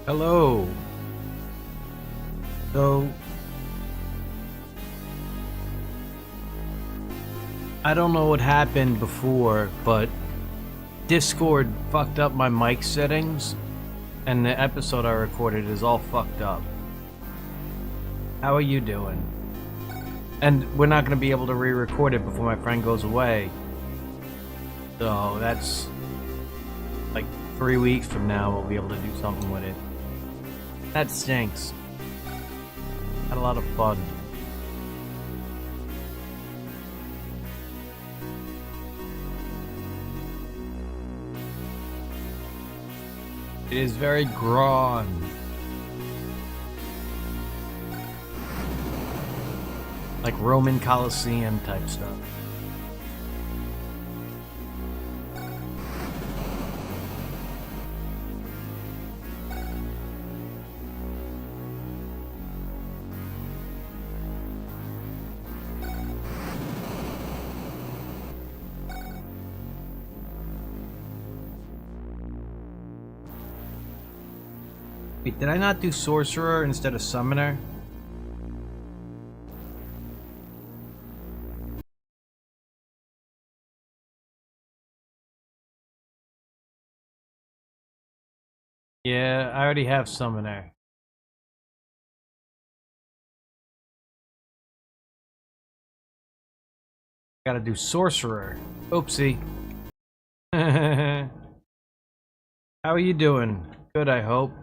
Hello. So, I don't know what happened before, but Discord fucked up my mic settings, and the episode I recorded is all fucked up. How are you doing? And we're not going to be able to re-record it before my friend goes away. So that's like 3 weeks from now we'll be able to do something with it. That stinks. Had a lot of fun. It is very Gron. Like Roman Colosseum type stuff. Wait, did I not do Sorcerer instead of Summoner? Yeah, I already have Summoner. Gotta do Sorcerer. Oopsie. How are you doing? Good, I hope.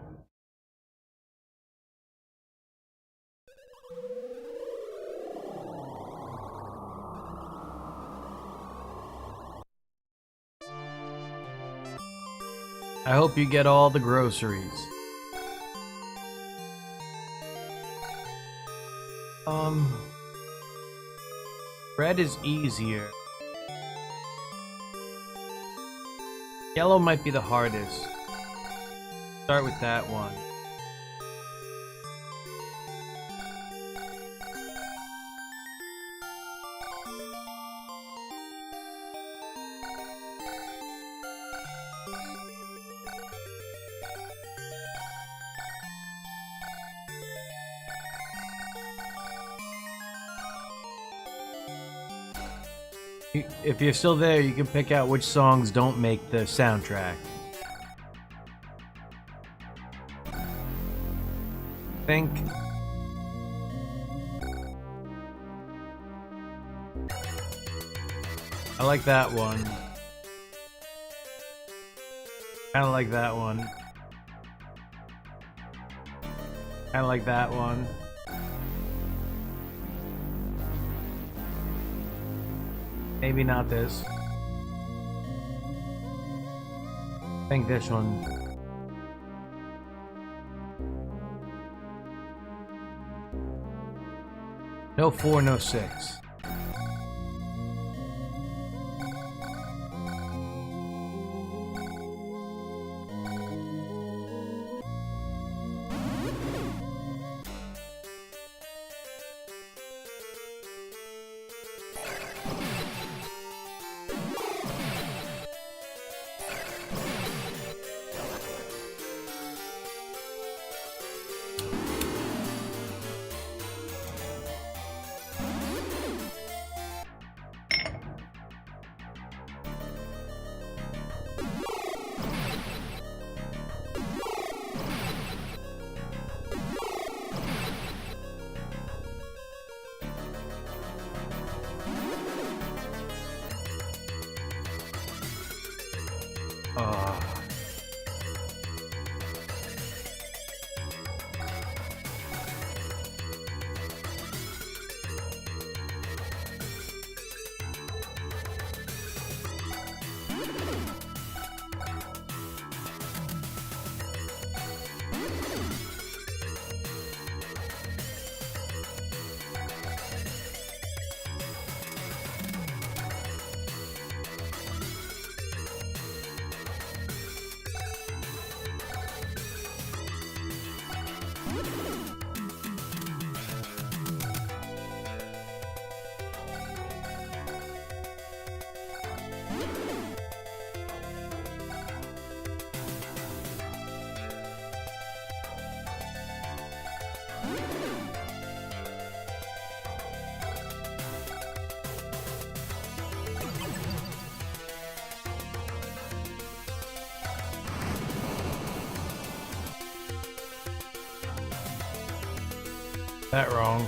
I hope you get all the groceries. Red is easier. Yellow might be the hardest. Start with that one. If you're still there, you can pick out which songs don't make the soundtrack. Think. I like that one. Kinda like that one. Kinda like that one. Maybe not this. I think this one. No 4, no 6. That wrong.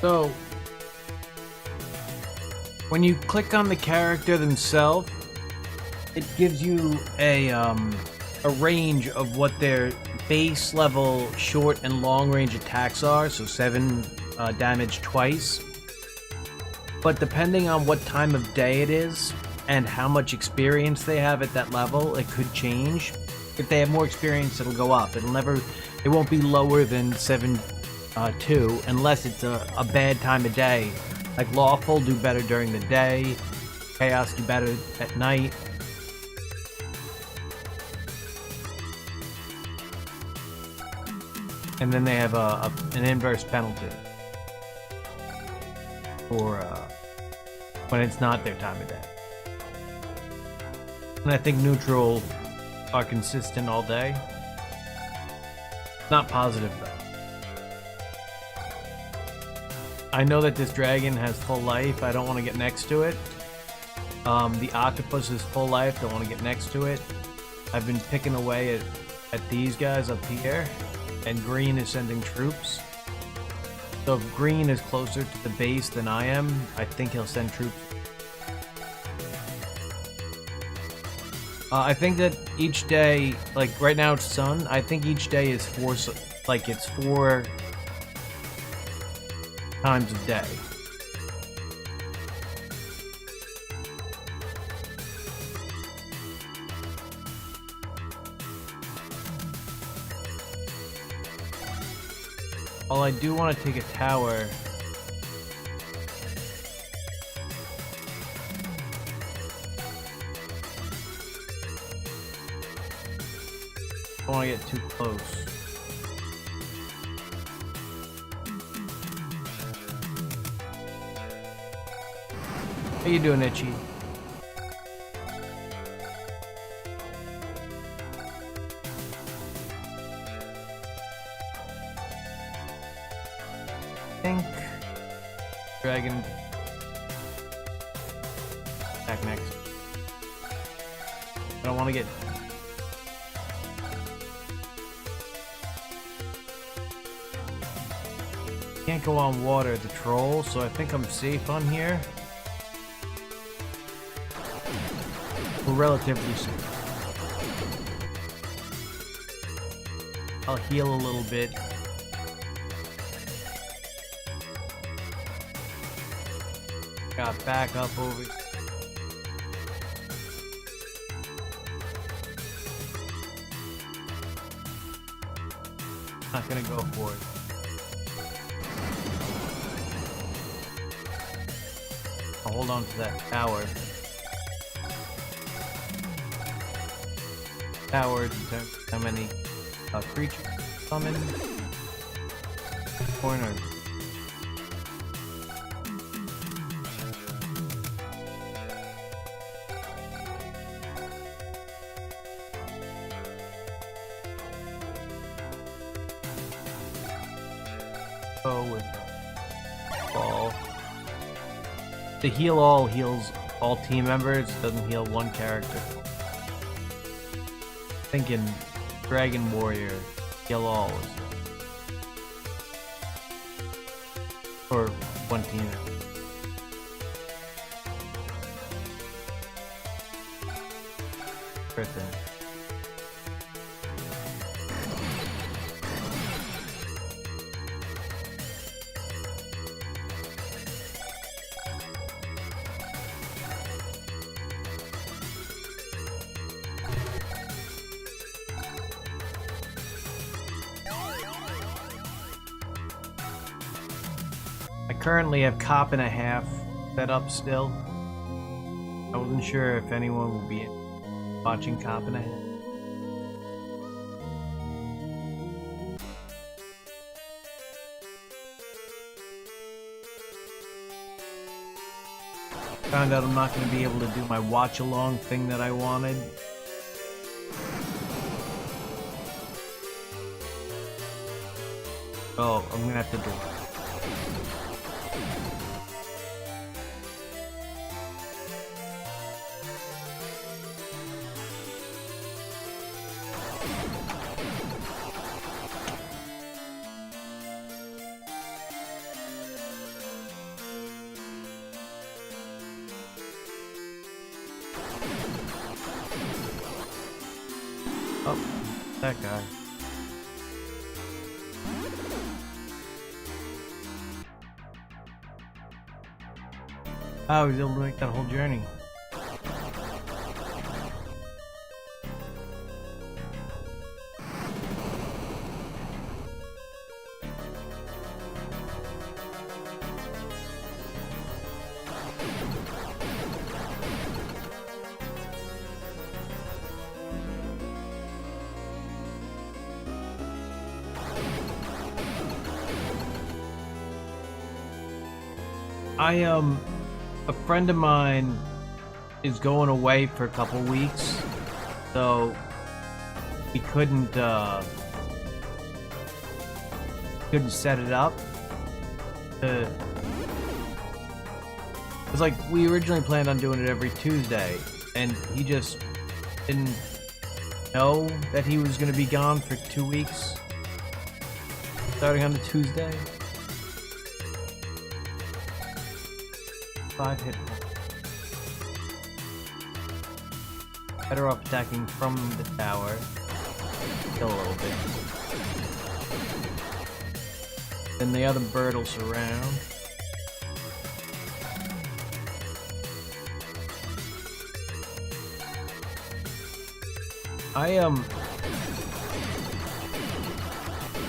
So, when you click on the character themselves, it gives you a range of what their base level short and long range attacks are, so 7 damage twice. But depending on what time of day it is and how much experience they have at that level, it could change. If they have more experience, it'll go up. It won't be lower than 7.2 unless it's a bad time of day. Like Lawful do better during the day, Chaos do better at night. And then they have an inverse penalty for when it's not their time of day. And I think neutral are consistent all day. Not positive though. I know that this dragon has full life. I don't want to get next to it. The octopus is full life. Don't want to get next to it. I've been picking away at these guys up here. And Green is sending troops. So if Green is closer to the base than I am, I think he'll send troops. I think that each day, like right now it's sun, I think each day is 4 times a day. Well, I do want to take a tower. I don't want to get too close. How you doing, Itchy? Dragon back next. I don't want to get can't go on water, the troll, so I think I'm safe on here. We're relatively safe. I'll heal a little bit. Got back up over. Not gonna go for it. I'll hold on to that tower. Tower determines how many creatures come in. Corner. With ball. The heal all heals all team members, doesn't heal one character. I think in Dragon Warrior, heal all is for one team. Person. I currently have Cop and a Half set up still. I wasn't sure if anyone will be watching Cop and a Half. Found out I'm not going to be able to do my watch along thing that I wanted. Oh, I'm going to have to do it. That guy. Oh, he's able to make that whole journey. A friend of mine is going away for a couple weeks, so he couldn't set it up. It's like we originally planned on doing it every Tuesday, and he just didn't know that he was going to be gone for 2 weeks, starting on the Tuesday. 5 hit points. Better off attacking from the tower. Kill a little bit. Then the other bird will surround.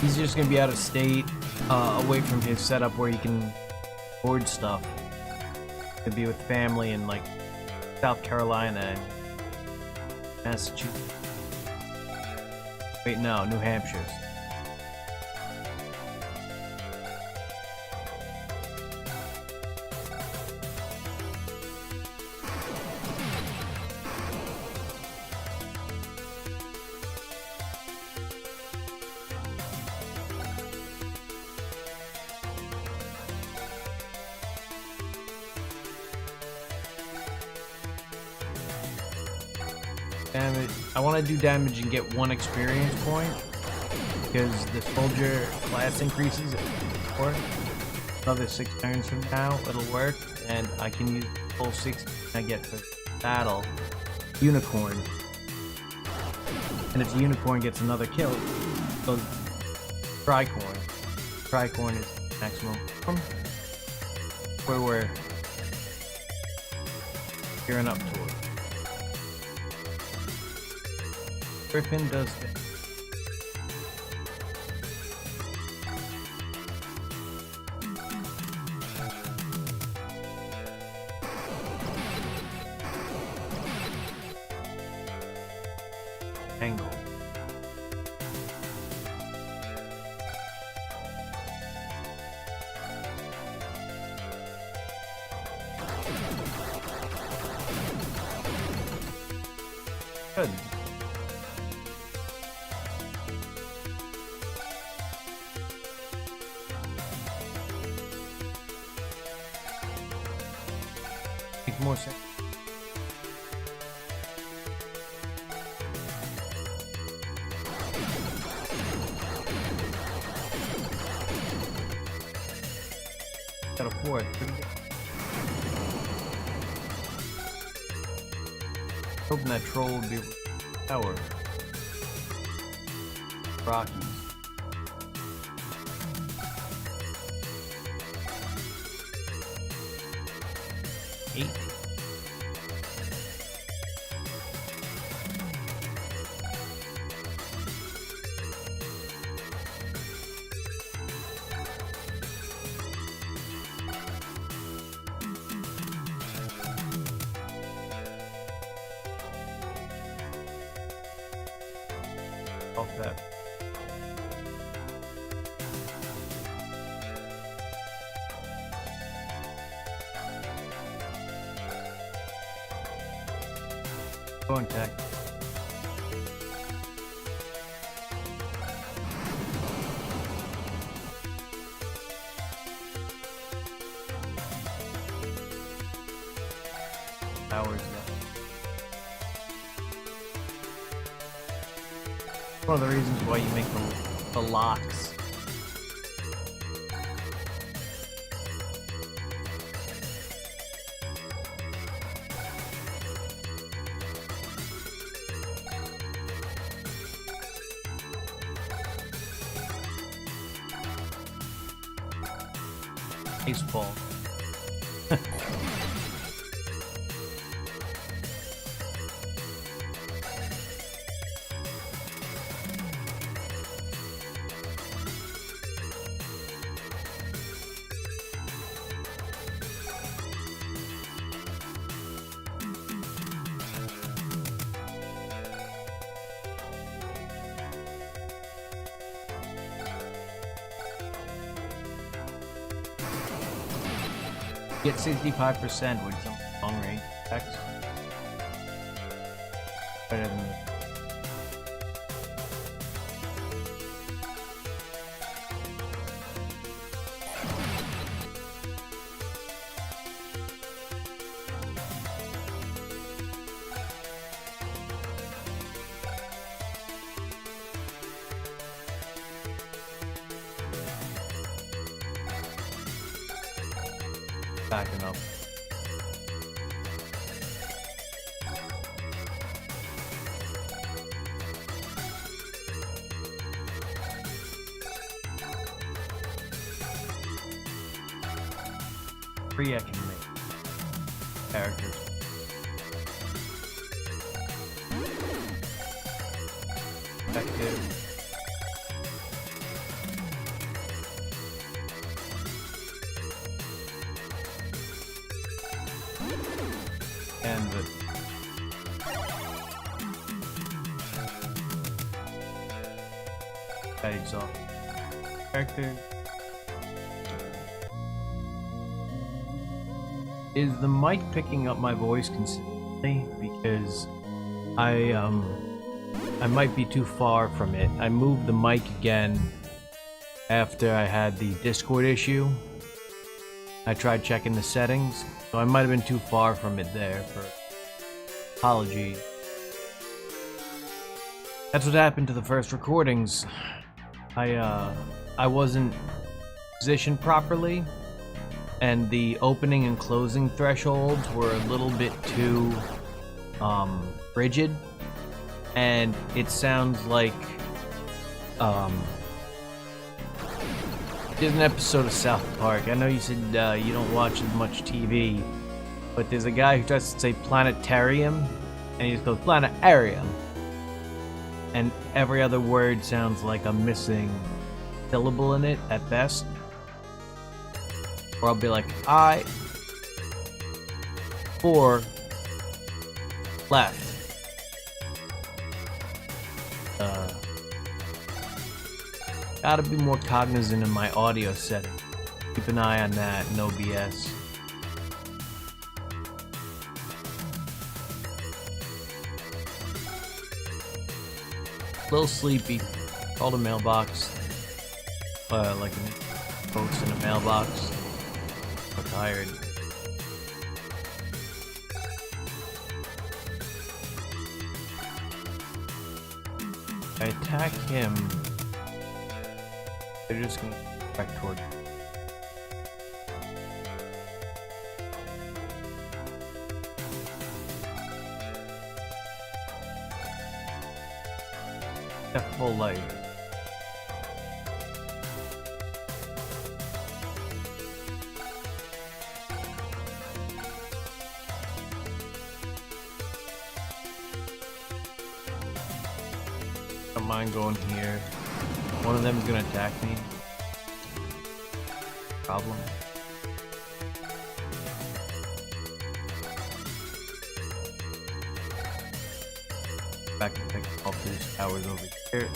He's just gonna be out of state, away from his setup where he can board stuff. To be with family in like South Carolina and Massachusetts. Wait, no, New Hampshire. Damage. I want to do damage and get 1 experience point because the soldier class increases at 4. Another 6 turns from now, it'll work, and I can use the full 6 I get for battle. Unicorn. And if the unicorn gets another kill, it goes tricorn. Tricorn is maximum. Where we're gearing up towards. Griffin does this. Angle. Good. Make more sense. Got a 4. Hoping that troll would be power. Rockies. Off that. Contact. Hours left. One of the reasons why you make the locks. Baseball. Get 65% with some long range attacks. Better than backing up. Free I can make characters. Effective. And the exhaust character. Is the mic picking up my voice consistently? Because I might be too far from it. I moved the mic again after I had the Discord issue. I tried checking the settings, so I might have been too far from it there. For apologies. That's what happened to the first recordings. I wasn't positioned properly, and the opening and closing thresholds were a little bit too rigid, and it sounds like there's an episode of South Park. I know you said you don't watch as much TV, but there's a guy who tries to say planetarium, and he just goes planetarium, and every other word sounds like a missing syllable in it at best. Or I'll be like, I, 4, left. Gotta be more cognizant in my audio setting. Keep an eye on that, no BS. A little sleepy. Called a mailbox. Like a post in a mailbox. I'm tired. I attack him. They're just gonna back toward. Got full light. Don't mind going here. One of them is gonna attack me. Problem. Back and pick up these towers over here.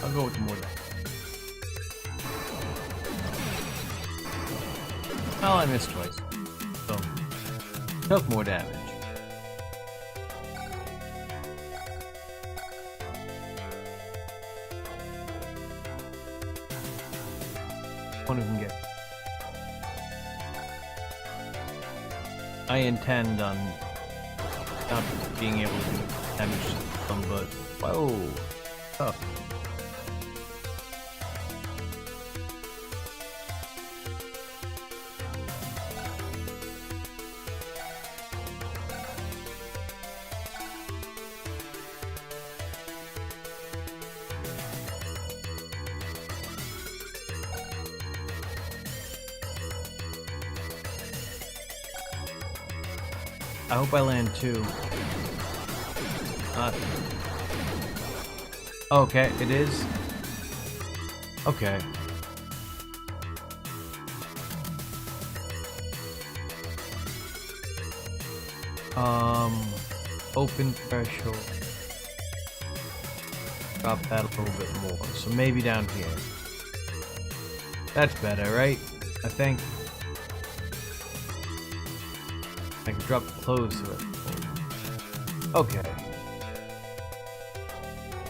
I'll go with more damage. Well, I missed twice. So, took more damage. One who can get. I intend on not being able to do damage to them, but whoa, tough. I hope I land two. Okay, it is. Okay. Open threshold. Drop that a little bit more. So maybe down here. That's better, right? I think. I can drop the clothes to it. Okay.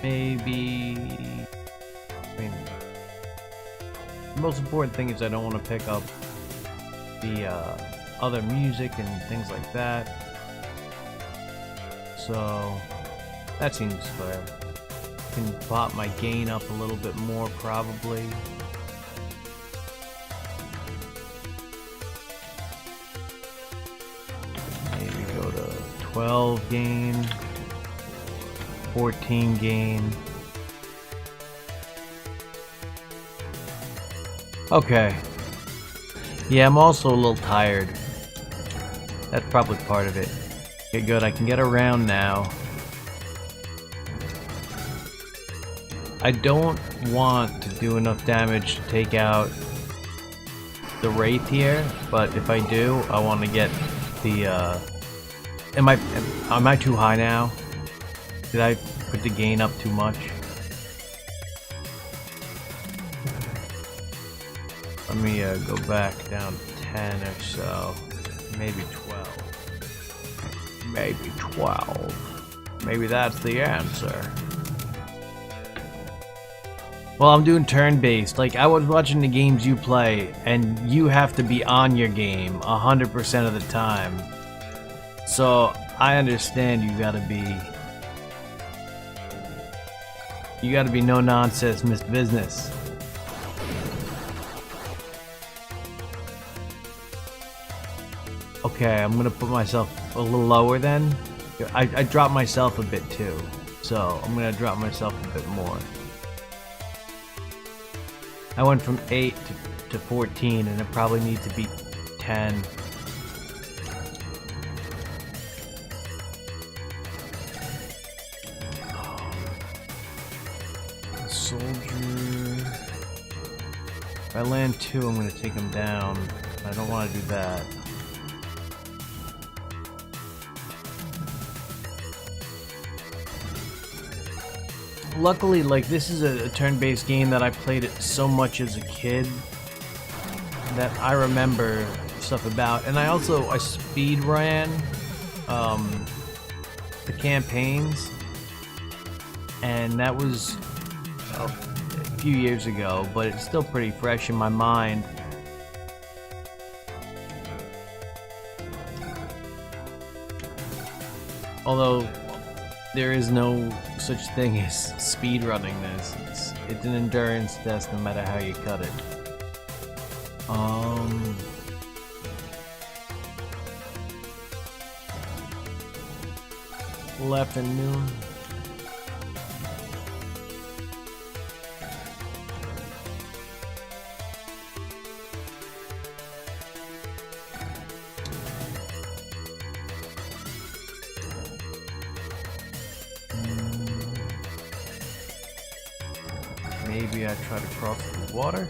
Maybe. I mean, the most important thing is I don't want to pick up the other music and things like that. So that seems fair. I can pop my gain up a little bit more probably. Maybe go to 12 gain, 14 gain. Okay. Yeah, I'm also a little tired. That's probably part of it. Okay, good. I can get around now. I don't want to do enough damage to take out the Wraith here, but if I do, I want to get the, am I too high now? Did I put the gain up too much? Let me go back down to 10 or so. Maybe 12. Maybe 12. Maybe that's the answer. Well, I'm doing turn-based. Like, I was watching the games you play, and you have to be on your game 100% of the time. So, I understand you gotta be no-nonsense, Miss Business. Okay, I'm gonna put myself a little lower then. I dropped myself a bit too, so I'm gonna drop myself a bit more. I went from 8 to 14, and it probably needs to be 10. Soldier. If I land 2, I'm gonna take him down. I don't want to do that. Luckily, like, this is a turn-based game that I played it so much as a kid that I remember stuff about, and I speed ran the campaigns, and that was a few years ago, but it's still pretty fresh in my mind. Although there is no such thing as speed running this. It's an endurance test no matter how you cut it. Left and noon. Maybe I try to cross the water.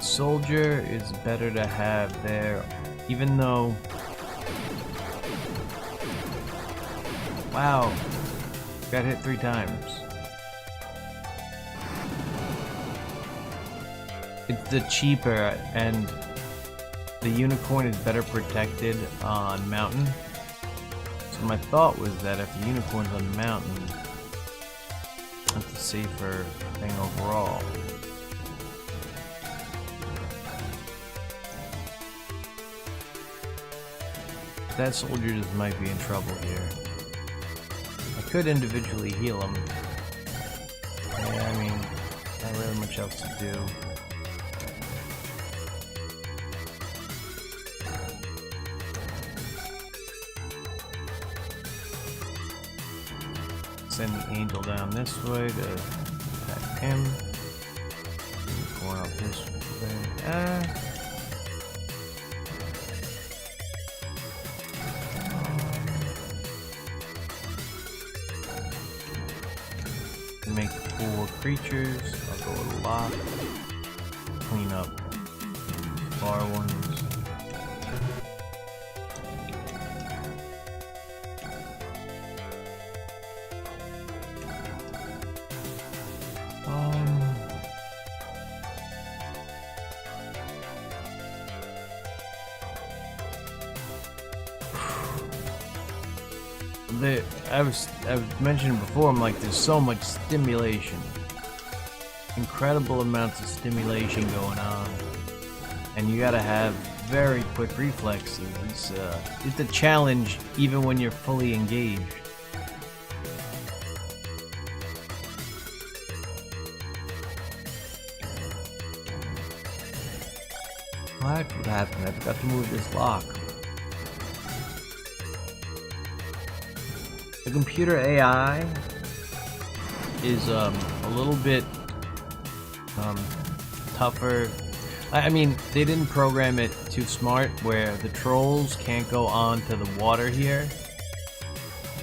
Soldier is better to have there, even though Wow. Got hit 3 times. It's the cheaper, and the unicorn is better protected on mountain. So my thought was that if the unicorn's on the mountain, that's a safer thing overall. That soldier just might be in trouble here. I could individually heal him. Yeah, I mean, not really much else to do. Send the angel down this way to attack him. Going up this way. Make 4 creatures. I'll go with a lock. Clean up far ones. I've mentioned before, I'm like, there's so much stimulation. Incredible amounts of stimulation going on. And you gotta have very quick reflexes. It's a challenge even when you're fully engaged. What happened? I forgot to move this lock. The computer AI is a little bit tougher. I mean, they didn't program it too smart where the trolls can't go onto the water here,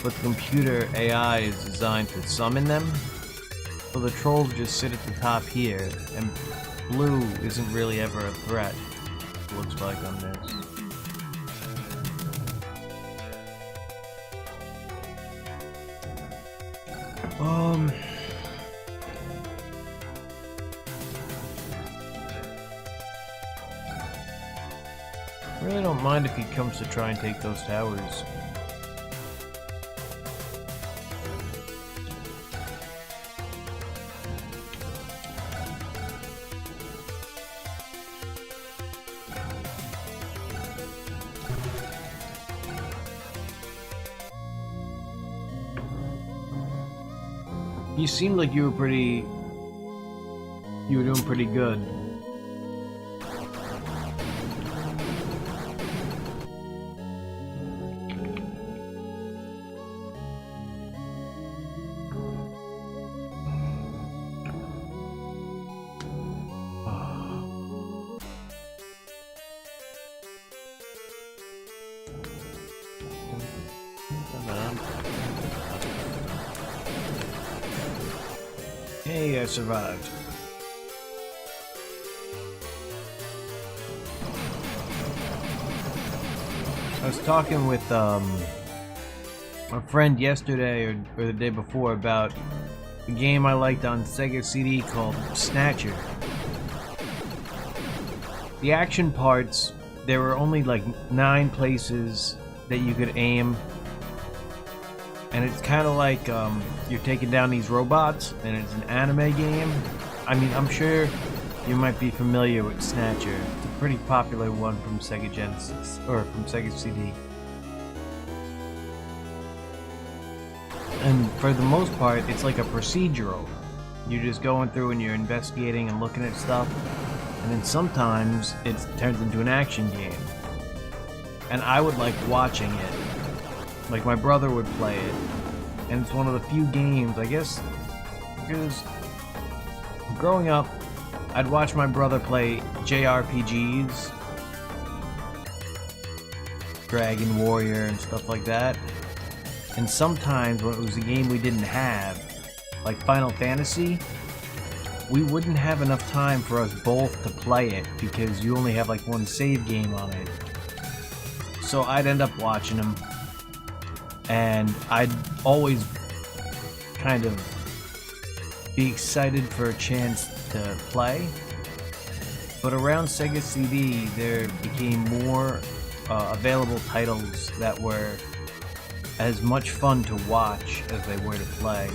but the computer AI is designed to summon them. So the trolls just sit at the top here, and blue isn't really ever a threat, it looks like on this. I really don't mind if he comes to try and take those towers. You seemed like you were doing pretty good. Hey, I survived. I was talking with a friend yesterday or the day before about a game I liked on Sega CD called Snatcher. The action parts, there were only like 9 places that you could aim. And it's kind of like you're taking down these robots, and it's an anime game. I mean, I'm sure you might be familiar with Snatcher. It's a pretty popular one from Sega Genesis, or from Sega CD. And for the most part, it's like a procedural. You're just going through and you're investigating and looking at stuff. And then sometimes it turns into an action game. And I would like watching it. Like, my brother would play it, and it's one of the few games, I guess, because growing up, I'd watch my brother play JRPGs, Dragon Warrior and stuff like that, and sometimes when it was a game we didn't have, like Final Fantasy, we wouldn't have enough time for us both to play it, because you only have like one save game on it. So I'd end up watching him. and I'd always kind of be excited for a chance to play. But around Sega CD, there became more available titles that were as much fun to watch as they were to play.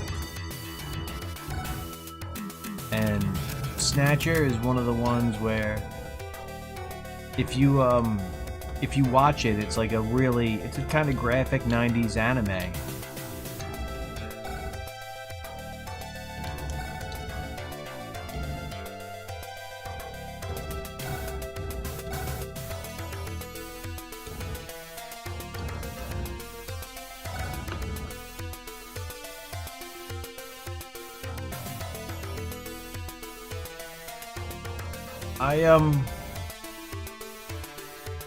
And Snatcher is one of the ones where if you watch it, it's like it's a kind of graphic 90s anime.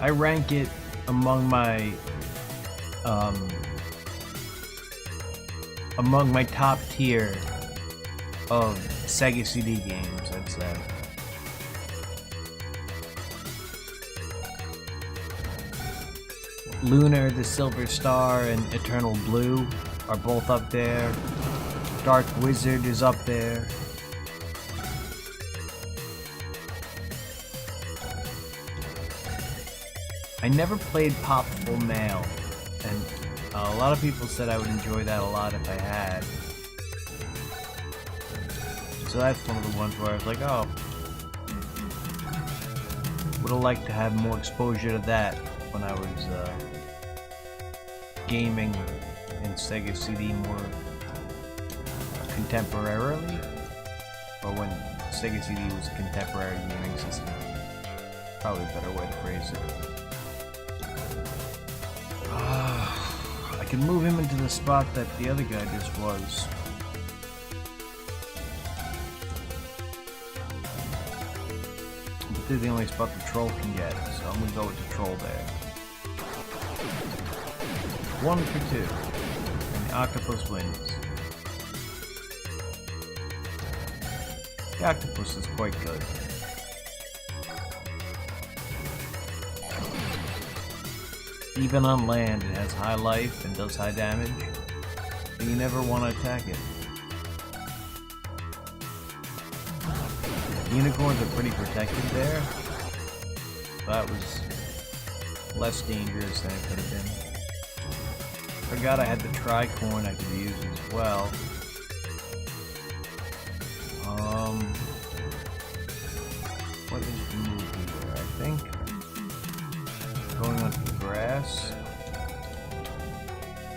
I rank it among my top tier of Sega CD games, I'd say. Lunar, the Silver Star, and Eternal Blue are both up there. Dark Wizard is up there. I never played Pop Full Nail, and a lot of people said I would enjoy that a lot if I had. So that's one of the ones where I was like, oh, would have liked to have more exposure to that when I was gaming in Sega CD more contemporarily, or when Sega CD was a contemporary gaming system. Probably a better way to phrase it. I can move him into the spot that the other guy just was. But they're the only spot the troll can get, so I'm gonna go with the troll there. 1 for 2, and the octopus wins. The octopus is quite good. Even on land, it has high life and does high damage, but you never want to attack it. Unicorns are pretty protected there. That was less dangerous than it could have been. Forgot I had the tricorn I could use as well. What is the move here? I think going onto the grass.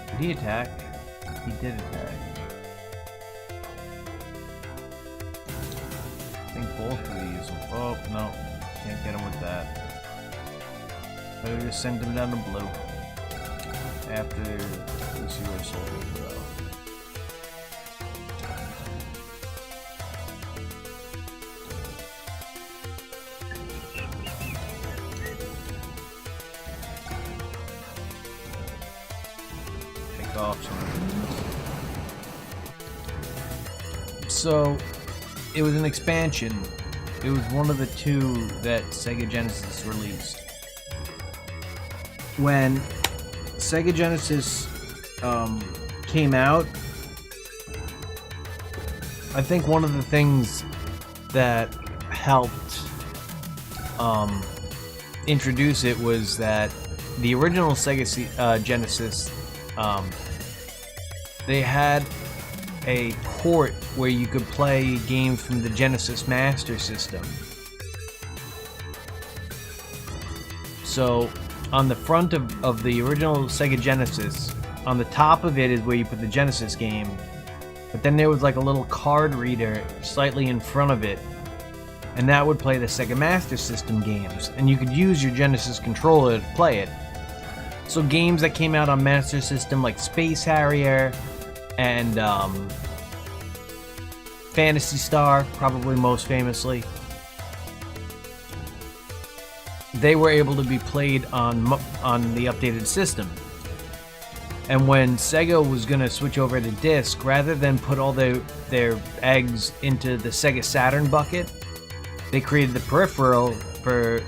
Did he attack? He did attack. I think both of these. Oh no, can't get him with that. Better just send him down to blue. After the sewer soldiers go. Take off some. So, it was an expansion. It was one of the two that Sega Genesis released. When Sega Genesis came out, I think one of the things that helped introduce it was that the original Sega Genesis, they had a port where you could play games from the Genesis Master System. So on the front of the original Sega Genesis, on the top of it is where you put the Genesis game, but then there was like a little card reader slightly in front of it, and that would play the Sega Master System games, and you could use your Genesis controller to play it. So games that came out on Master System like Space Harrier and Phantasy Star, probably most famously, they were able to be played on the updated system. And when Sega was going to switch over to disc, rather than put all their eggs into the Sega Saturn bucket, they created the peripheral for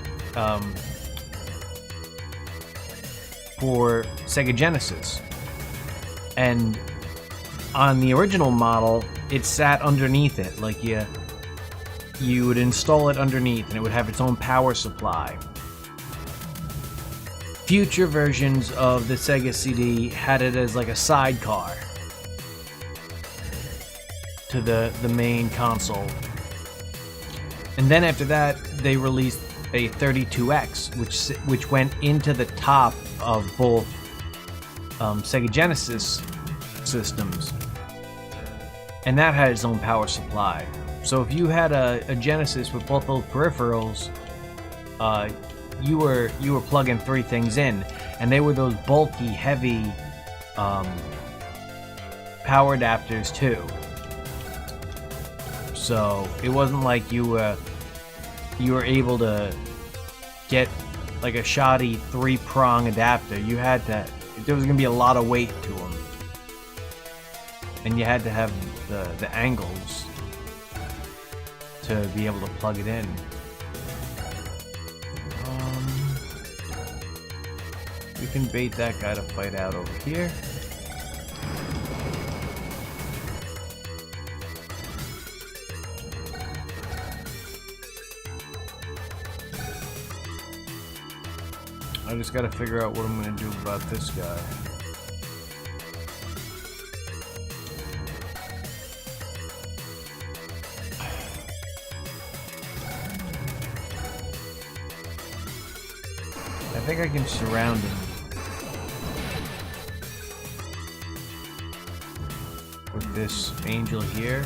Sega Genesis. And on the original model, it sat underneath it. Like you would install it underneath and it would have its own power supply. Future versions of the Sega CD had it as like a sidecar to the main console. And then after that, they released a 32X, which went into the top of both Sega Genesis systems. And that had its own power supply. So if you had a Genesis with both those peripherals, you were plugging 3 things in, and they were those bulky, heavy power adapters too. So it wasn't like you were able to get like a shoddy 3-prong adapter. You had to. There was gonna be a lot of weight to them, and you had to have the angles to be able to plug it in. We can bait that guy to fight out over here. I just gotta figure out what I'm gonna do about this guy. I think I can surround him with this angel here.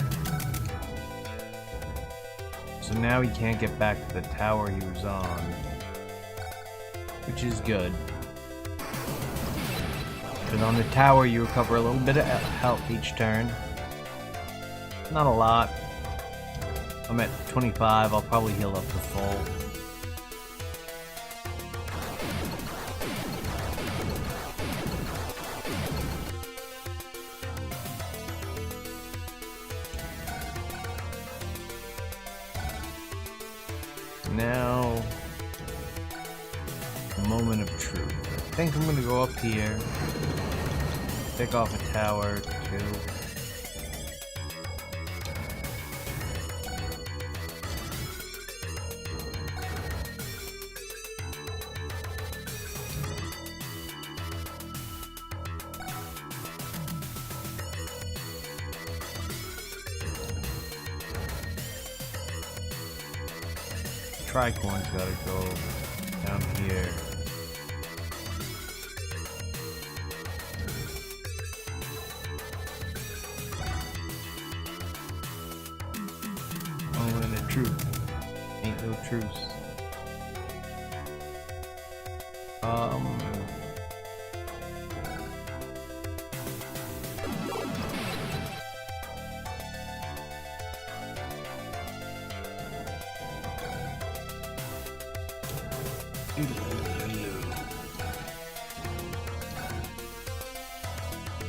So now he can't get back to the tower he was on, which is good. Because on the tower you recover a little bit of health each turn. Not a lot. I'm at 25, I'll probably heal up to full. Now, the moment of truth. I think I'm gonna go up here, pick off a tower, 2. Tricorn's gotta go down here. Moment of truth. Ain't no truce.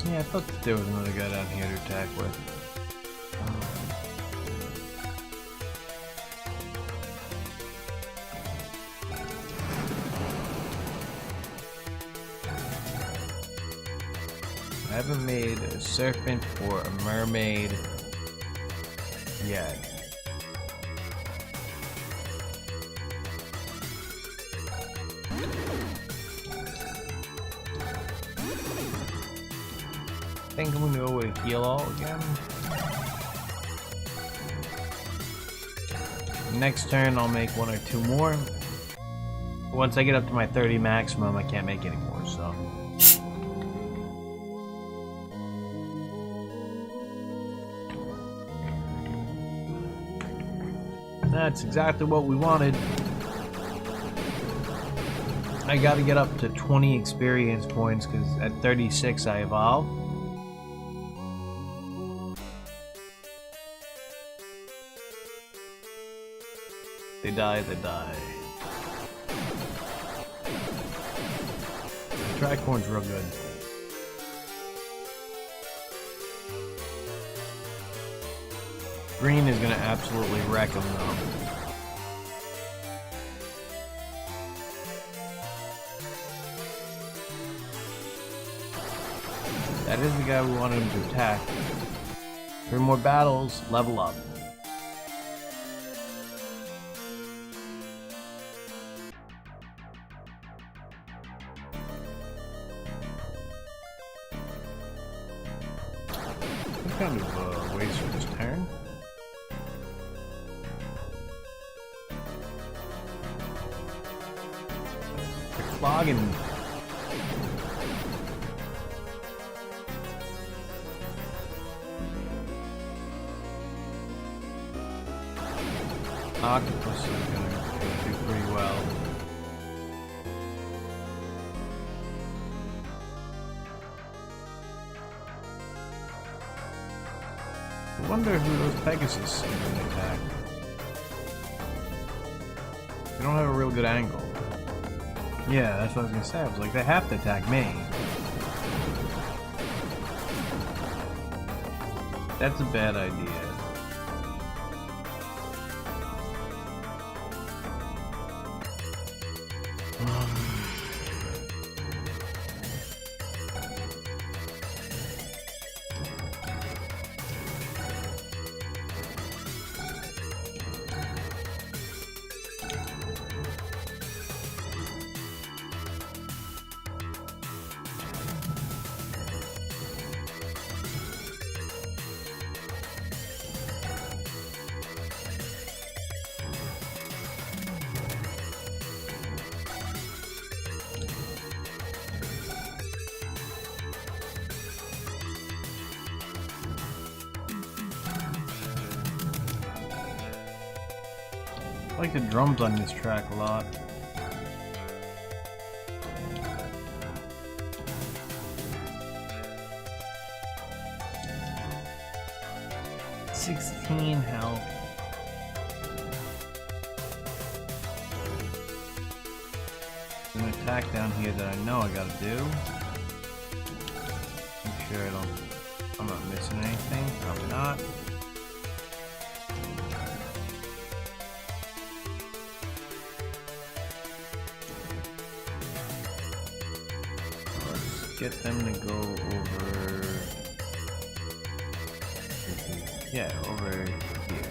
Yeah, I thought that there was another guy down here to attack with. I haven't made a serpent or a mermaid yet. I think I'm gonna go with heal all again. Next turn I'll make 1 or 2 more. Once I get up to my 30 maximum, I can't make any more, so. That's exactly what we wanted. I gotta get up to 20 experience points because at 36 I evolve. They die, they die. Tricorn's real good. Green is gonna absolutely wreck him though. That is the guy we wanted him to attack. 3 more battles, level up. What kind of ways for this turn? They're clogging. Octopus are gonna do pretty well. I wonder who those Pegasus are gonna attack. They don't have a real good angle. Yeah, that's what I was gonna say. I was like, they have to attack me. That's a bad idea. I like the drums on this track a lot. $16 health. There's an attack down here that I know I gotta do. Make sure I'm not missing anything. Probably not. Get them to go over. Yeah, over here.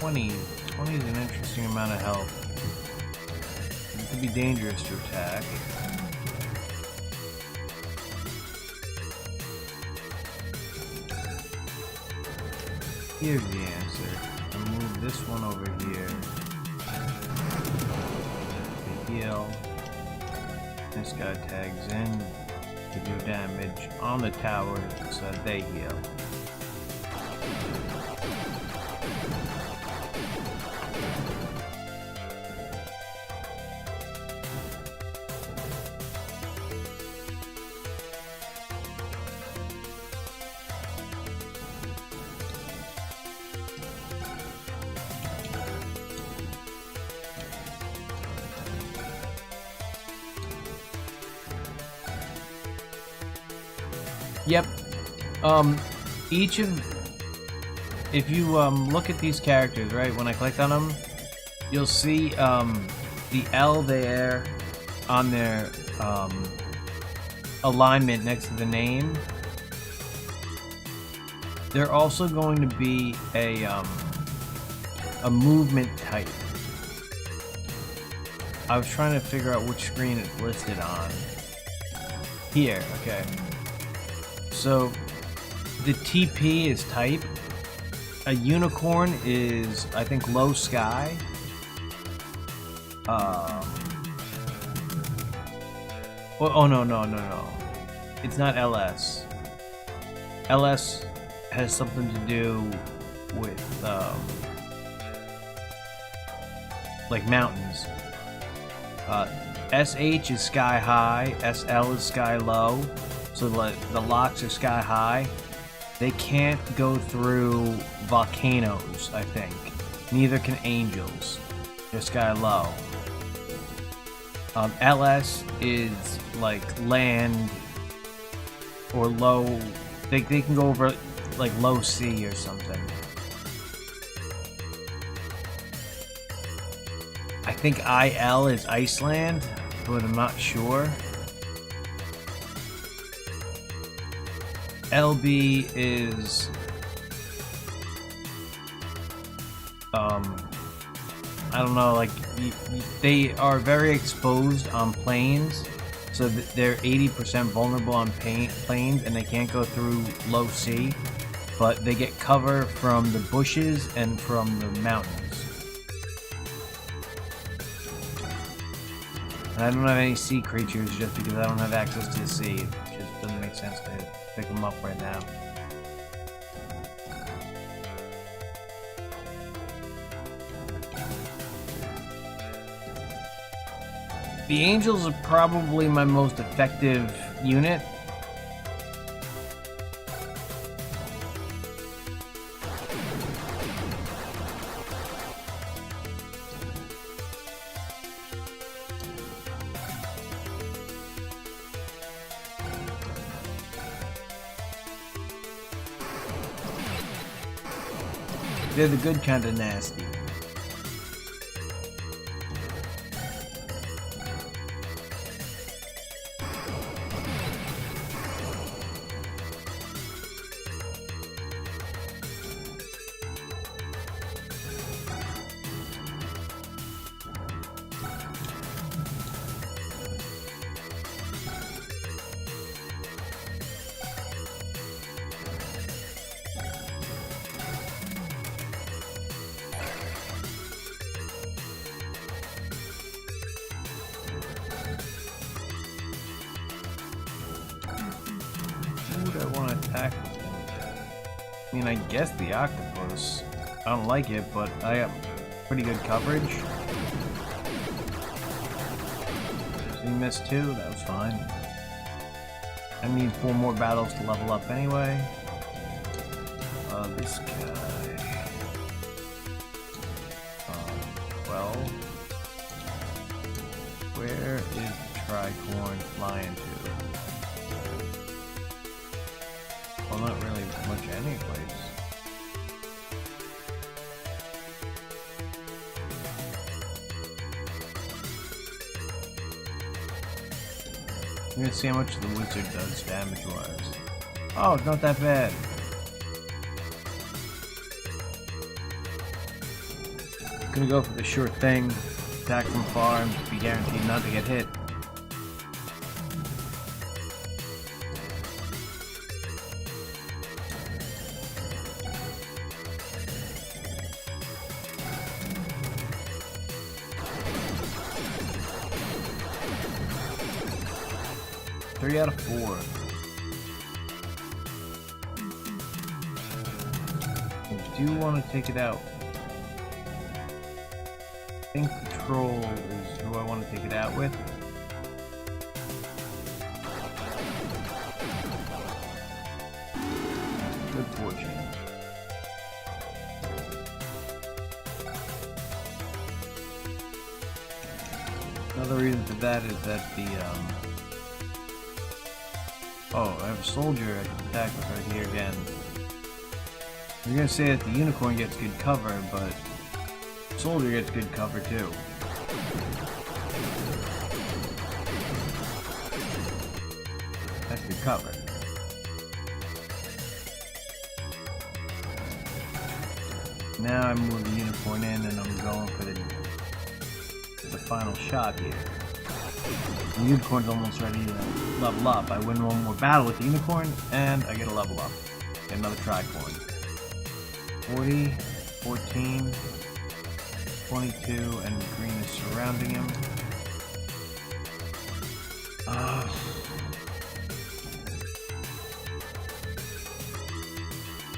$20 is an interesting amount of health. It could be dangerous to attack. Here's the answer. I'll move this one over here. To heal. This guy tags in to do damage on the tower so that they heal. Yep. If you look at these characters, right, when I click on them, you'll see the L there on their alignment next to the name. They're also going to be a movement type. I was trying to figure out which screen it's listed on. Here, okay. So, the TP is type. A unicorn is, I think, low sky. Oh, no. It's not LS. LS has something to do with, like mountains. SH is sky high, SL is sky low. So the locks are sky high. They can't go through volcanoes, I think. Neither can angels. They're sky low. LS is like land or low they can go over like low sea or something. I think IL is Iceland, but I'm not sure. LB is I don't know, like they are very exposed on plains, so they're 80% vulnerable on plains, and they can't go through low sea, but they get cover from the bushes and from the mountains. And I don't have any sea creatures just because I don't have access to the sea. It just doesn't make sense to pick them up right now. The Angels are probably my most effective unit. They're the good kind of nasty. I want to attack with him. I mean, I guess the octopus. I don't like it, but I have pretty good coverage. So he missed 2, that was fine. I need 4 more battles to level up anyway. This guy. Well, where is the tricorn flying to? Well, not really much any place. I'm gonna see how much the wizard does damage-wise. Oh, it's not that bad. Gonna go for the sure thing, attack from far, and be guaranteed not to get hit. Three out of 4. I do want to take it out. I think the troll is who I want to take it out with. Good fortune. Another reason for that is that the oh, I have a soldier I can attack with right here again. You're gonna say that the unicorn gets good cover, but the soldier gets good cover too. That's good cover. Now I move the unicorn in and I'm going for the final shot here. The unicorn's almost ready to level up. I win 1 more battle with the unicorn, and I get a level up. Get another tricorn. 40, 14, 22, and green is surrounding him.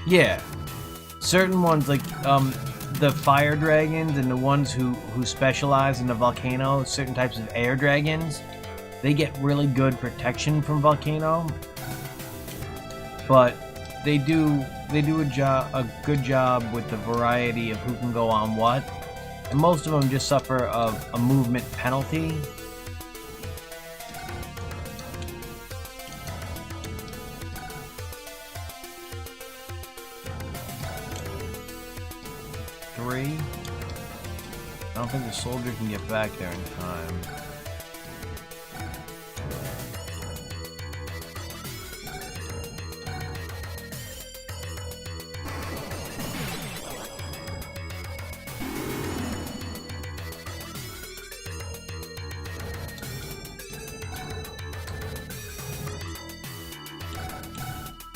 Yeah. Certain ones, like, the fire dragons and the ones who specialize in the volcano, certain types of air dragons, they get really good protection from volcano, but they do a good job with the variety of who can go on what, and most of them just suffer of a movement penalty. 3. I don't think the soldier can get back there in time.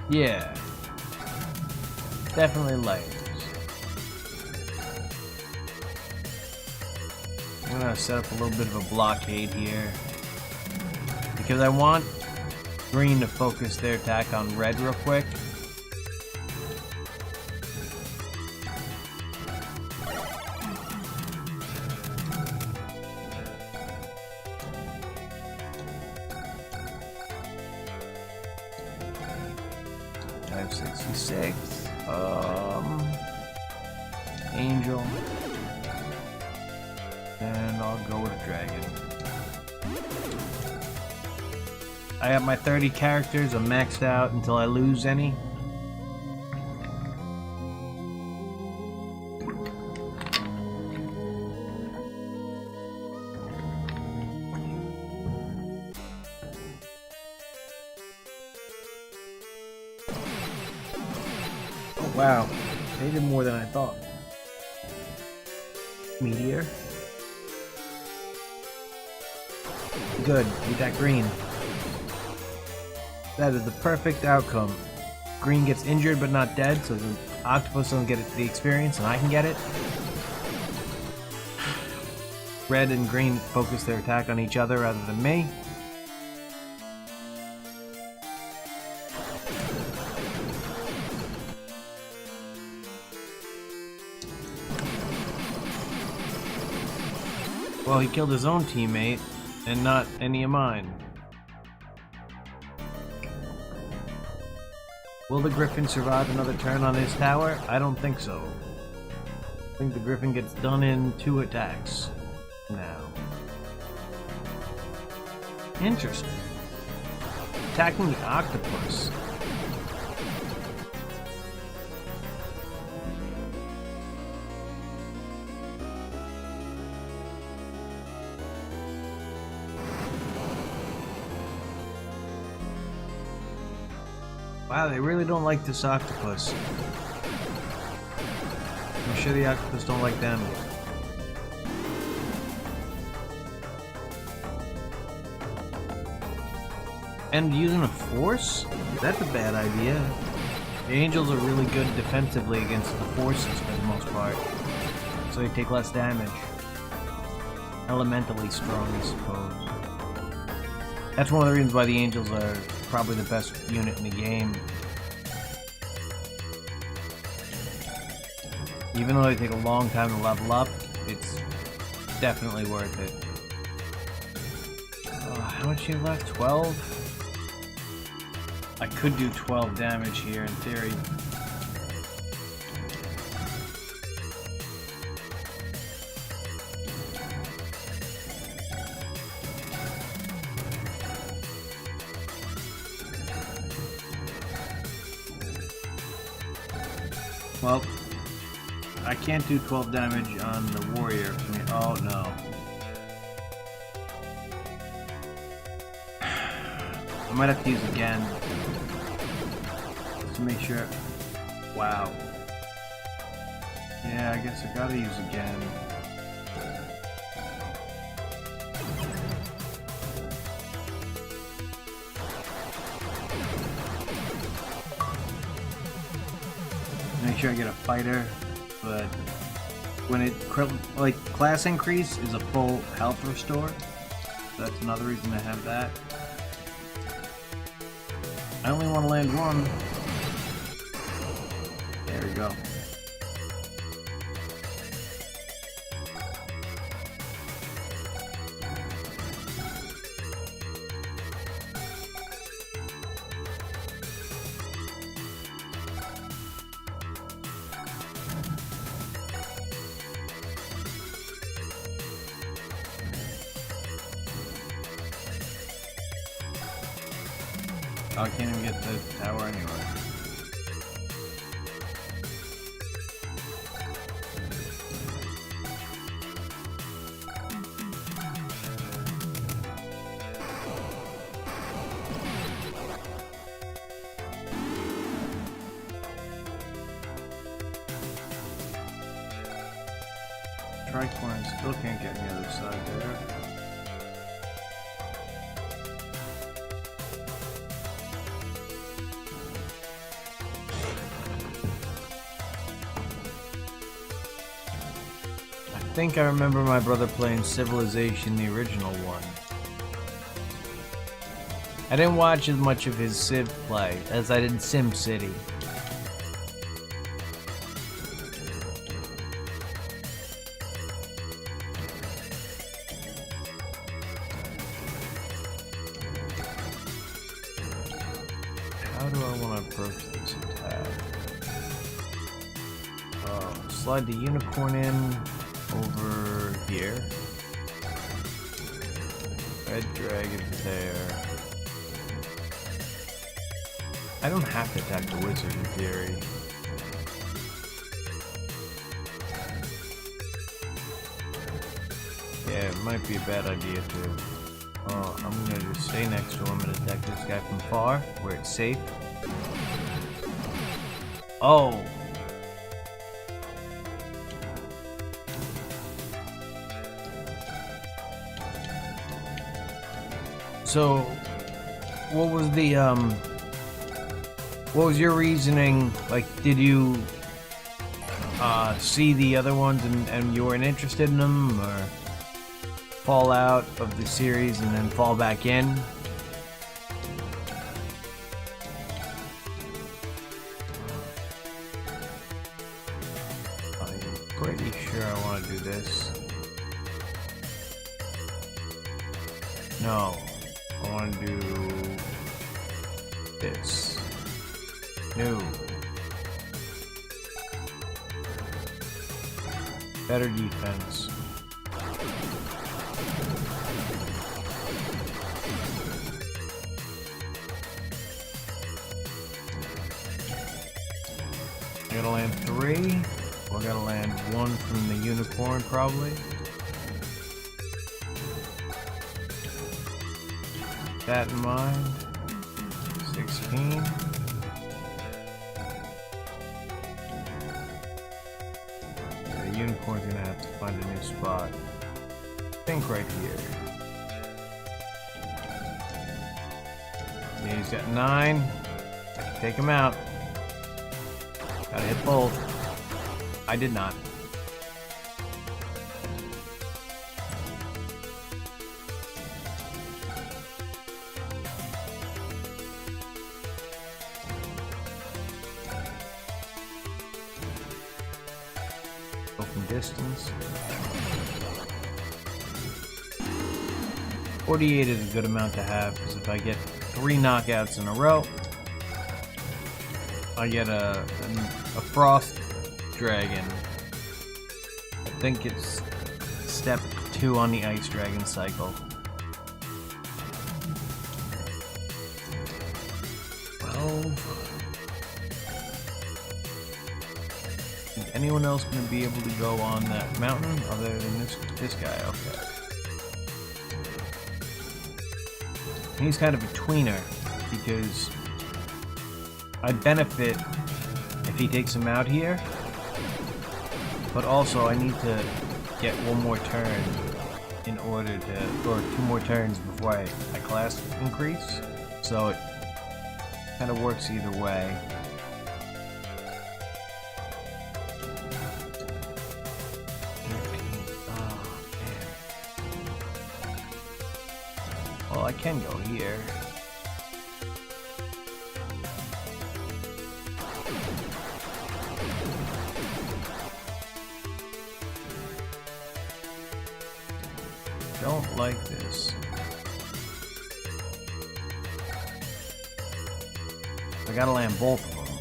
Yeah. Definitely layers. I'm gonna set up a little bit of a blockade here. Because I want green to focus their attack on red real quick. I have 66. Angel. And I'll go with Dragon. I have my 30 characters. I'm maxed out until I lose any. Oh, wow. They did more than I thought. Meteor. Good. Eat that green. That is the perfect outcome. Green gets injured but not dead, so the octopus doesn't get the experience and I can get it. Red and green focus their attack on each other rather than me. Well, he killed his own teammate, and not any of mine. Will the Griffin survive another turn on his tower? I don't think so. I think the Griffin gets done in 2 attacks now. Interesting. Attacking the octopus. Wow, they really don't like this octopus. I'm sure the octopus don't like them. And using a force? That's a bad idea. The angels are really good defensively against the forces for the most part. So they take less damage. Elementally strong, I suppose. That's one of the reasons why the angels are probably the best unit in the game. Even though they take a long time to level up, it's definitely worth it. How much do you have left? 12? I could do 12 damage here in theory. Well, I can't do 12 damage on the warrior. Oh no. I might have to use again. Just to make sure. Wow. Yeah, I guess I gotta use again. Make sure I get a fighter, but when it like class increase is a full health restore. So that's another reason to have that. I only want to land one. There we go. Oh, I can't even get the tower anyway. Tricorn still can't get on the other side there. I think I remember my brother playing Civilization, the original one. I didn't watch as much of his Civ play as I did SimCity. How do I want to approach this attack? Slide the unicorn in over here. Red dragon there. I don't have to attack the wizard in theory. Yeah, it might be a bad idea to. I'm gonna just stay next to him and attack this guy from far, where it's safe. Oh! So, what was the, what was your reasoning? Like, did you, see the other ones and you weren't interested in them, or fall out of the series and then fall back in? I'm pretty sure I want to do this. No, I want to do this. No. Better defense. I gotta land 3. Or I gotta land 1 from the unicorn, probably. That in mind. 16. The unicorn's gonna have to find a new spot. I think right here. Yeah, he's got 9. I can take him out. Gotta hit both. I did not. Go from distance. 48 is a good amount to have, because if I get 3 knockouts in a row, I get a frost dragon. I think it's step 2 on the ice dragon cycle. Well, is anyone else going to be able to go on that mountain other than this guy? Okay. He's kind of a tweener, because I'd benefit if he takes him out here, but also I need to get 1 more turn in order to, or 2 more turns before I class increase, so it kind of works either way. Well, I can go here. Don't like this. I gotta land both of them.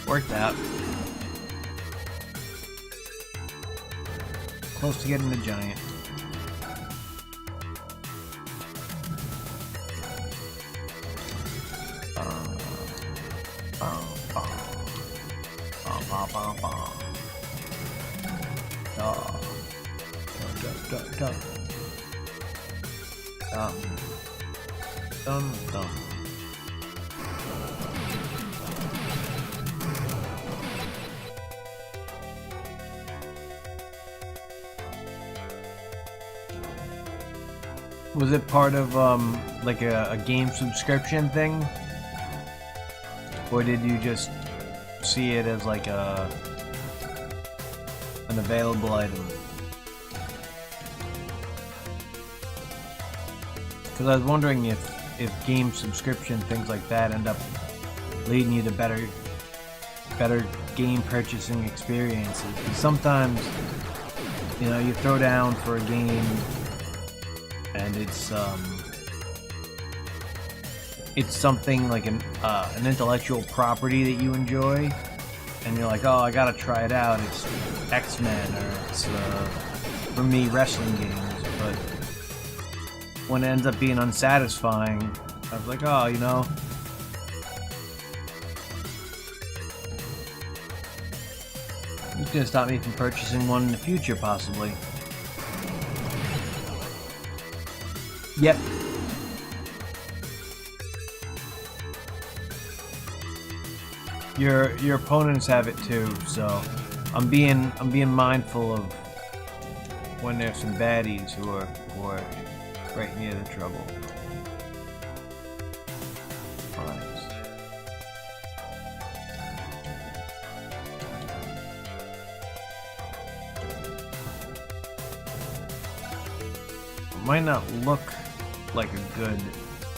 Worked out. Close to getting the giant. Was it part of like a game subscription thing, or did you just see it as like an available item? Because I was wondering if game subscription things like that end up leading you to better game purchasing experiences. Because sometimes, you know, you throw down for a game and it's something like an intellectual property that you enjoy, and you're like, oh, I gotta try it out. It's X-Men, or it's for me, wrestling games. But when it ends up being unsatisfying, I was like, oh, you know, it's gonna stop me from purchasing one in the future, possibly. Yep. Your opponents have it too, so I'm being mindful of when there's some baddies who are right near the trouble. Alright. Might not look like a good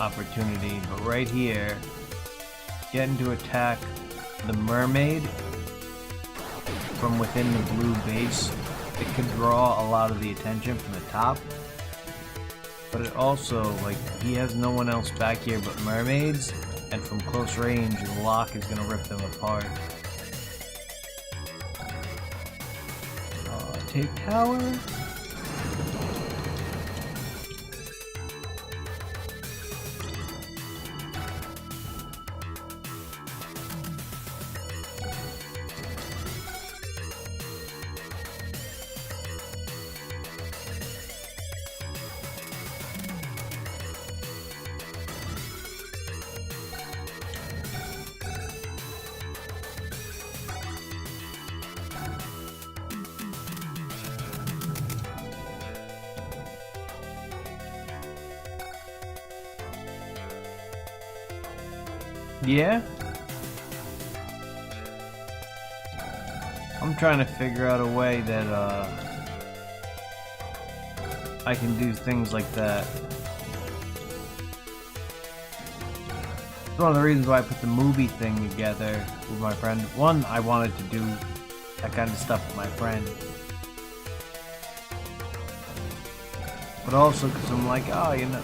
opportunity, but right here, getting to attack the mermaid from within the blue base, it could draw a lot of the attention from the top. But it also, like, he has no one else back here but mermaids, and from close range, the lock is gonna rip them apart. Take tower. Yeah? I'm trying to figure out a way that I can do things like that. It's one of the reasons why I put the movie thing together with my friend. One, I wanted to do that kind of stuff with my friend. But also because I'm like, oh, you know,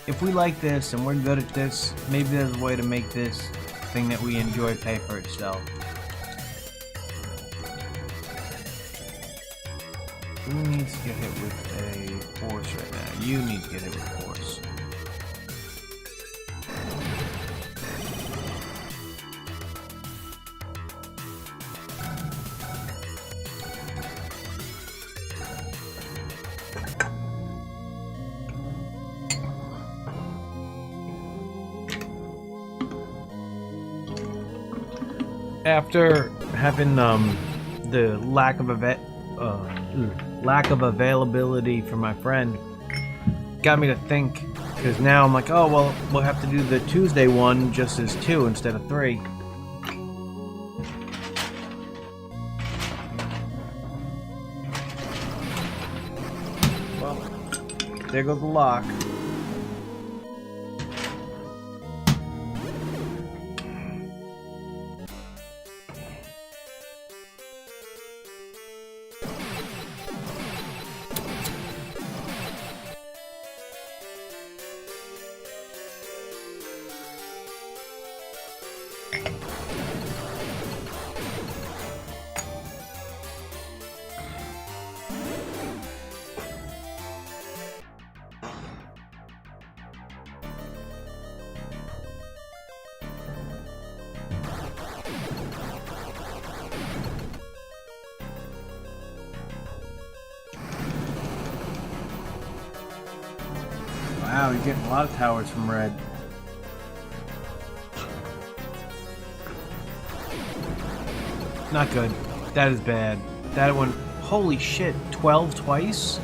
if we like this and we're good at this, maybe there's a way to make this thing that we enjoy pay for itself. Who needs to get hit with a horse right now? You need to get hit with a horse. After having the lack of availability for my friend, got me to think, because now I'm like, oh well, we'll have to do the Tuesday one just as 2 instead of 3. Well, there goes the lock. Wow, you're getting a lot of towers from red. Not good. That is bad. That one, holy shit, 12 twice?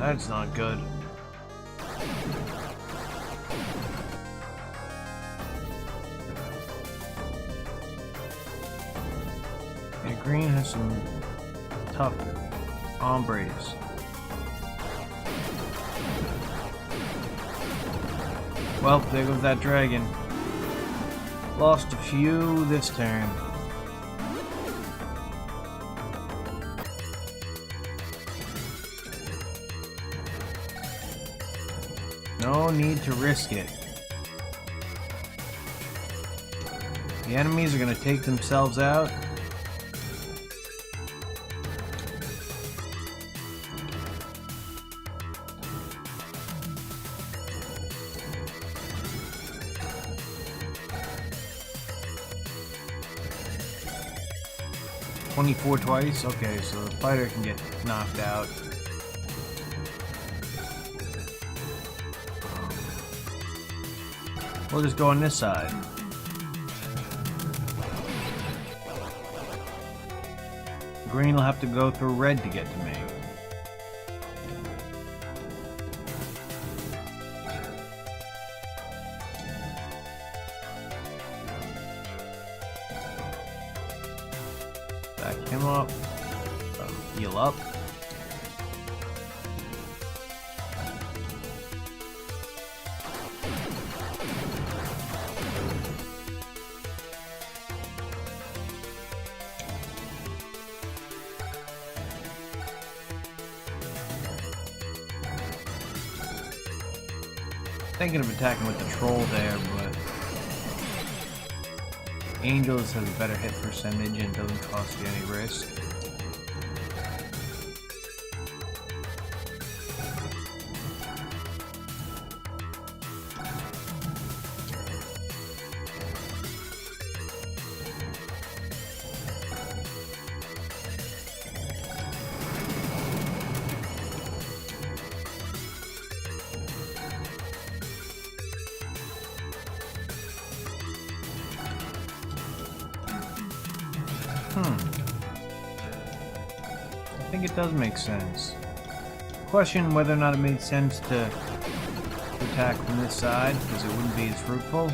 That's not good. Yeah, green has some tough hombres. Well, there goes that dragon. Lost a few this turn. No need to risk it. The enemies are going to take themselves out. "24 twice? Okay, so the fighter can get knocked out. We'll just go on this side. Green will have to go through red to get to me. Back him up. Heal up. Thinking of attacking with the troll there, but Angels has a better hit percentage and doesn't cost you any risk. I think it does make sense. Question whether or not it made sense to attack from this side, because it wouldn't be as fruitful.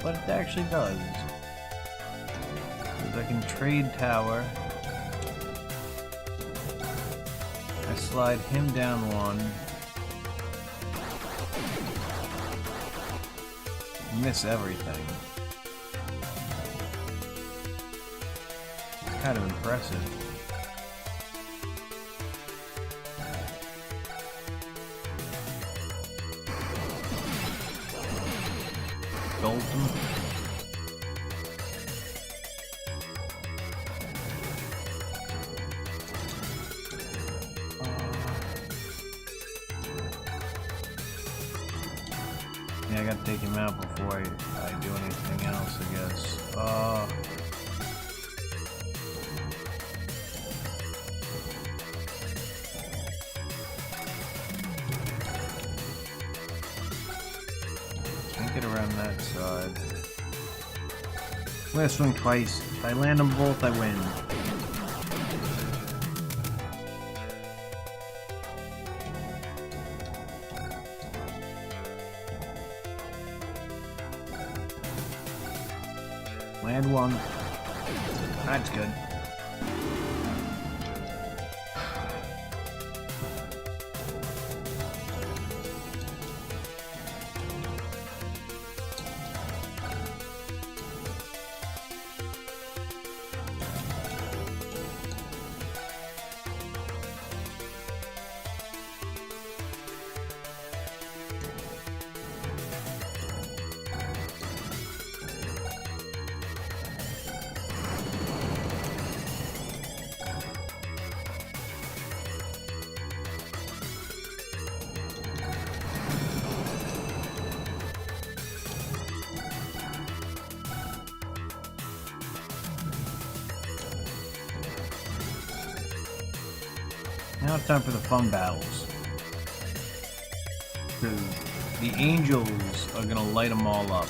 But it actually does. Because I can trade tower. I slide him down one. Miss everything. Kind of impressive. Golden. Yeah, I gotta take him out before I do anything else, I guess. Get around that side. I'm gonna swing twice. If I land them both, I win. Land one. That's good. Now it's time for the fun battles. The angels are gonna light them all up.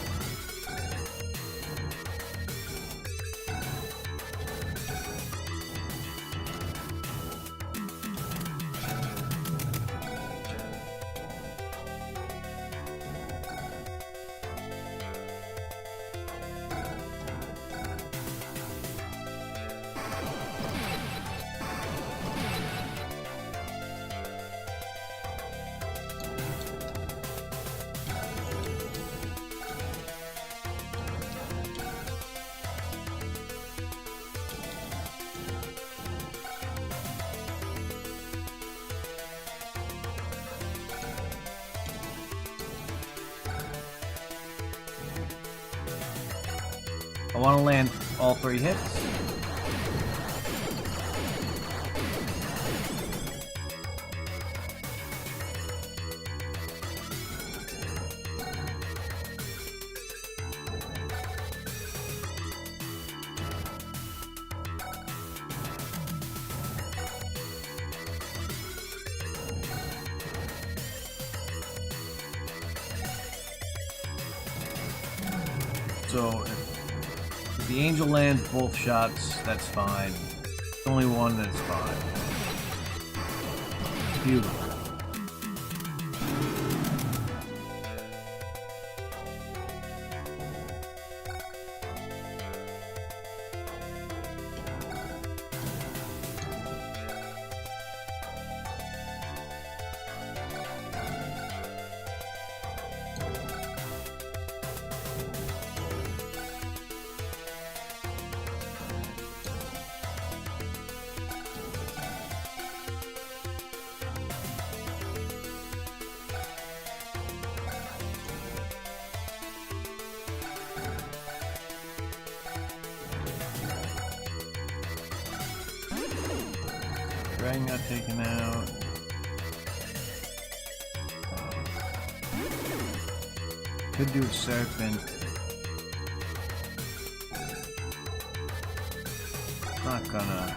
I want to land all 3 hits. So if the angel lands both shots, that's fine. It's only one that's fine. Beautiful. Dragon got taken out. Could do a serpent. Not gonna.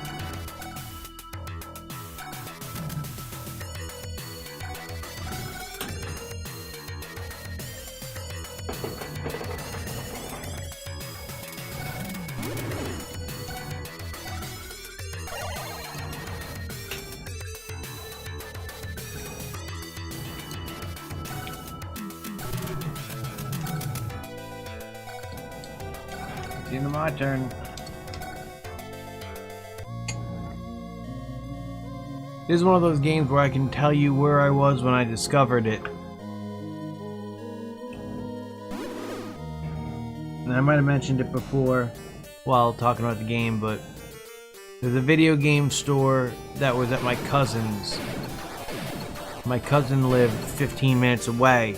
It's into my turn. This is one of those games where I can tell you where I was when I discovered it. And I might have mentioned it before while talking about the game, but there's a video game store that was at my cousin's. My cousin lived 15 minutes away.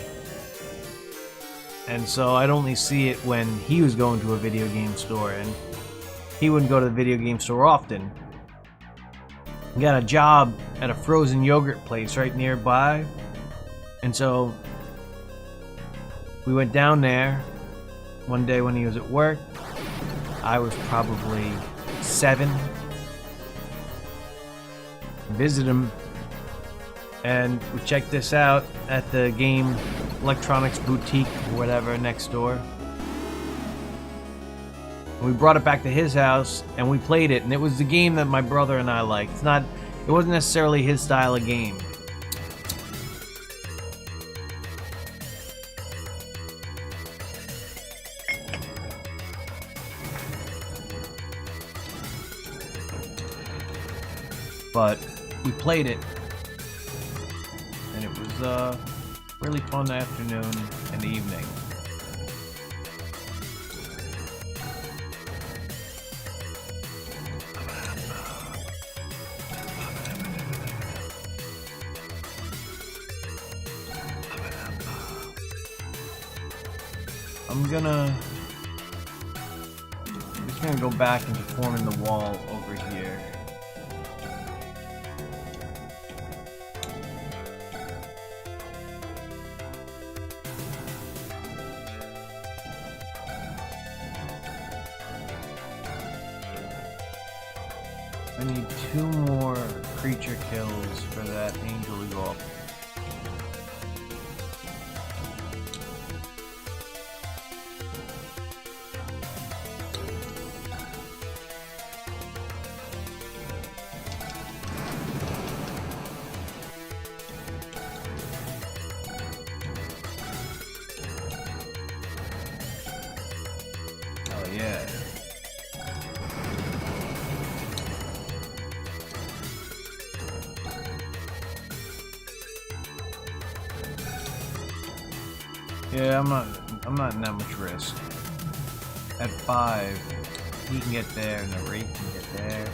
And so I'd only see it when he was going to a video game store, and he wouldn't go to the video game store often. He got a job at a frozen yogurt place right nearby, and so we went down there one day when he was at work. I was probably 7. Visit him, and we checked this out at the game electronics boutique or whatever next door. We brought it back to his house and we played it, and it was the game that my brother and I liked. It wasn't necessarily his style of game. But we played it, and it was a really fun afternoon and evening. I'm just gonna go back into forming the wall over here. I need 2 more creature kills for that angel to go up. Oh yeah. Yeah, I'm not in that much risk. At 5, he can get there, and the Wraith can get there.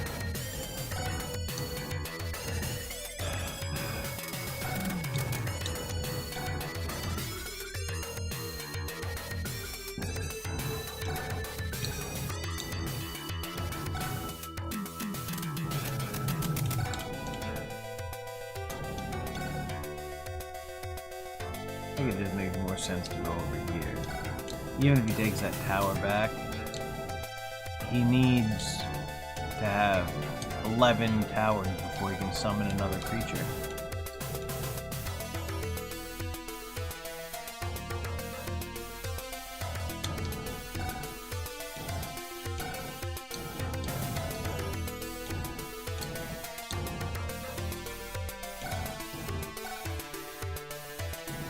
think it just makes more sense to go over here. Even if he takes that tower back, he needs to have 11 towers before he can summon another creature.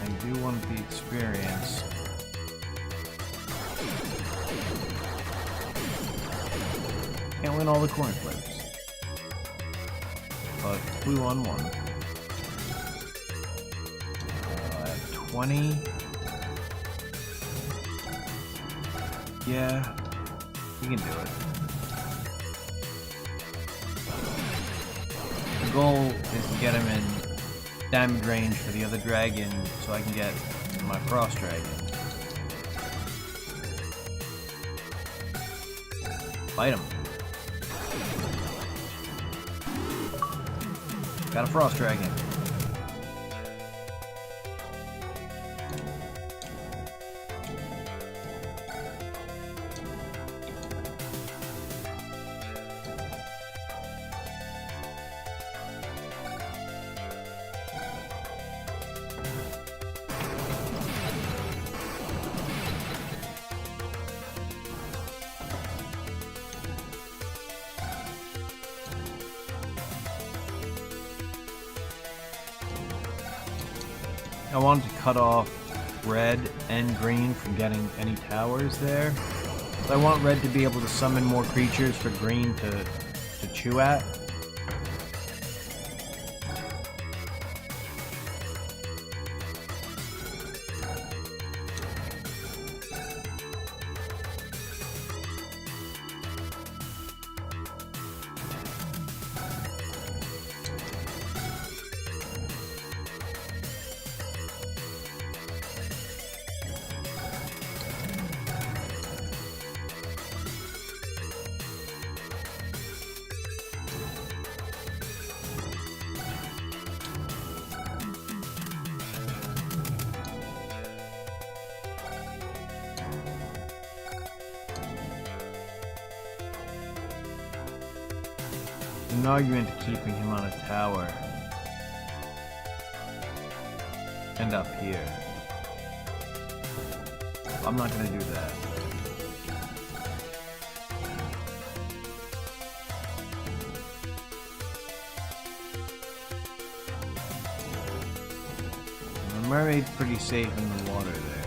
I do want the experience. Can't win all the coin flips. But we won one. At 20. Yeah, we can do it. The goal is to get him in damage range for the other dragon so I can get my frost dragon. Fight him. Got a frost dragon. I wanted to cut off red and green from getting any towers there. So I want red to be able to summon more creatures for green to chew at. An argument to keeping him on a tower and up here. I'm not gonna do that. The mermaid's pretty safe in the water there.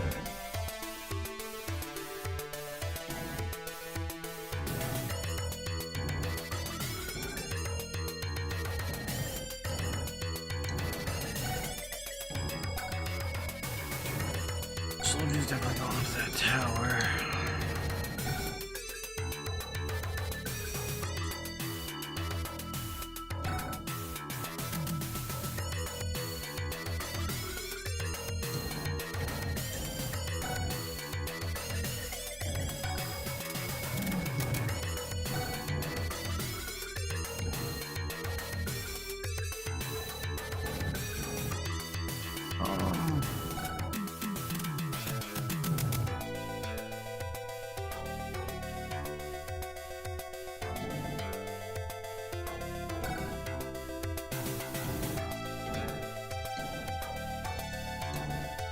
Soldier's definitely going off that tower.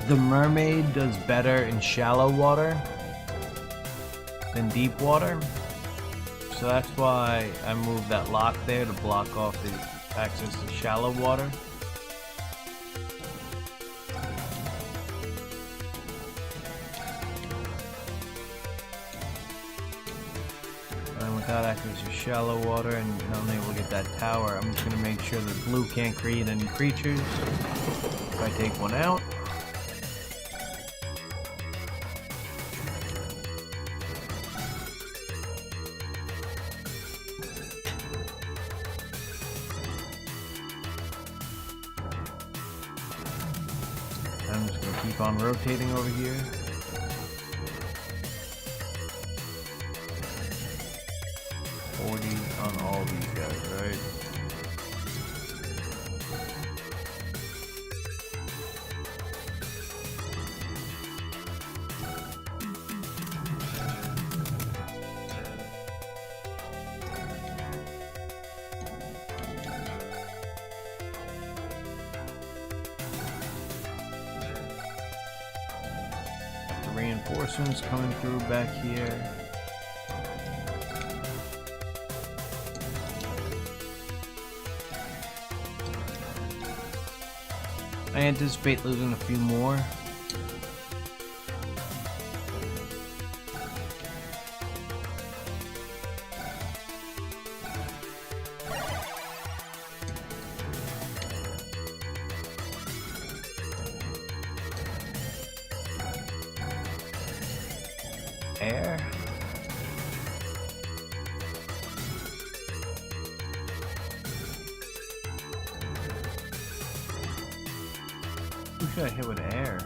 The mermaid does better in shallow water than deep water, so that's why I moved that lock there to block off the access to shallow water. And without access to shallow water and unable to get that tower, I'm just going to make sure that blue can't create any creatures. If I take one out, I'm just going to keep on rotating over here. On all these guys, right? reinforcements coming through back here. I anticipate losing a few more. Air. Who should I hit with air?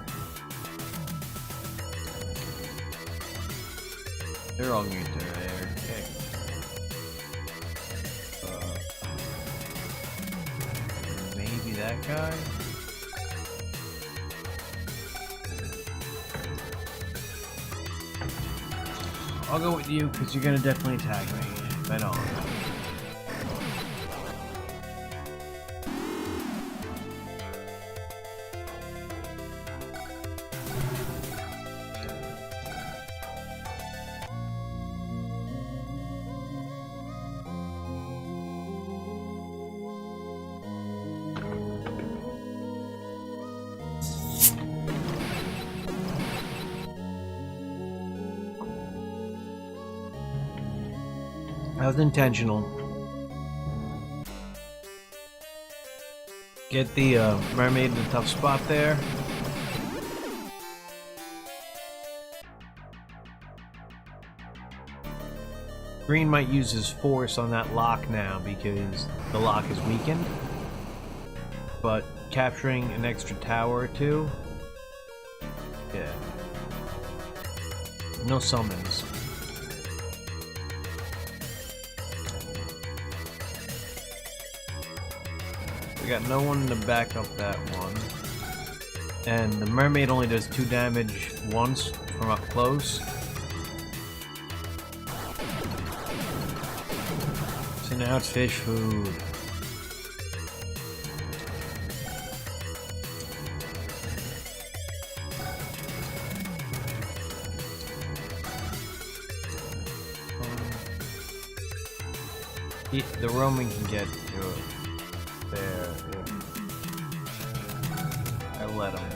They're all going to get their air kicked. Maybe that guy? I'll go with you because you're gonna definitely attack me if I don't. That was intentional. Get the mermaid in a tough spot there. Green might use his force on that lock now because the lock is weakened. But capturing an extra tower or two. Yeah. No summons. We got no one to back up that one. And the mermaid only does 2 damage once from up close. So now it's fish food. The roaming can get to it. There, I let him.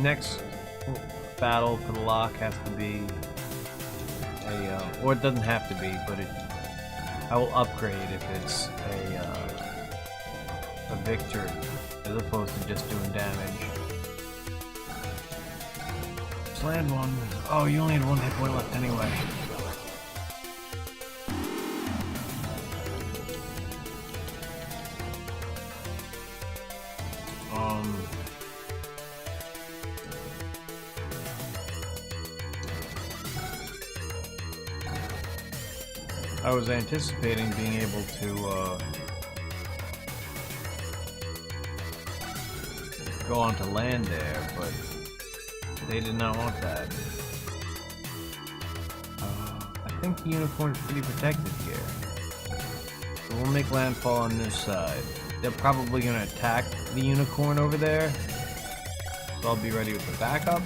Next battle for the lock has to be a, or it doesn't have to be, but I will upgrade if it's a victory as opposed to just doing damage. Just land one. Oh, you only had 1 hit point left anyway. I was anticipating being able to go onto land there, but they did not want that. I think the unicorn's pretty protected here. So we'll make landfall on this side. They're probably going to attack the unicorn over there, so I'll be ready with the backup.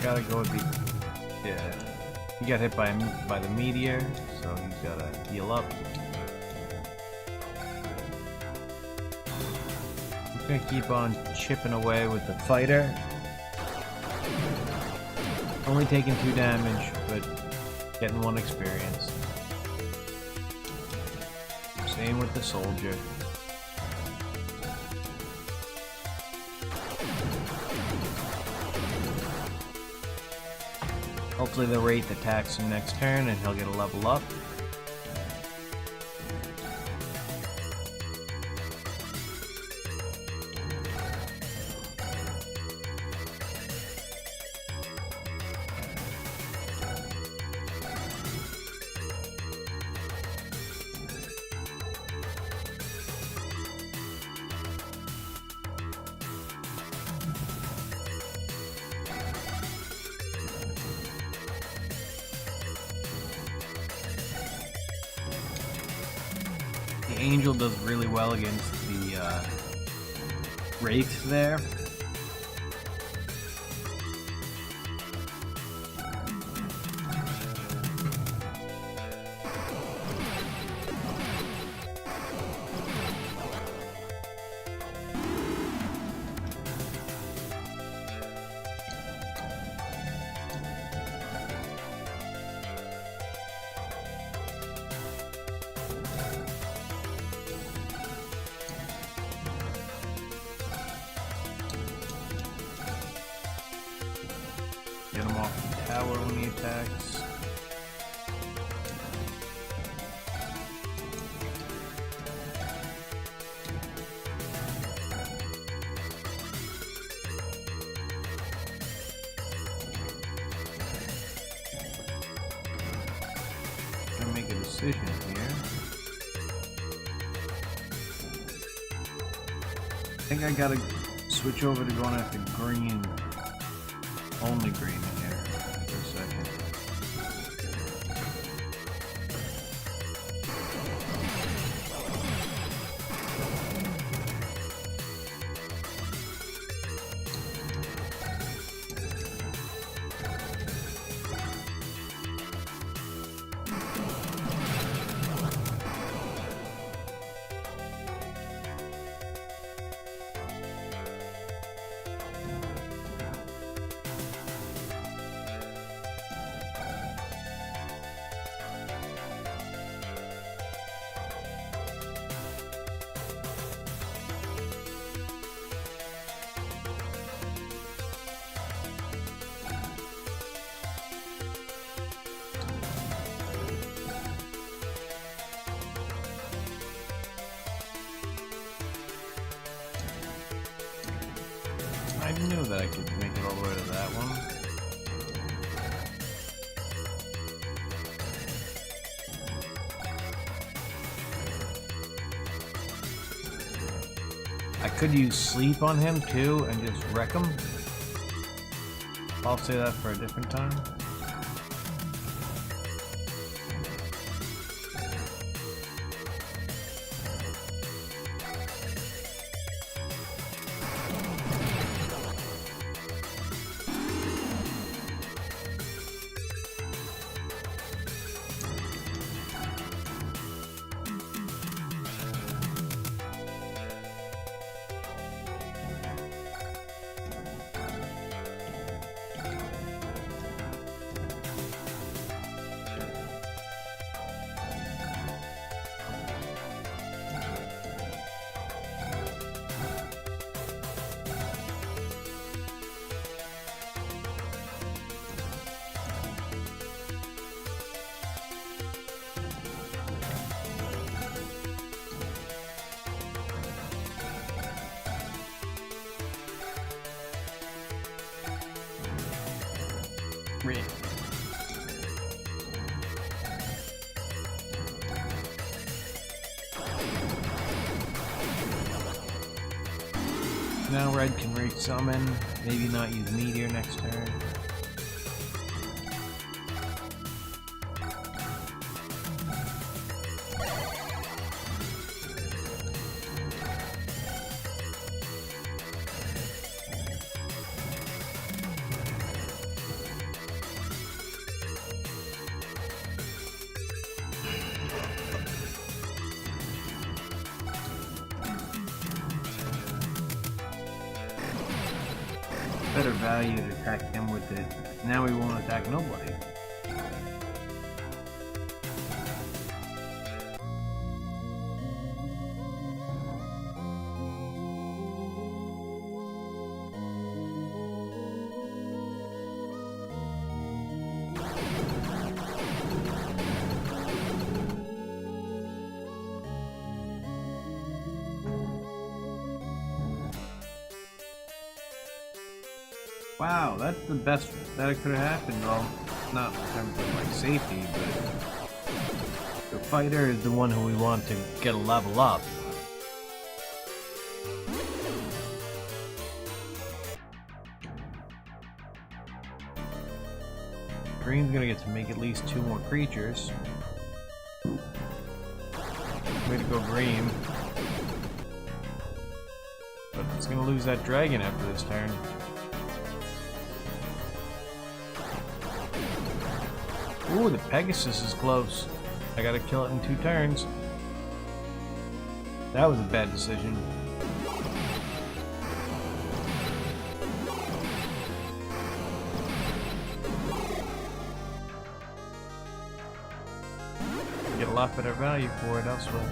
Gotta go with the, yeah. He got hit by the meteor, so he's gotta heal up. He's gonna keep on chipping away with the fighter. Only taking 2 damage, but getting 1 experience. Same with the soldier. Hopefully the Wraith attacks him next turn and he'll get a level up. Angel does really well against the Wraiths there. Get him off the tower when he attacks. Gonna make a decision here. I think I gotta switch over to going after green. Only green in here for a second. I knew that I could make it all the way to that one. I could use sleep on him too and just wreck him. I'll say that for a different time. Red. Now red can re-summon, maybe not use Meteor next turn. Better value to attack him with it. Now we won't attack nobody. Wow, that's the best that could have happened. Well, not in terms of like safety, but the fighter is the one who we want to get a level up. Green's gonna get to make at least 2 more creatures. Way to go, green. But it's gonna lose that dragon after this turn. Ooh, the Pegasus is close. I gotta kill it in 2 turns. That was a bad decision. Get a lot better value for it elsewhere.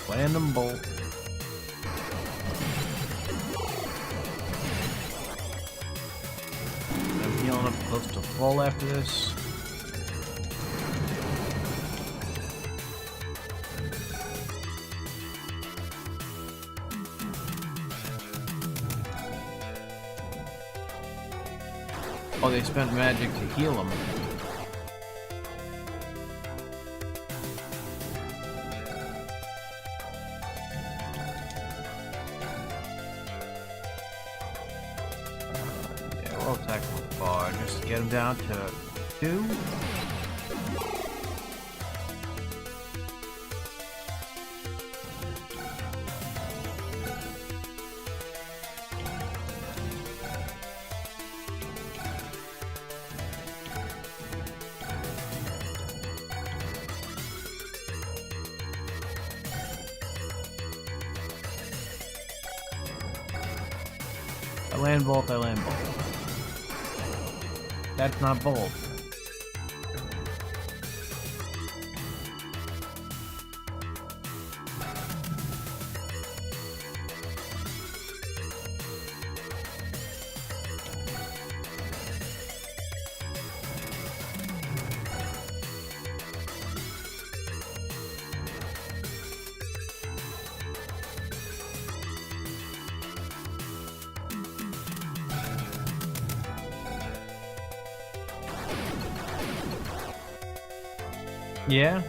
Random bolt. I'm healing up close to full after this. Oh, they spent magic to heal him. We'll attack with bar just to get him down to 2. I land bolt, I land bolt. That's not bolt. Yeah?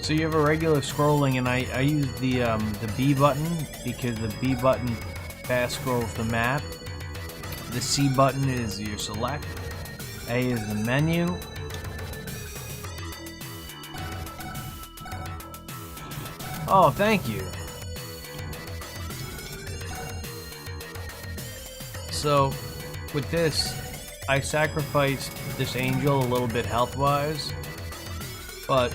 So you have a regular scrolling, and I use the B button because the B button fast scrolls the map. The C button is your select. A is the menu. Oh, thank you. So with this, I sacrificed this angel a little bit health-wise, but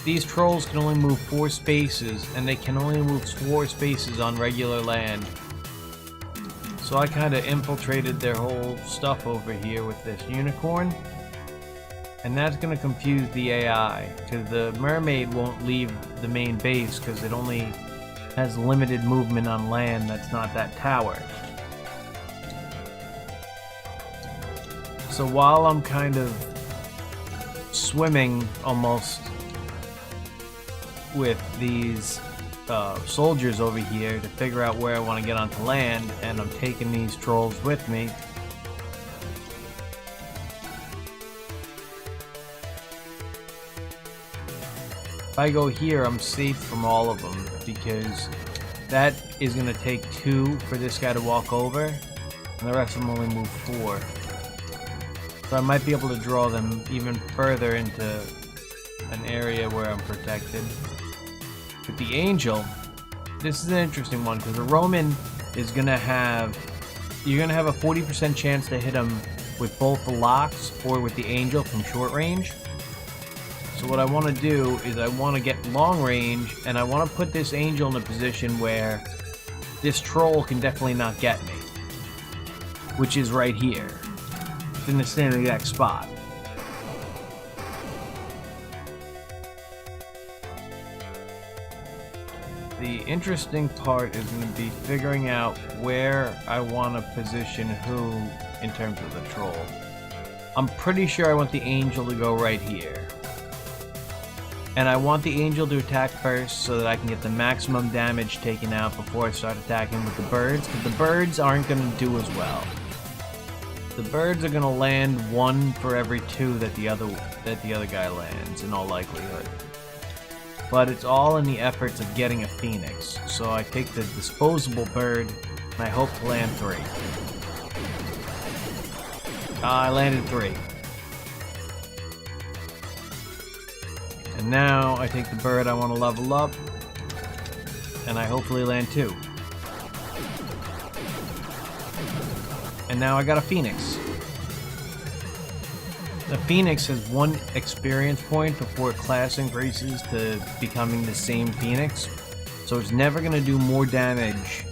these trolls can only move 4 spaces, and they can only move 4 spaces on regular land. So I kind of infiltrated their whole stuff over here with this unicorn. And that's going to confuse the AI, because the mermaid won't leave the main base because it only has limited movement on land that's not that tower. So while I'm kind of swimming almost with these soldiers over here to figure out where I want to get onto land, and I'm taking these trolls with me. If I go here, I'm safe from all of them because that is going to take 2 for this guy to walk over, and the rest of them only move 4. So I might be able to draw them even further into an area where I'm protected. With the angel, this is an interesting one because the Roman is gonna have, you're gonna have a 40% chance to hit him with both the locks or with the angel from short range. So what I want to do is I want to get long range, and I want to put this angel in a position where this troll can definitely not get me. which is right here. It's in the same exact spot. The interesting part is going to be figuring out where I want to position who in terms of the troll. I'm pretty sure I want the angel to go right here. And I want the angel to attack first so that I can get the maximum damage taken out before I start attacking with the birds, because the birds aren't going to do as well. The birds are going to land 1 for every 2 that the other guy lands, in all likelihood. But it's all in the efforts of getting a phoenix. So I take the disposable bird, and I hope to land 3. I landed 3. And now I take the bird I want to level up, and I hopefully land 2. And now I got a phoenix. The phoenix has 1 experience point before class increases to becoming the same phoenix, so it's never going to do more damage,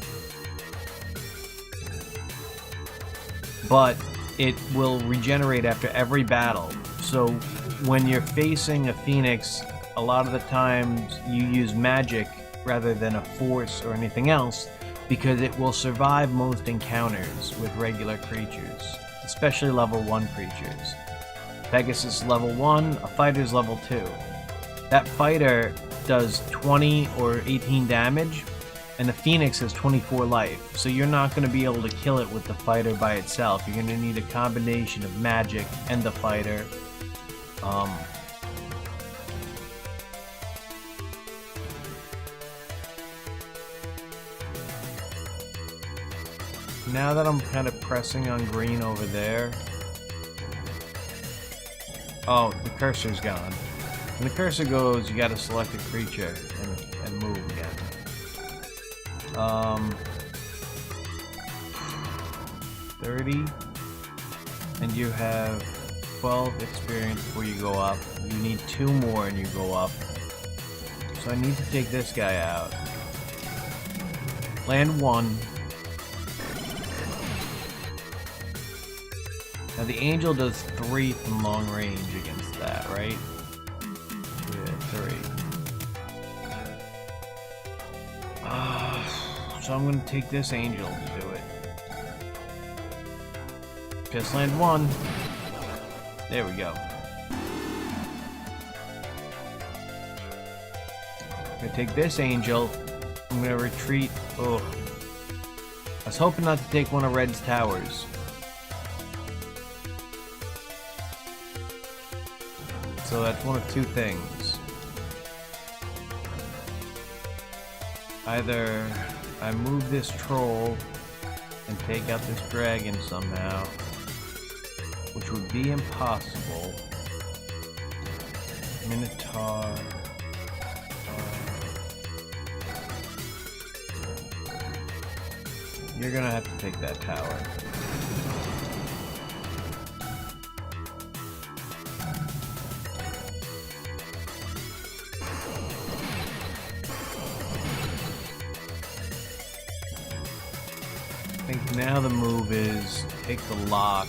but it will regenerate after every battle. So when you're facing a phoenix, a lot of the times you use magic rather than a force or anything else, because it will survive most encounters with regular creatures, especially level 1 creatures. Pegasus level 1, a fighter's level 2. That fighter does 20 or 18 damage, and the phoenix has 24 life, so you're not going to be able to kill it with the fighter by itself. You're going to need a combination of magic and the fighter. Now that I'm kind of pressing on green over there... Oh, the cursor's gone. When the cursor goes, you gotta select a creature and move again. 30, and you have 12 experience before you go up. You need 2 more and you go up. So I need to take this guy out. Land 1. Now the angel does 3 from long range against that, right? Yeah, 3. So I'm gonna take this angel to do it. Just land 1. There we go. I'm gonna take this angel. I'm gonna retreat. Oh. I was hoping not to take one of Red's towers. So that's one of 2 things. Either I move this troll and take out this dragon somehow, which would be impossible. Minotaur. You're gonna have to take that tower. I think now the move is take the lock.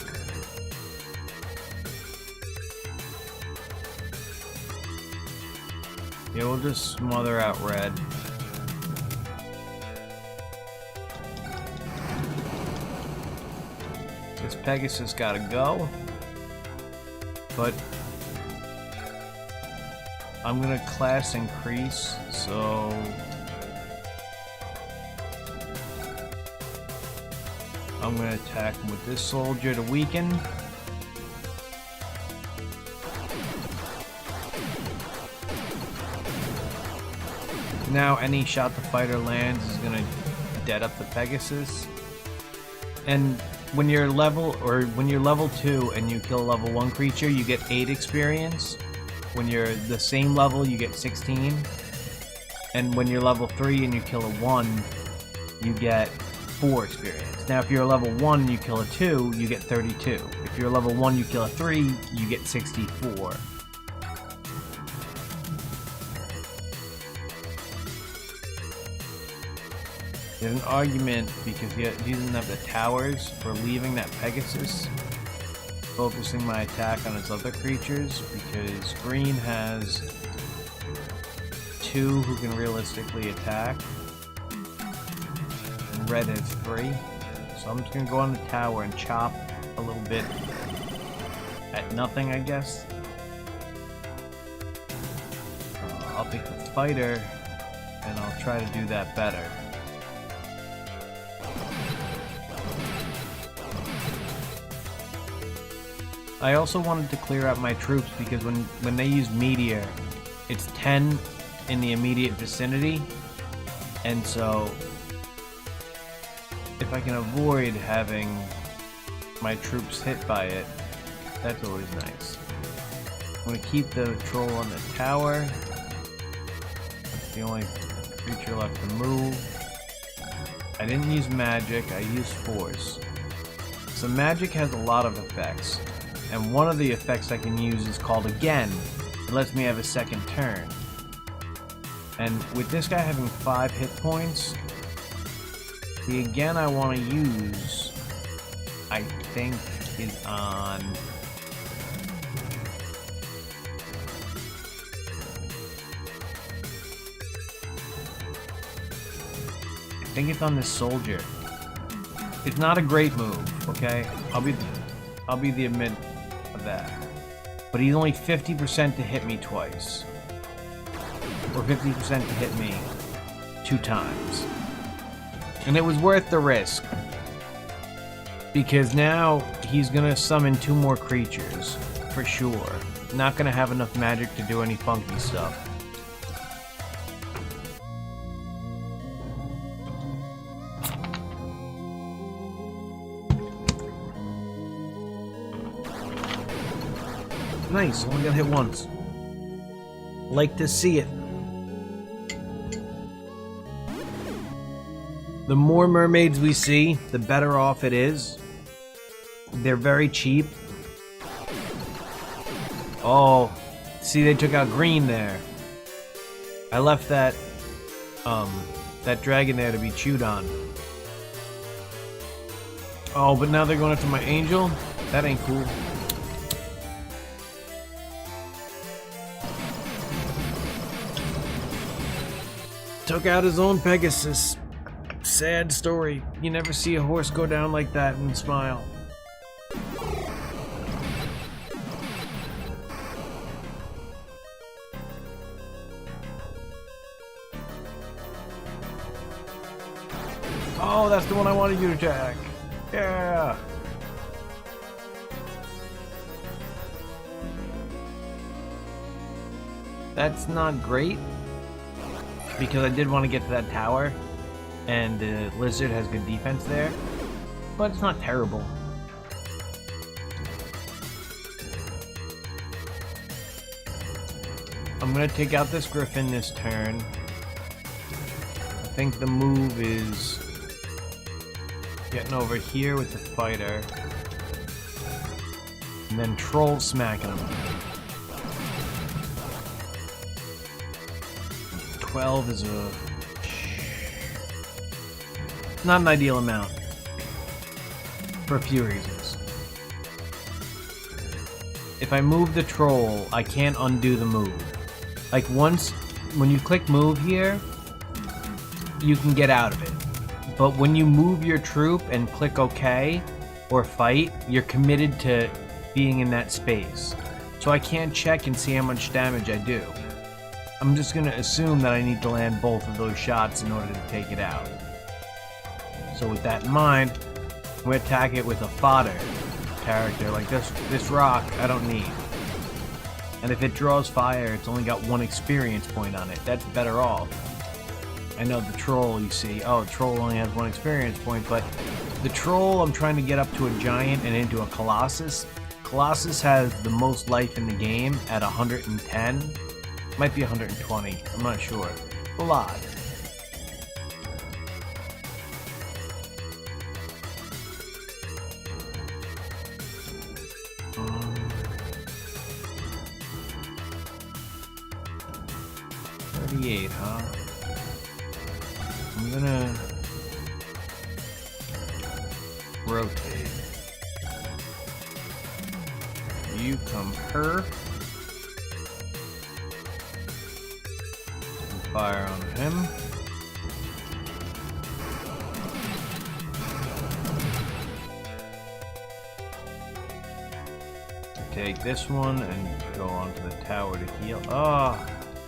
Yeah, we'll just smother out Red. This Pegasus gotta go. But I'm gonna class increase, so I'm going to attack him with this soldier to weaken. Now any shot the fighter lands is going to dead up the Pegasus. And when you're level 2 and you kill a level 1 creature, you get 8 experience. When you're the same level, you get 16. And when you're level 3 and you kill a 1, you get 4 experience. Now if you're a level 1 and you kill a 2, you get 32. If you're a level 1 you kill a 3, you get 64. There's an argument because he doesn't have the towers for leaving that Pegasus, focusing my attack on his other creatures, because green has 2 who can realistically attack, and red has 3. So I'm just gonna go on the tower and chop a little bit at nothing, I guess. I'll take the fighter, and I'll try to do that better. I also wanted to clear out my troops because when they use Meteor, it's 10 in the immediate vicinity, and so if I can avoid having my troops hit by it, that's always nice. I'm going to keep the troll on the tower. That's the only creature left to move. I didn't use magic, I used force. So magic has a lot of effects. And one of the effects I can use is called Again. It lets me have a second turn. And with this guy having 5 hit points, the Again I want to use, I think, is on... I think it's on this soldier. It's not a great move, okay? I'll be the admit of that. But he's only 50% to hit me twice. Or 50% to hit me 2 times. And it was worth the risk. Because now he's gonna summon 2 more creatures. For sure. Not gonna have enough magic to do any funky stuff. Nice, only got hit once. Like to see it. The more mermaids we see, the better off it is. They're very cheap. Oh, see, they took out green there. I left that dragon there to be chewed on. Oh, but now they're going after my angel? That ain't cool. Took out his own Pegasus. Sad story. You never see a horse go down like that and smile. Oh, that's the one I wanted you to attack. Yeah. That's not great, because I did want to get to that tower, and the lizard has good defense there, but it's not terrible. I'm gonna take out this griffin this turn. I think the move is getting over here with the fighter, and then troll smacking him. 12 is not an ideal amount for a few reasons. If I move the troll, I can't undo the move. Like once, when you click move here, you can get out of it. But when you move your troop and click OK or fight, you're committed to being in that space. So I can't check and see how much damage I do. I'm just going to assume that I need to land both of those shots in order to take it out. So with that in mind, we attack it with a fodder character like this rock I don't need. And if it draws fire, it's only got 1 experience point on it. That's better off. I know the troll, you see, oh, the troll only has 1 experience point, but the troll, I'm trying to get up to a giant and into a colossus. Colossus has the most life in the game at 110. Might be 120, I'm not sure. A lot. $38, huh? I'm gonna rotate. You come her. And fire on him. Take this one and go onto the tower to heal. Oh,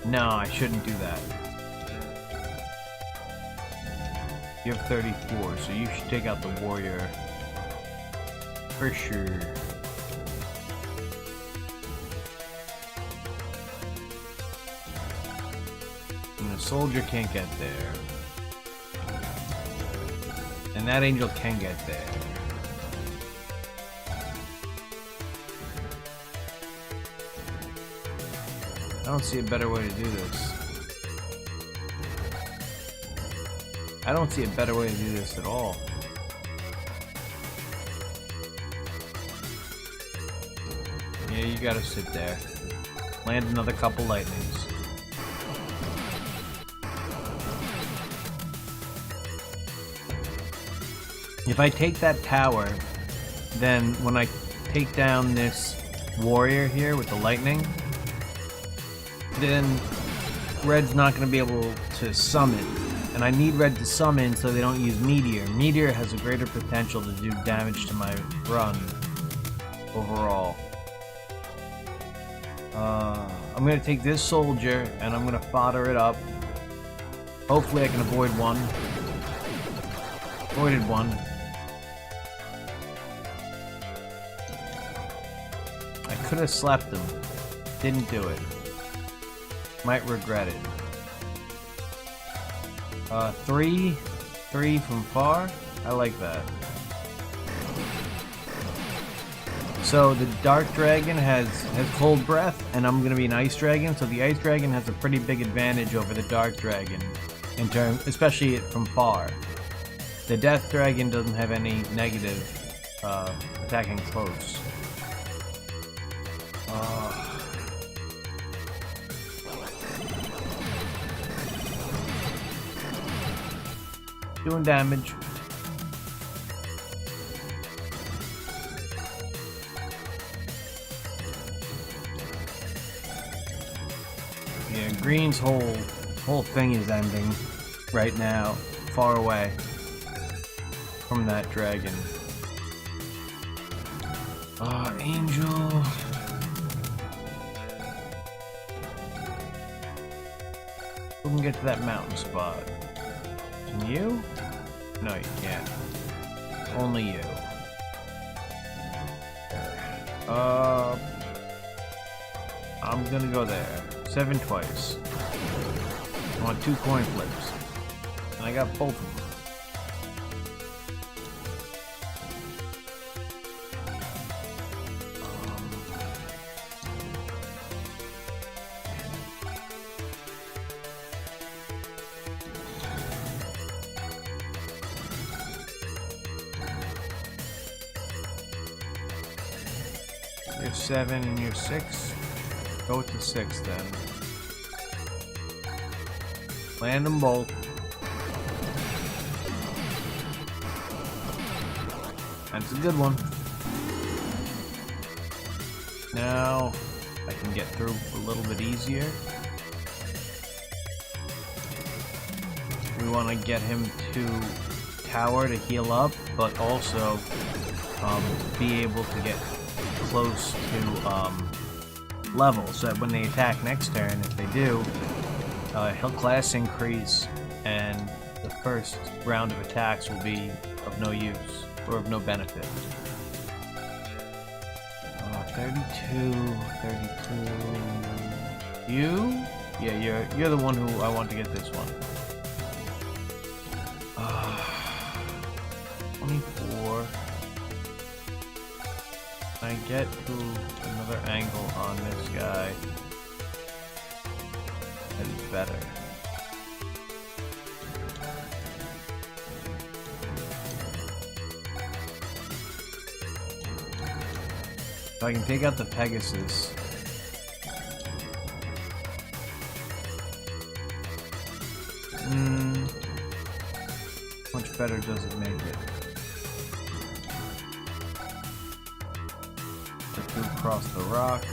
no, I shouldn't do that. You have 34, so you should take out the warrior. For sure. And the soldier can't get there. And that angel can get there. I don't see a better way to do this. I don't see a better way to do this at all. Yeah, you gotta sit there. Land another couple lightnings. If I take that tower, then when I take down this warrior here with the lightning, then Red's not going to be able to summon. And I need Red to summon so they don't use Meteor. Meteor has a greater potential to do damage to my run overall. I'm going to take this soldier and I'm going to fodder it up. Hopefully I can avoid one. Avoided one. I could have slapped him. Didn't do it. Might regret it. 3 from far? I like that. So the Dark Dragon has Cold Breath, and I'm gonna be an Ice Dragon, so the Ice Dragon has a pretty big advantage over the Dark Dragon, in terms, especially from far. The Death Dragon doesn't have any negative attacking close. Doing damage. Yeah, Green's whole thing is ending right now, far away from that dragon. Angel. Who can get to that mountain spot? Can you? No, you can't. Only you. I'm gonna go there. 7 twice. I want 2 coin flips. And I got both of them. You're 7 and you're 6. Go with the 6 then. Land them both. That's a good one. Now I can get through a little bit easier. We want to get him to tower to heal up, but also be able to get close to level, so that when they attack next turn, if they do, he'll class increase, and the first round of attacks will be of no use, or of no benefit. 32. You? Yeah, you're the one who I want to get this one. 24. I get to another angle on this guy. That is better. So I can take out the Pegasus. Much better does it make it? across the rock.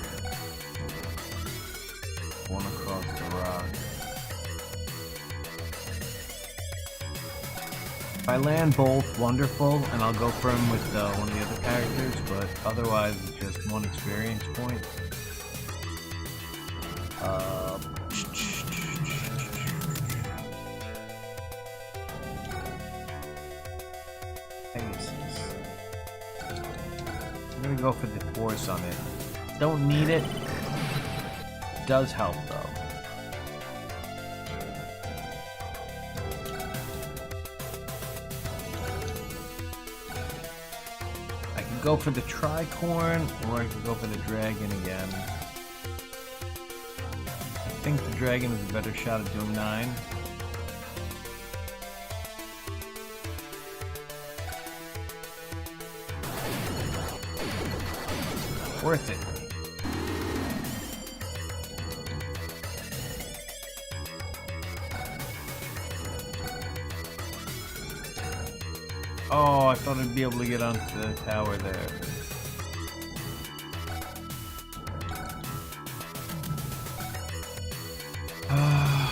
One across the rock. If I land both, wonderful, and I'll go for him with one of the other characters, but otherwise it's just one experience point. I'm gonna go for the force on it. Don't need it. Does help though. I can go for the tricorn, or I can go for the dragon again. I think the dragon is a better shot at doing 9. Worth it. Oh, I thought I'd be able to get onto the tower there. I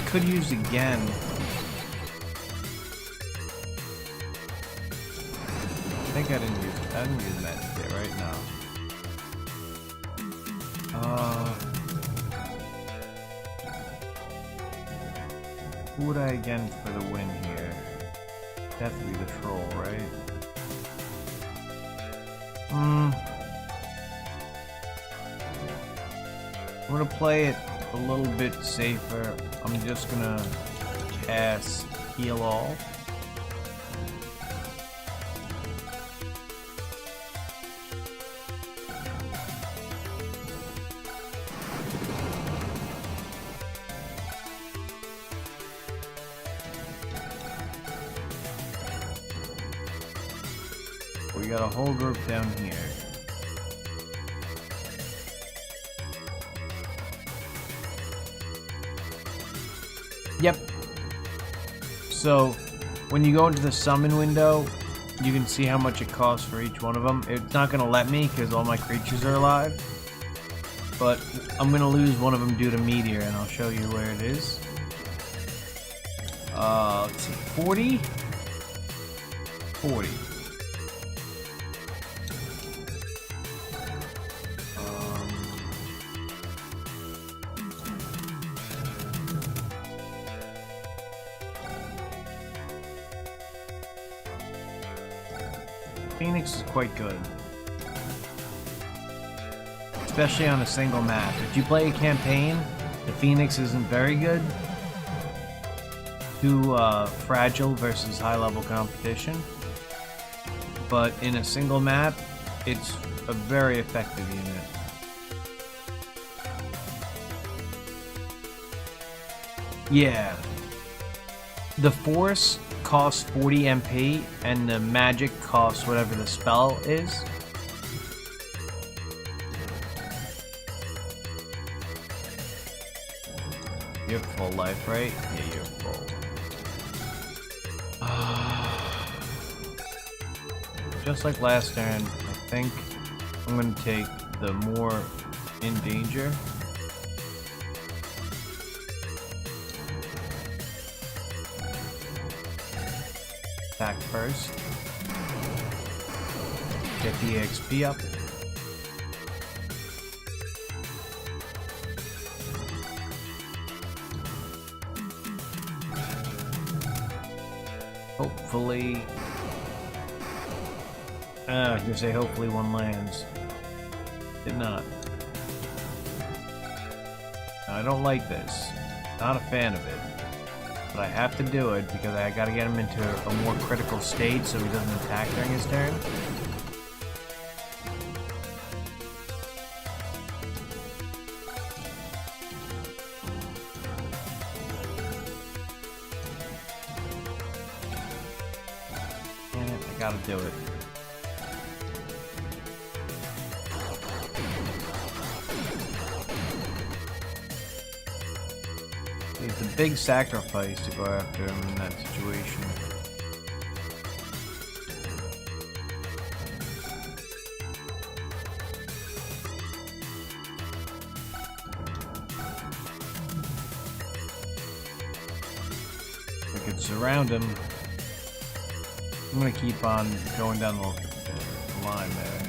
could use again. I think I didn't use magic there right now. Who would I again for the win here? Definitely the troll, right? I'm gonna play it a little bit safer. I'm just gonna cast Heal All. We got a whole group down here. Yep. So, when you go into the summon window, you can see how much it costs for each one of them. It's not going to let me because all my creatures are alive. But I'm going to lose one of them due to meteor, and I'll show you where it is. Let's see, 40? 40. Phoenix is quite good. Especially on a single map. If you play a campaign, the Phoenix isn't very good. Too fragile versus high-level competition. But in a single map, it's a very effective unit. Yeah. The Force costs 40 MP, and the magic costs whatever the spell is. You have full life, right? Yeah, you're full. Just like last turn, I think I'm going to take the more in danger. Attack first. Get the XP up. Hopefully... I was gonna say hopefully one lands. Did not. Now, I don't like this. Not a fan of it. But I have to do it because I gotta get him into a more critical state so he doesn't attack during his turn. Damn it, I gotta do it. It's a big sacrifice to go after him in that situation. surround him. I'm gonna keep on going down the line there.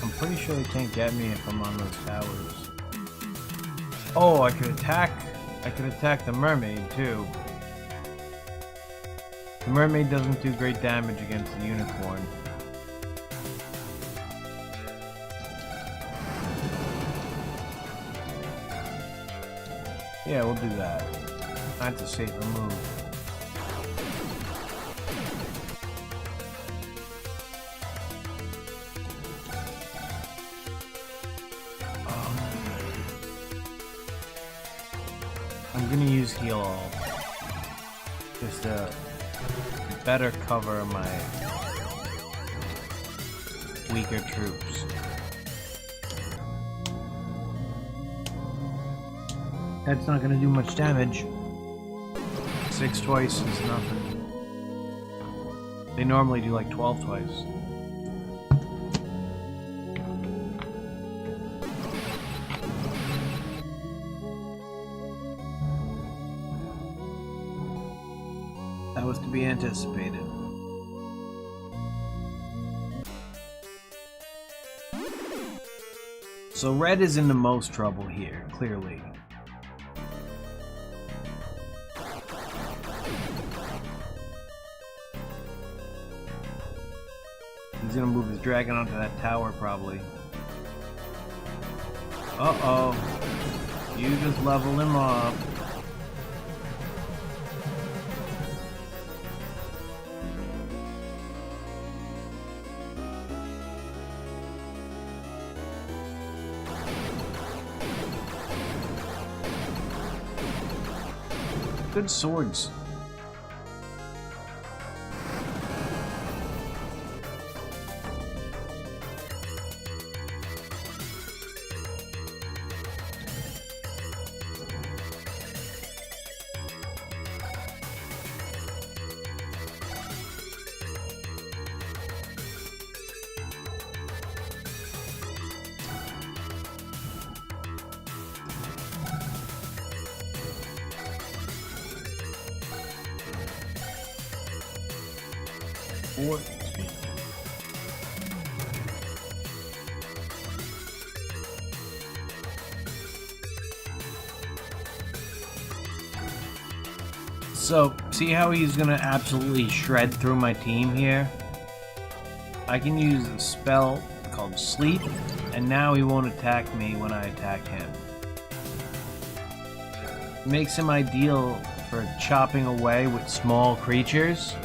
I'm pretty sure they can't get me if I'm on those towers. Oh, I could attack the mermaid too. The mermaid doesn't do great damage against the unicorn. Yeah, we'll do that. That's a safer move. I'm gonna use heal all. Just to better cover my weaker troops. That's not gonna do much damage. 6 twice is nothing. They normally do like 12 twice. That was to be anticipated. So red is in the most trouble here, clearly. He's gonna move his dragon onto that tower, probably. Uh-oh. You just level him up. Good swords. So, see how he's gonna absolutely shred through my team here? I can use a spell called Sleep, and now he won't attack me when I attack him. It makes him ideal for chopping away with small creatures,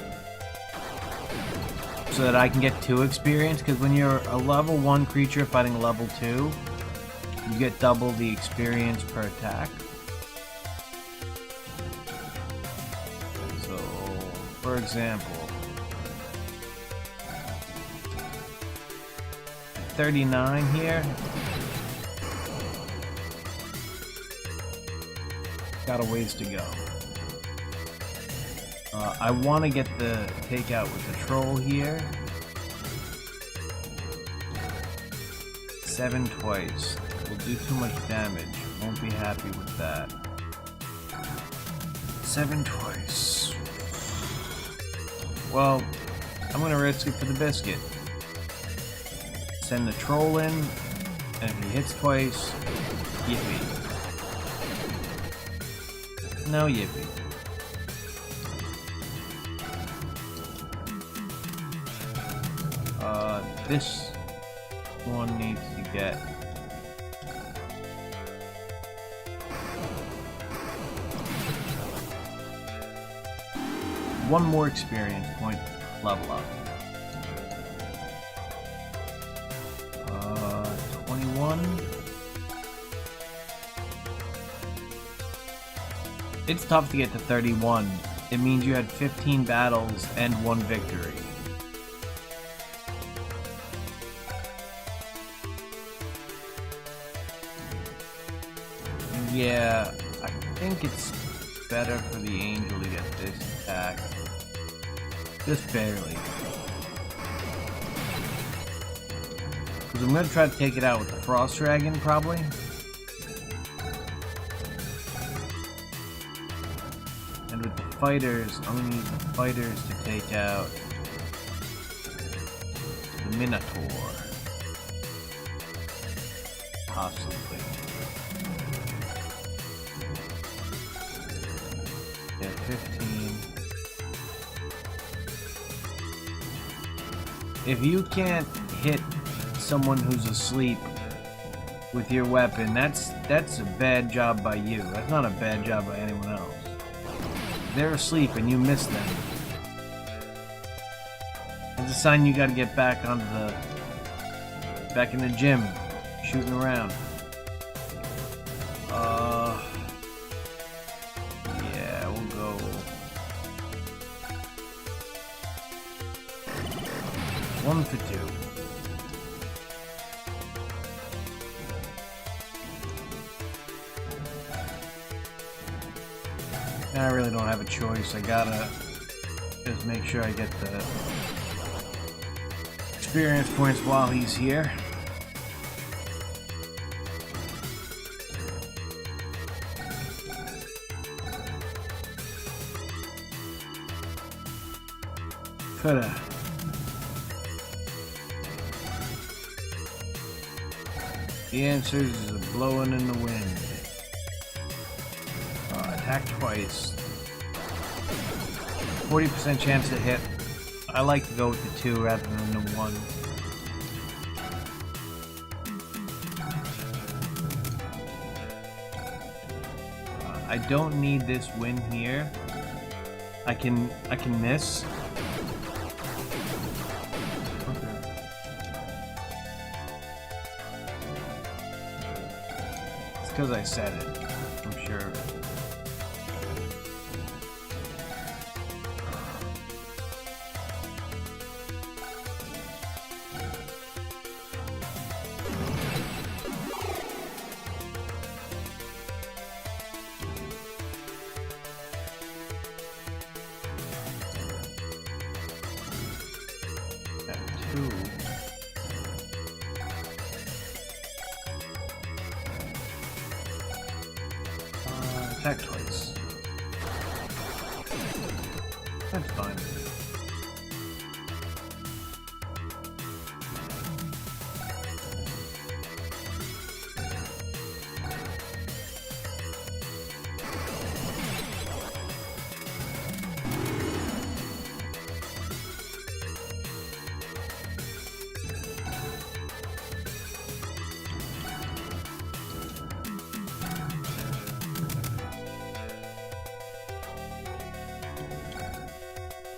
so that I can get 2 experience, because when you're a level 1 creature fighting a level 2, you get double the experience per attack. So, for example, 39 here. Got a ways to go. I want to get the takeout with the troll here. 7 twice. Will do too much damage. Won't be happy with that. 7 twice. Well, I'm gonna risk it for the biscuit. Send the troll in, and if he hits twice, yippee. No yippee. This one needs to get one more experience point level up. 21. It's tough to get to 31. It means you had 15 battles and 1 victory. Yeah, I think it's better for the angel to get this attack. Just barely. Because I'm gonna try to take it out with the Frost Dragon, probably. And with the fighters, I'm gonna use the fighters to take out the Minotaur. Possibly. Yeah, 15. If you can't hit someone who's asleep with your weapon, that's a bad job by you. That's not a bad job by anyone else. If they're asleep and you miss them, it's a sign you gotta get back onto back in the gym, shooting around. Yeah, we'll go 1 for 2. I really don't have a choice. I gotta just make sure I get the experience points while he's here. Coulda. The answer is a blowing in the wind. Attack twice. 40% chance to hit. I like to go with the 2 rather than the 1. I don't need this win here. I can miss. Okay. It's because I said it, I'm sure. Attack twice. That's fine.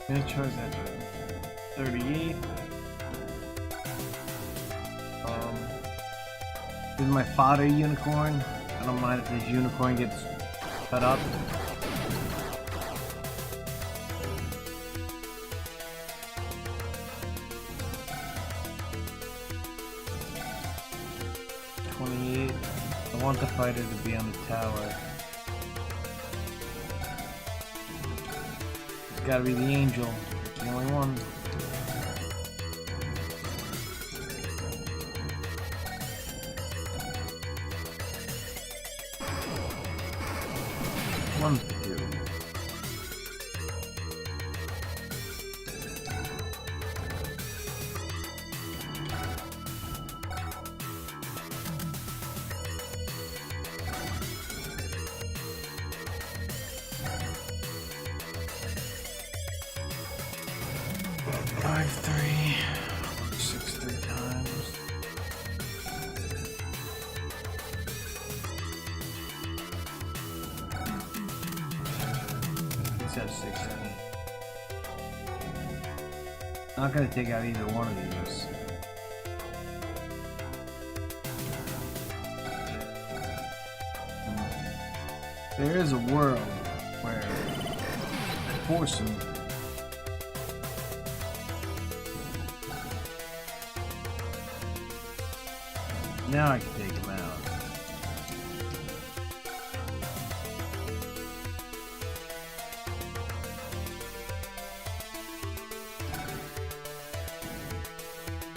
Miniatures at 38. This is my fodder unicorn. I don't mind if this unicorn gets cut up. I want the fighter to be on the tower. It's gotta be the angel. It's the only one. One for two. Six three times. He says 16. Not gonna take out either one of these. There is a world where I force him. Now I can take him out.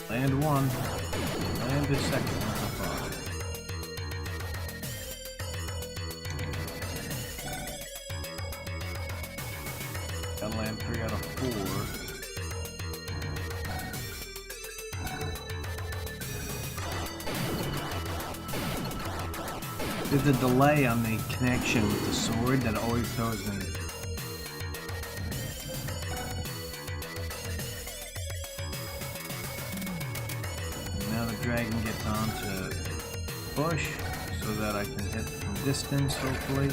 Land one. land this second. That's a problem. Gotta land 3 out of 4. There's a delay on the connection with the sword that always throws me. Now the dragon gets onto bush so that I can hit from distance, hopefully.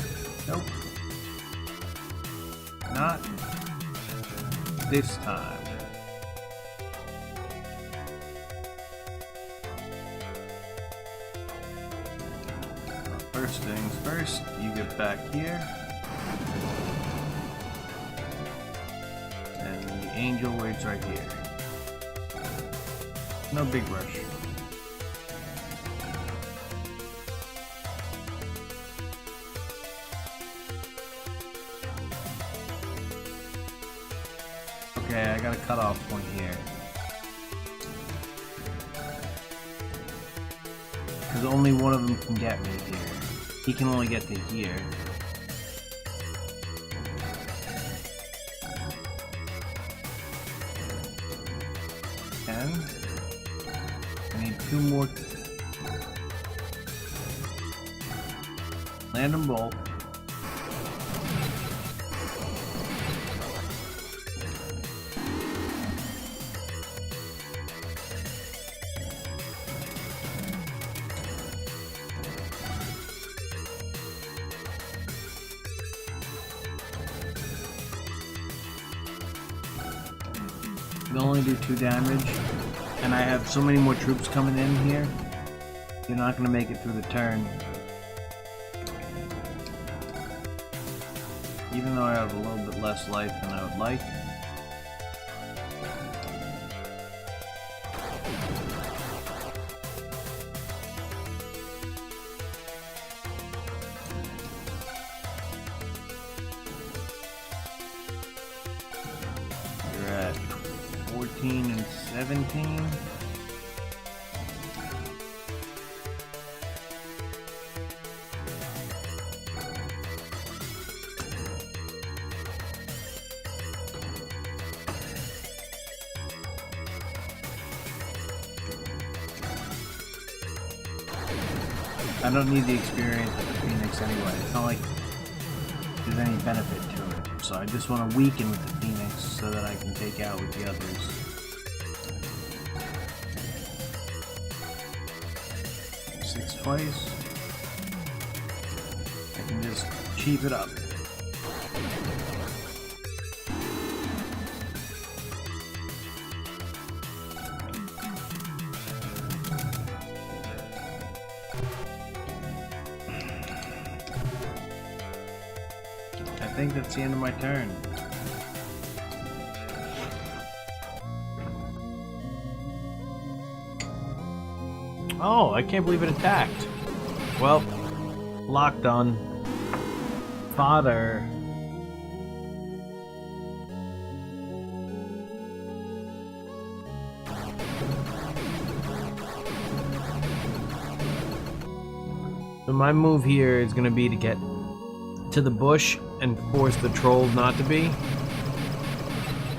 Nope. Not this time. First things first, you get back here. And the angel waits right here. No big rush. Okay, I got a cutoff point here. Because only one of them can get me here. He can only get to here. And I need 2 more. Land them both. They'll only do 2 damage, and I have so many more troops coming in here. You're not going to make it through the turn. Even though I have a little bit less life than I would like. You're at 14 and 17. I don't need the experience of the Phoenix anyway. It's not like there's any benefit to it. So I just want to weaken with the Phoenix so that I can take out with the others. Six twice. I can just cheap it up. I think that's the end of my turn. Oh, I can't believe it attacked. Well, locked on. Father. So my move here is going to be to get to the bush and force the troll not to be.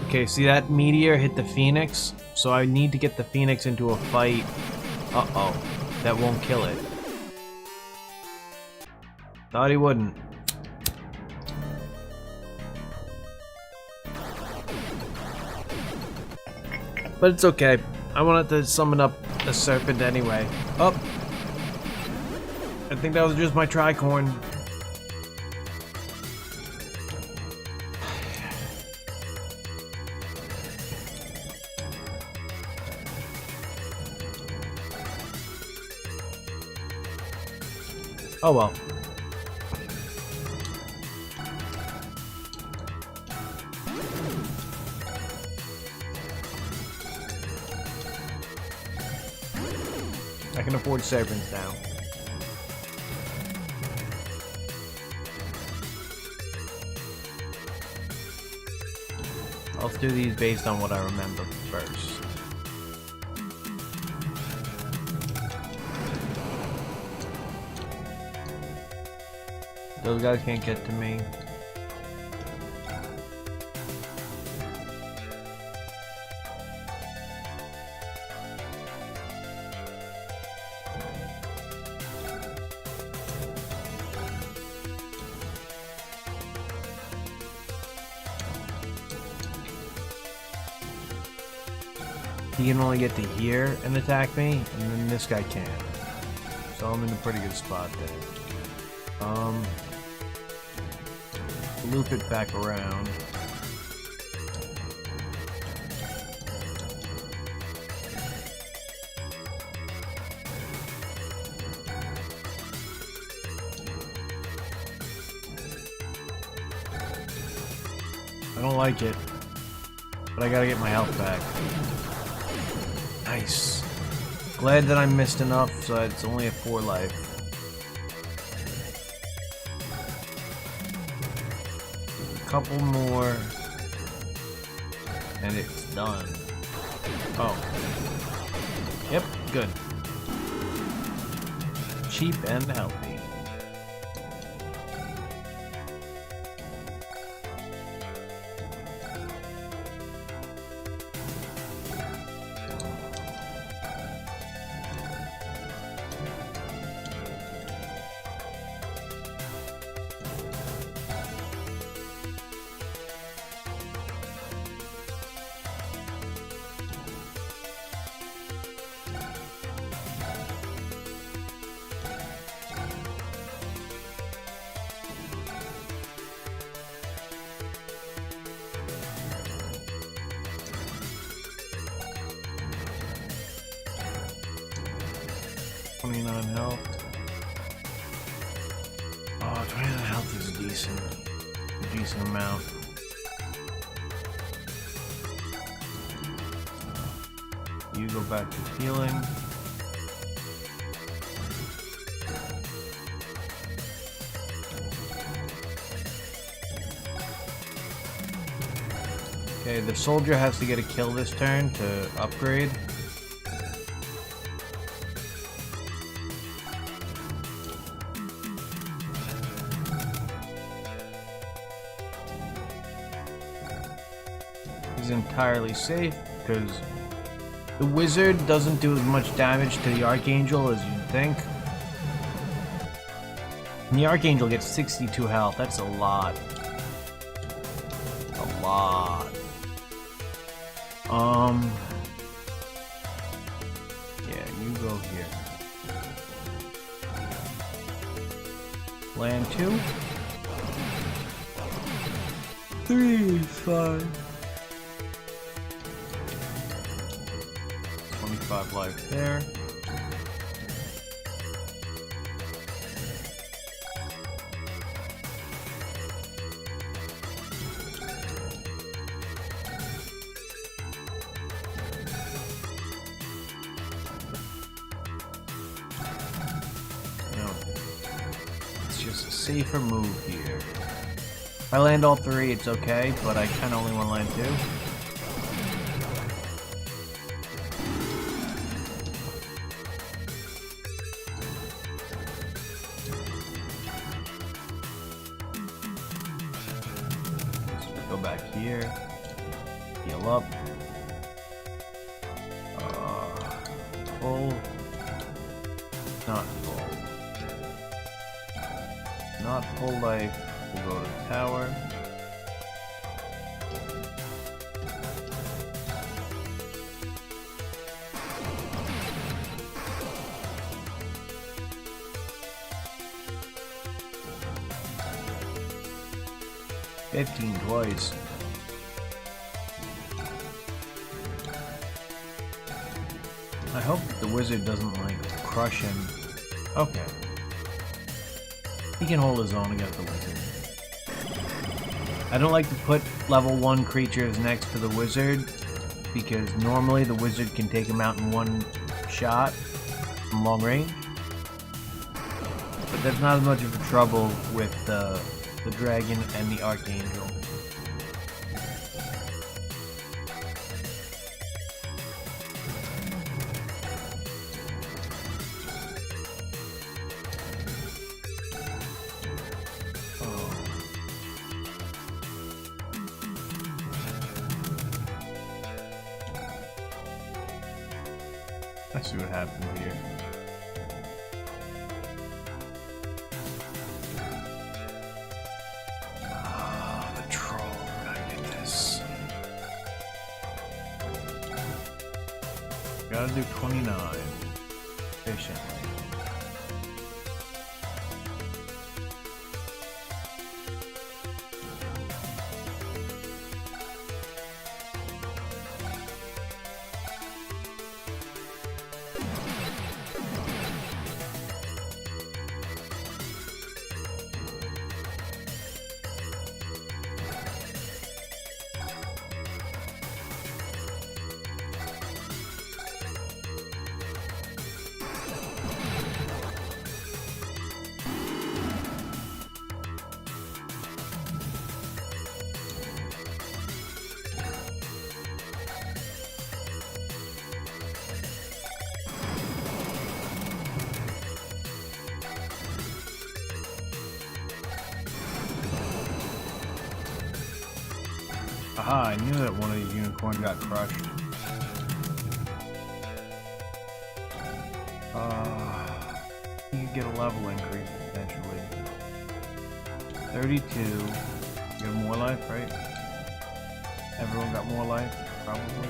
Okay, see that meteor hit the Phoenix? So I need to get the Phoenix into a fight. Uh-oh. That won't kill it. Thought he wouldn't. But it's okay. I wanted to summon up a serpent anyway. Oh! I think that was just my tricorn. Oh well. I can afford serpents now. I'll do these based on what I remember first. Those guys can't get to me. He can only get to here and attack me, and then this guy can't. So I'm in a pretty good spot there. Loop it back around. I don't like it, but I gotta get my health back. Nice. Glad that I missed enough, so it's only a 4 life. A couple more, and it's done. Oh. Yep, good. Cheap and healthy. Health. Oh, 29 health is a decent amount. You go back to healing. Okay, the soldier has to get a kill this turn to upgrade. Entirely safe because the wizard doesn't do as much damage to the archangel as you'd think. And the archangel gets 62 health. That's a lot. A lot. Yeah, you go here. Land 2. 3 is fine. 25 life there. No, it's just a safer move here. If I land all 3, it's okay, but I kind of only want to land 2. Go back here, heal up, full, not full life, we'll go to the tower. $15 twice. I hope that the wizard doesn't, like, crush him. Okay. He can hold his own against the wizard. I don't like to put level 1 creatures next to the wizard, because normally the wizard can take him out in one shot from long range. But that's not as much of a trouble with the dragon and the archangel. I see what happened here. The troll. Gotta get this. Gotta do 29 efficiently. Aha, I knew that one of these unicorns got crushed. You could get a level increase potentially. 32. You have more life, right? Everyone got more life, probably.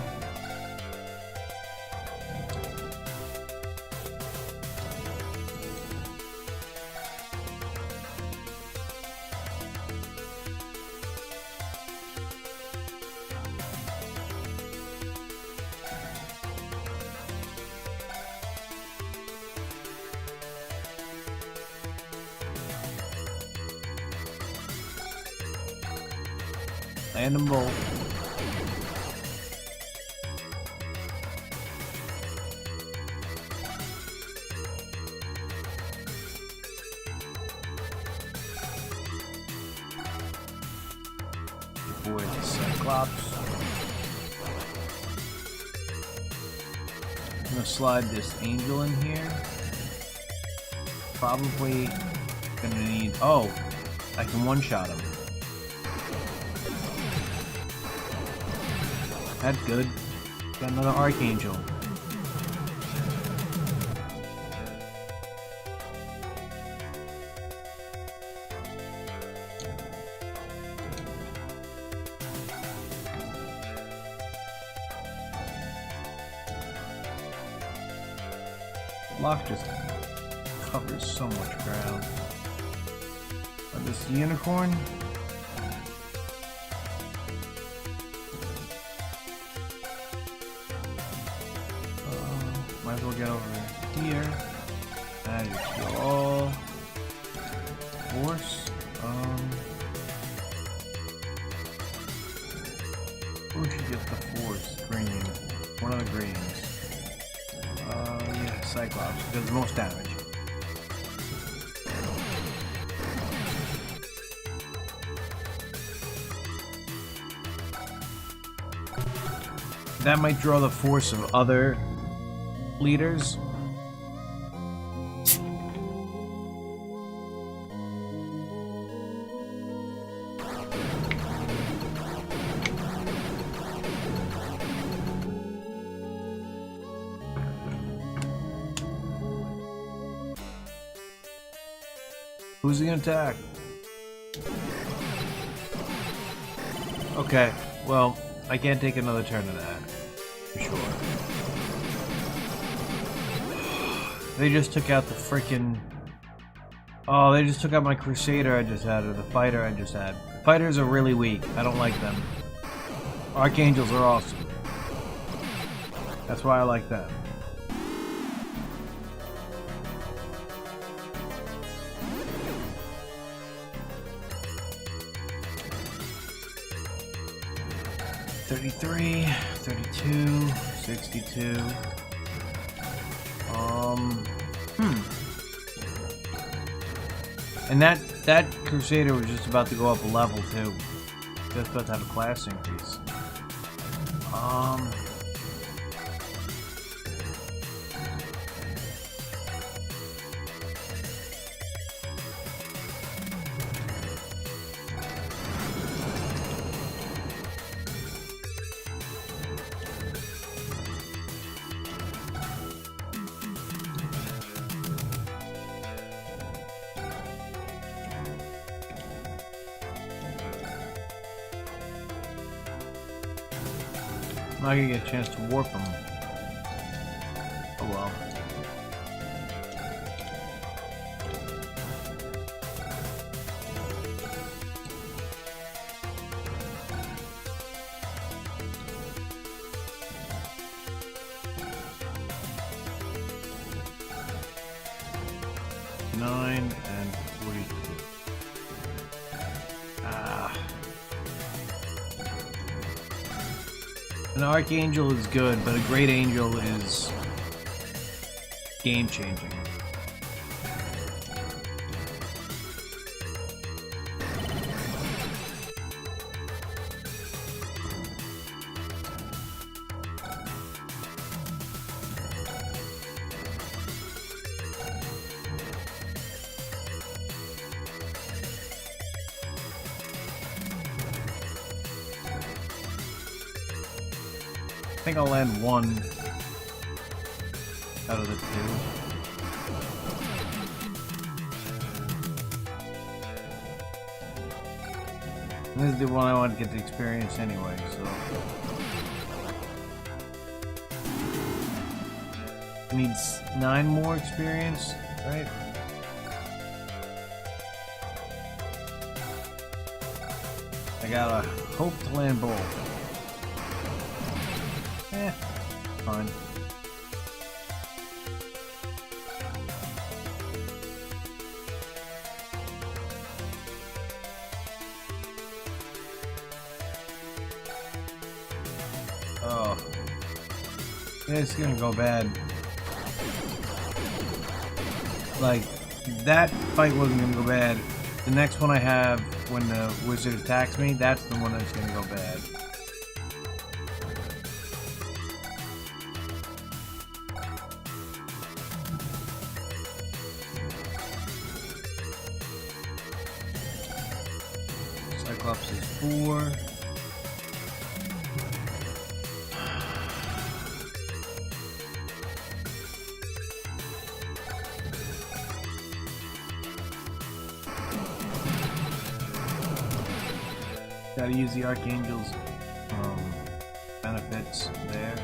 And a bolt. Avoid the Cyclops. I'm gonna slide this angel in here. Probably gonna need. Oh, I can one-shot him. That's good. Got another Archangel. Block just covers so much ground. But this unicorn. Might as well get over here. And just kill all force. Who should get the force? Green. One of the greens. Yeah, Cyclops. Does the most damage. That might draw the force of other leaders. Who's he gonna attack? Okay, well, I can't take another turn of that, for sure. They just took out the freaking... Oh, they just took out my Crusader I just had, or the Fighter I just had. Fighters are really weak. I don't like them. Archangels are awesome. That's why I like them. $33, $32, $62. And that Crusader was just about to go up a level too. Just about to have a class increase. I'm not gonna get a chance to warp him. Oh well. An Archangel is good, but a Great Angel is game-changing. I think I'll land one out of the two. And this is the one I want to get the experience anyway, so. It needs 9 more experience, right? I gotta hope to land both. Fine. Oh. Yeah, it's gonna go bad. Like, that fight wasn't gonna go bad. The next one I have, when the wizard attacks me, that's the one that's gonna go bad. Cyclops is 4. Gotta use the Archangel's benefits there.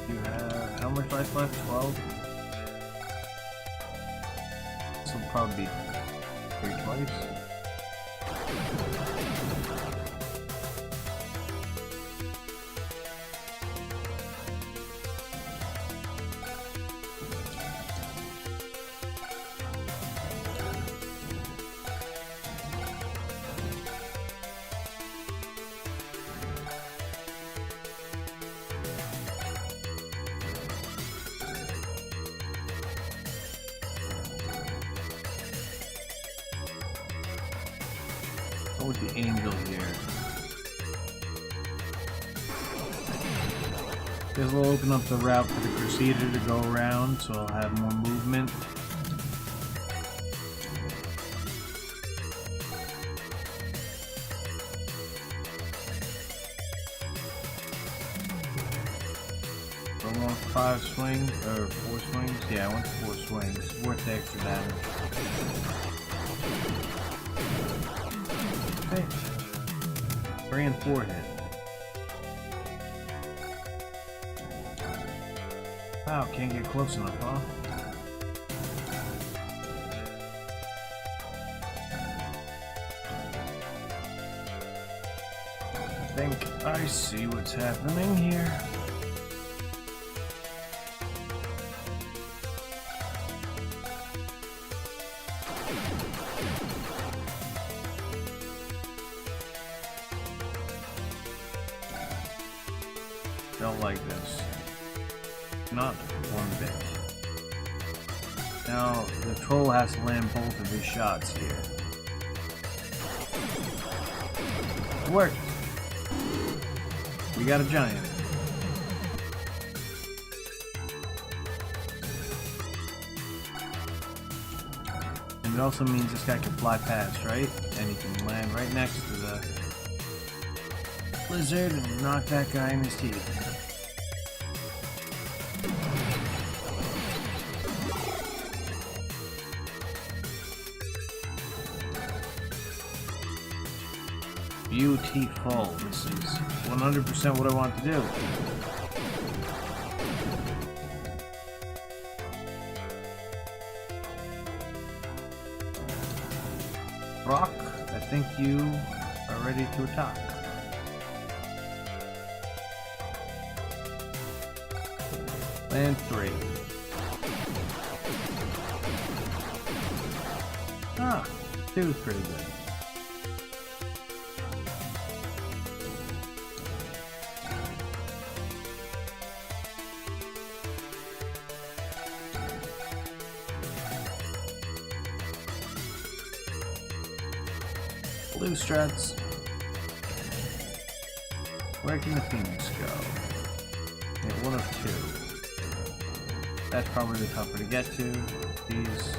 You have how much life left? 12? This will probably be 3 twice. With the angel here. This will open up the route for the Crusader to go around, so I'll have more movement. I want 5 swings, or 4 swings? Yeah, I want 4 swings. Worth the extra damage. Okay. 3 and 4 hit. Wow, can't get close enough, huh? I think I see what's happening here. Don't like this. Not one bit. Now, the troll has to land both of his shots here. It worked. We got a giant. And it also means this guy can fly past, right? And he can land right next to the lizard and knock that guy in his teeth. Beautiful. This is 100% what I want to do. Brock, I think you are ready to attack. Land 3. Ah, 2 is pretty good. Blue Struts. Where can the Phoenix go? Yeah, 1 of 2. That's probably tougher to get to. These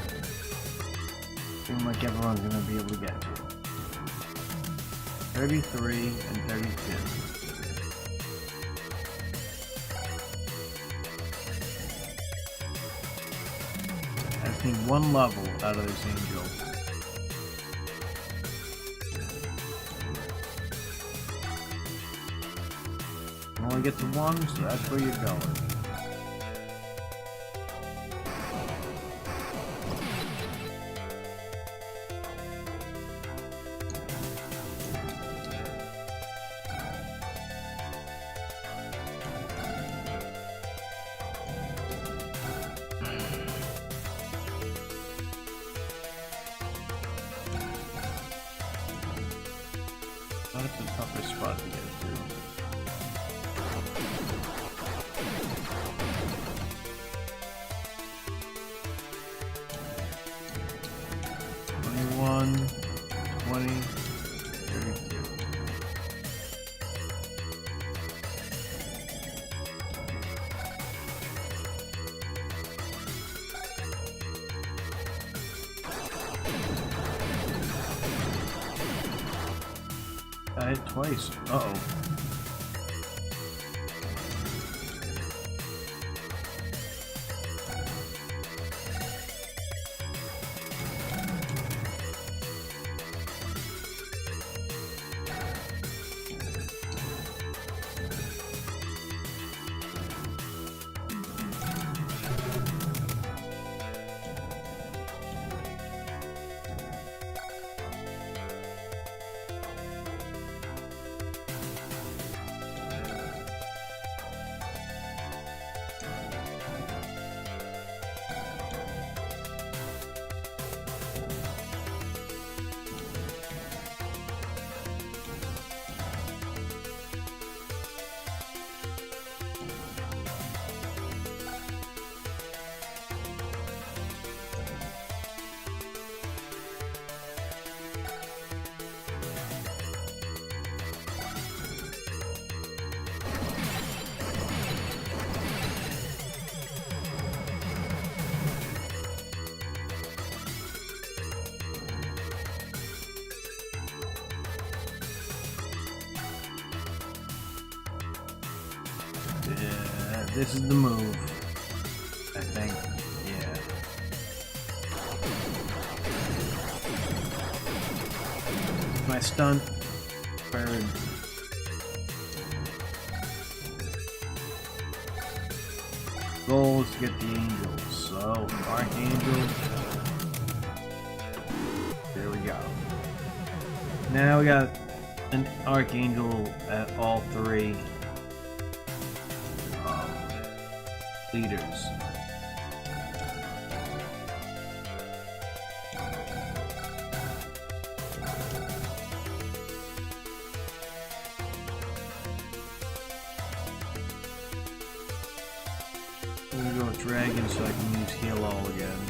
seem like everyone's gonna be able to get to. 33 and 32. I just need 1 level out of this angel. Only get to 1, so that's where you're going. That's a tougher spot to get to. I hit twice. Uh-oh. Yeah, this is the move. I think. Yeah. My stunt. Bird. Goal is to get the angels. So, Archangel. There we go. Now we got an Archangel at all 3 leaders. I'm gonna go with Dragon so I can use Heal All again.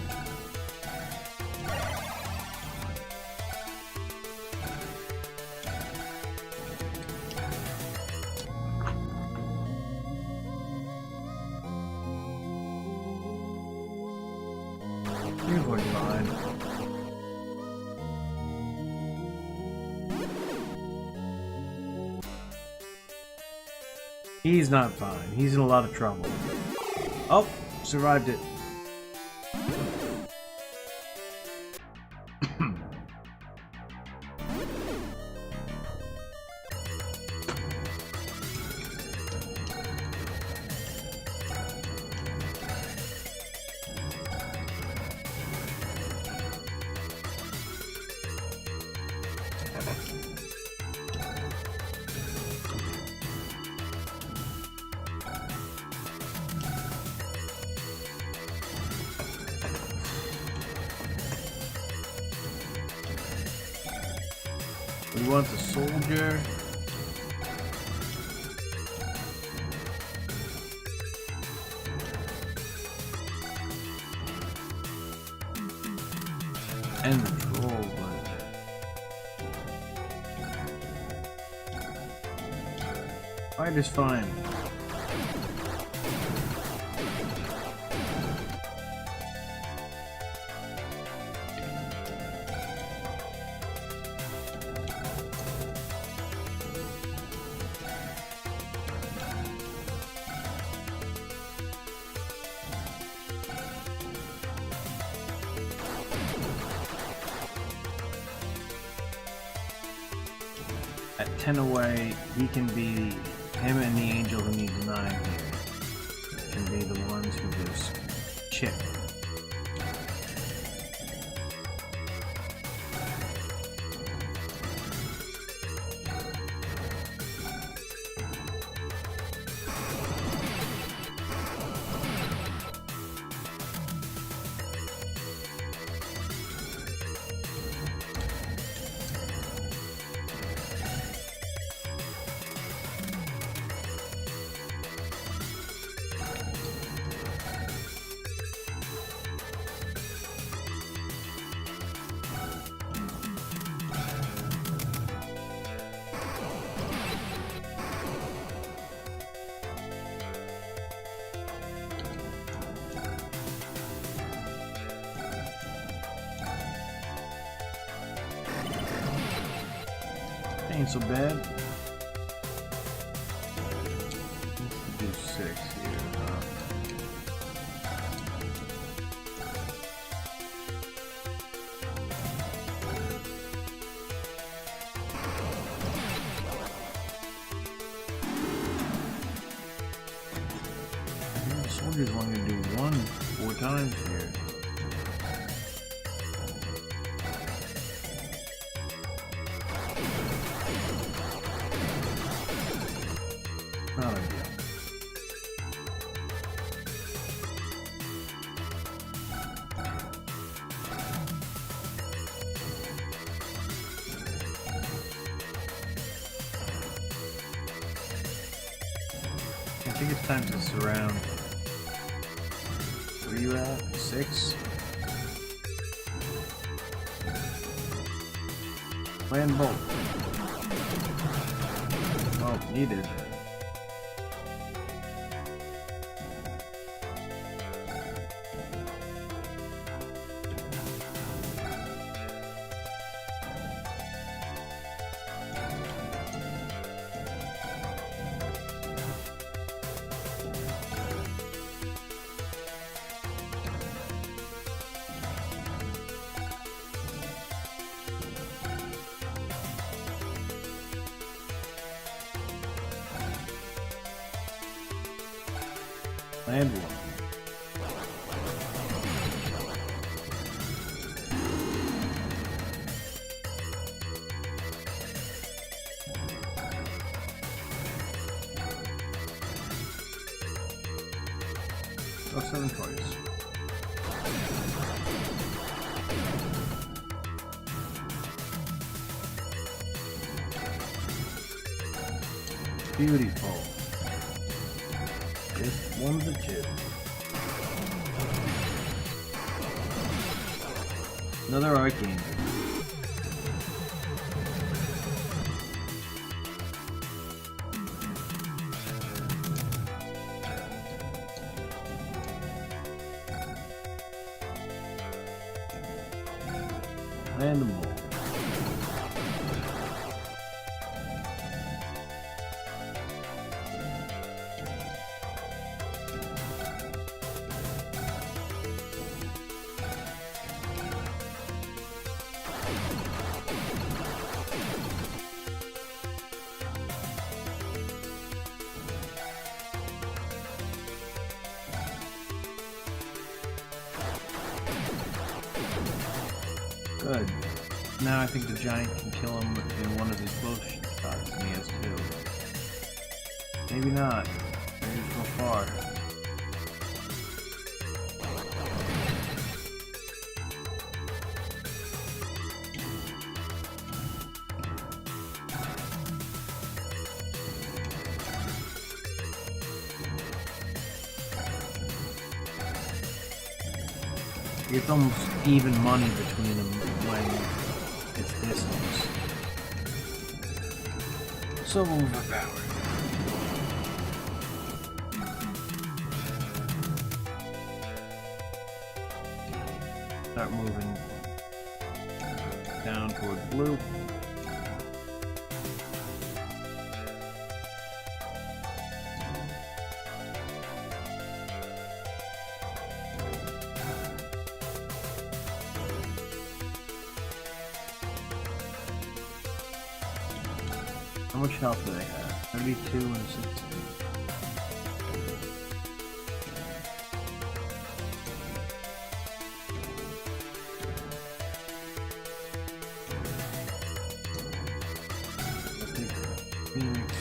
You're 45. He's not fine. He's in a lot of trouble. Oh, survived it. We want the soldier. And the troll, but fighter's fine. At 10 away, he can be, him and the angel who needs 9 here can be the ones who just chip. Ain't so bad. Let's do 6 here. The soldier's only gonna do 1 4 times here. Not ideal. I think it's time to surround. Where are you at? 6? Land bolt. Oh, needed. Land one. Oh, 7 twice. Beautiful. Just one of the 2. Another Archangel. And the ball. Good. Now I think the giant can kill him in one of his close shots, and he has 2. Maybe not. Maybe it's so far. It's almost even money between them when it's distance. So overpowered. Start moving down toward blue. How much health do they have? 32 and 16. Phoenix.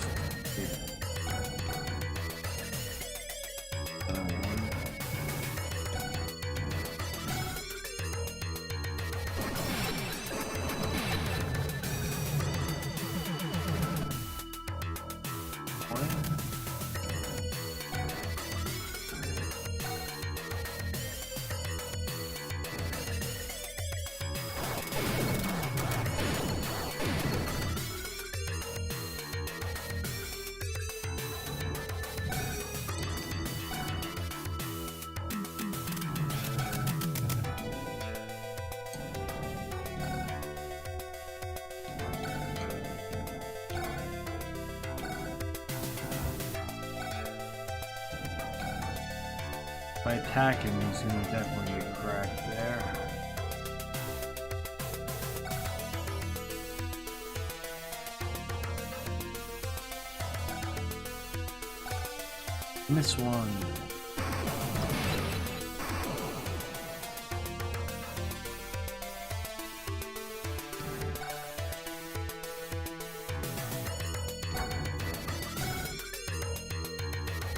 By attacking, he's gonna definitely get cracked there. Miss one.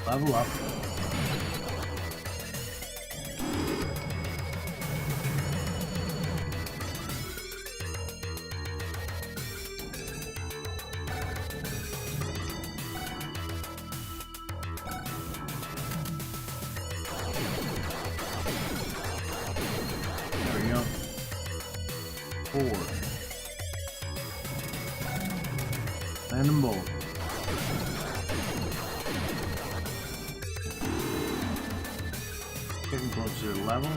Level up. Four. Land them both. Getting closer to level.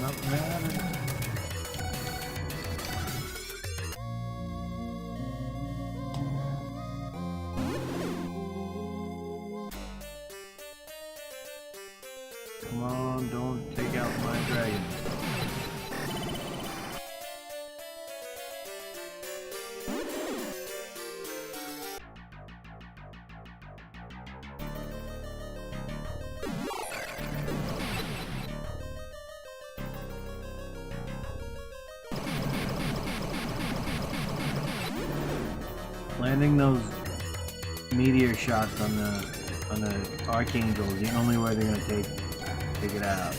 Not bad. Come on, don't take out my dragon. Landing those meteor shots on the Archangel is the only way they're gonna take it out.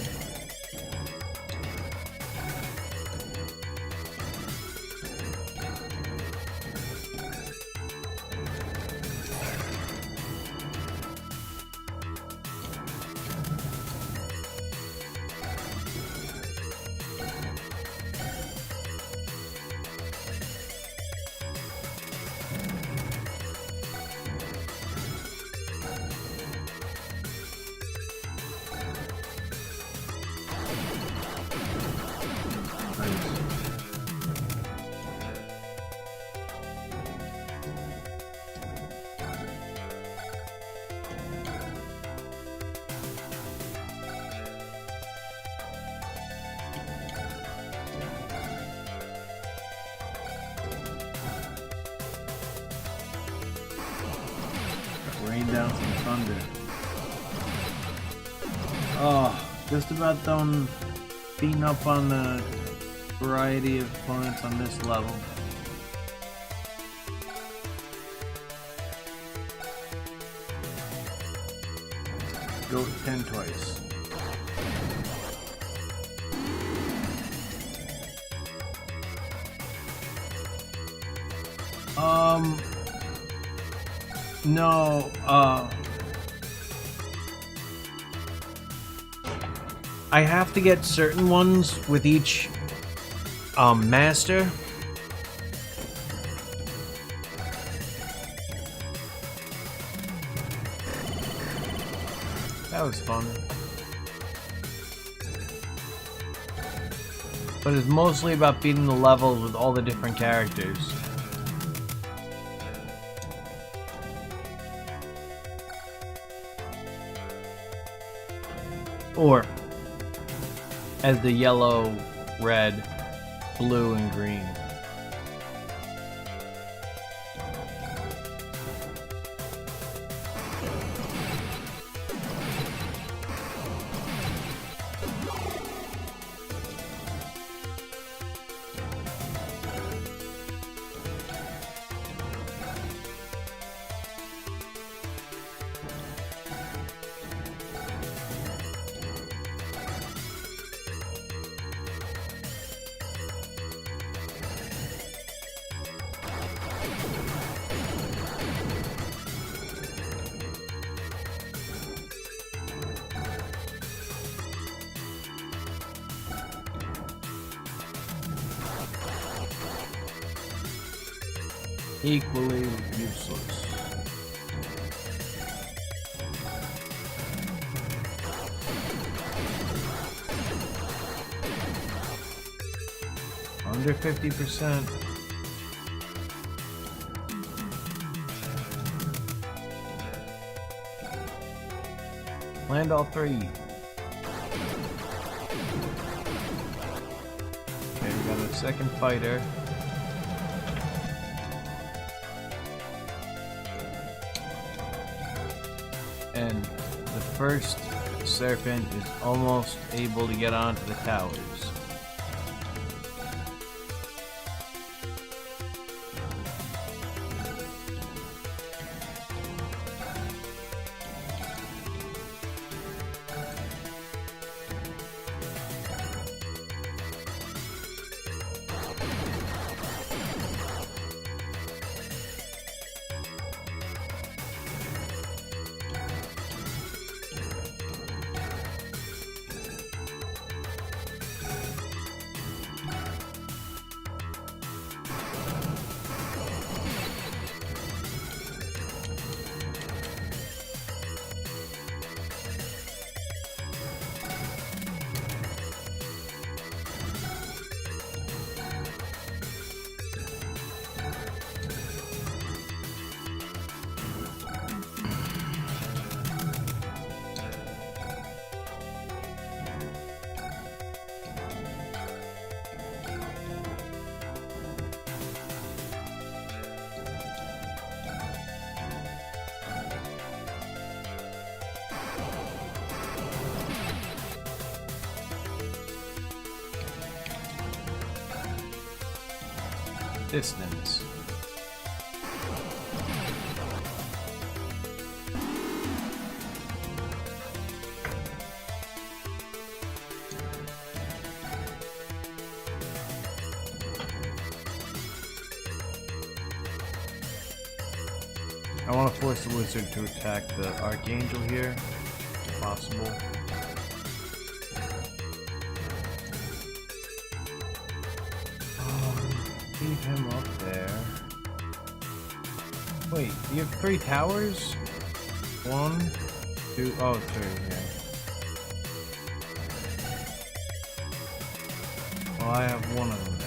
down some thunder. Oh, just about done beating up on the variety of opponents on this level. Go 10 twice. No, I have to get certain ones with each, master. That was fun. But it's mostly about beating the levels with all the different characters. Or as the yellow, red, blue, and green. Equally useless. Under 50%. Land all three. Okay, we got a second fighter. And the first serpent is almost able to get onto the towers. Distance. I want to force the wizard to attack the archangel here, if possible. Leave him up there. Wait, you have 3 towers? 1, 2, oh, 2, yeah. Well, I have one of them now.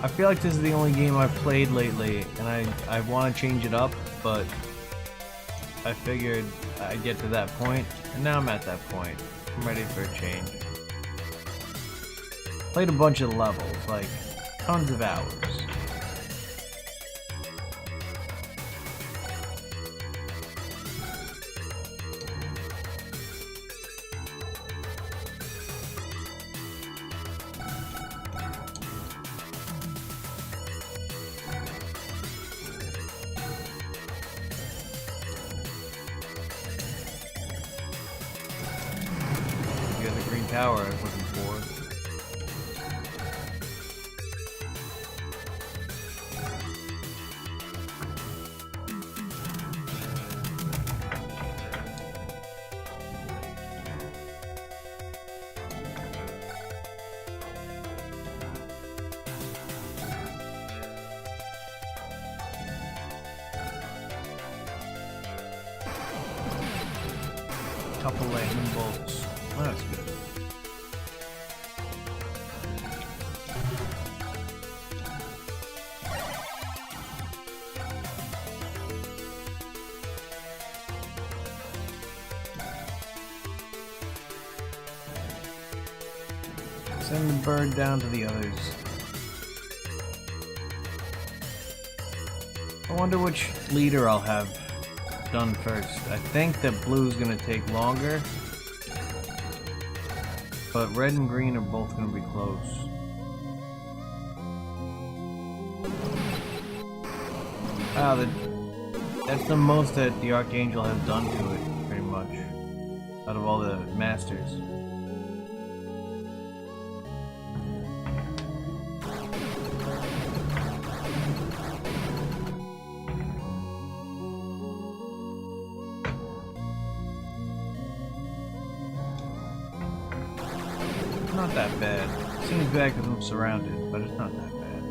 I feel like this is the only game I've played lately, and I want to change it up, but I figured I'd get to that point, and now I'm at that point. I'm ready for a change. Played a bunch of levels, like tons of hours. Tower I was looking for. Couple lightning bolts. Oh, that's good. Send the bird down to the others. I wonder which leader I'll have done first. I think that blue's gonna take longer, but red and green are both gonna be close. Wow, that's the most that the Archangel has done to it, pretty much, out of all the masters. Not that bad. Seems bad because I'm surrounded, but it's not that bad.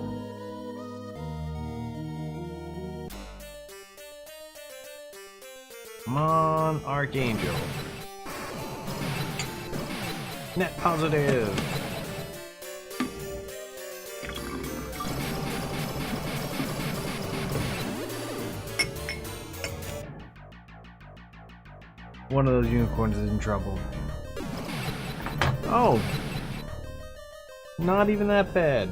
Come on, Archangel. Net positive. One of those unicorns is in trouble. Oh! Not even that bad.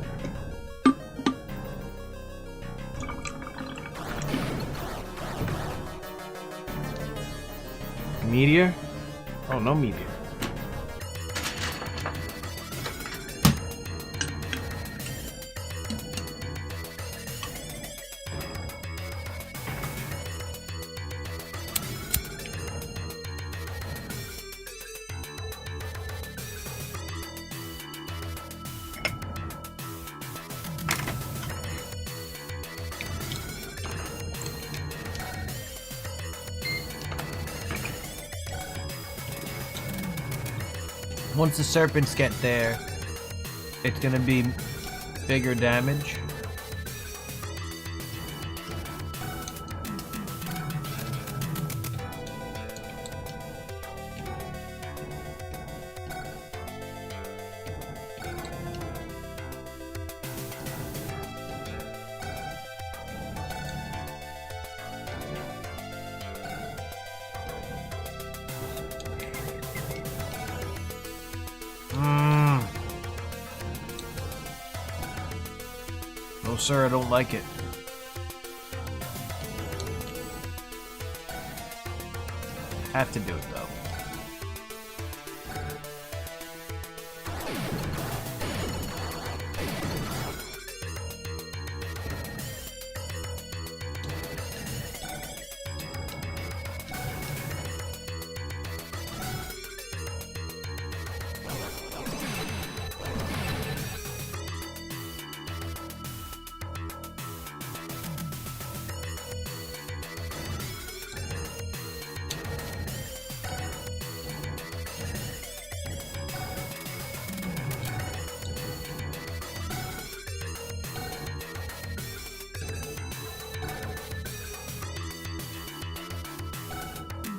Meteor? Oh, no meteor. Once the serpents get there, it's gonna be bigger damage. No, sir, I don't like it. Have to do it, though.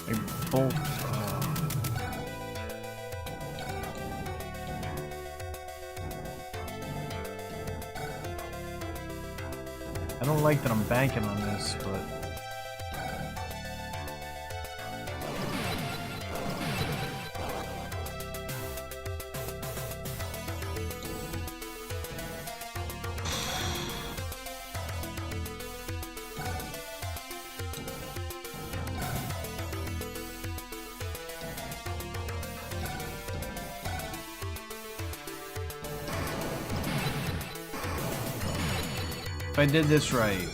A bolt. I don't like that I'm banking on this, but... If I did this right.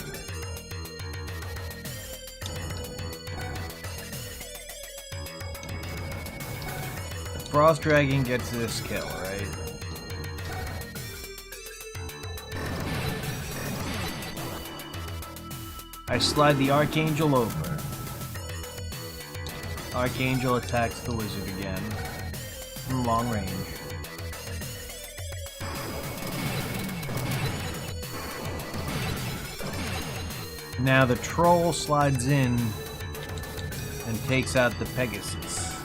The Frost Dragon gets this kill, right? I slide the Archangel over. Archangel attacks the wizard again from long range. Now the troll slides in and takes out the Pegasus.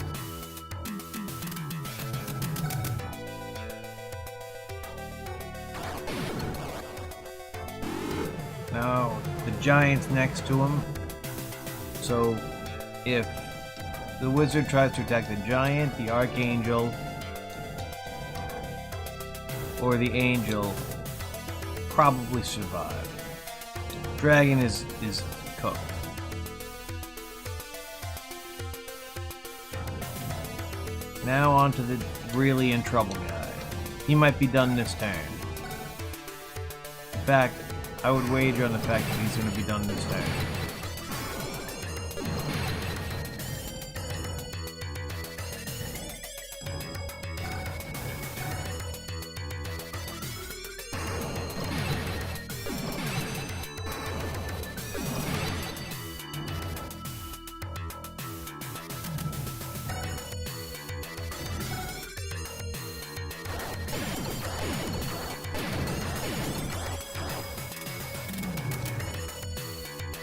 Now the giant's next to him, so if the wizard tries to attack the giant, the archangel or the angel probably survive. Dragon is cooked. Now on to the really in trouble guy. He might be done this turn. In fact, I would wager on the fact that he's going to be done this turn.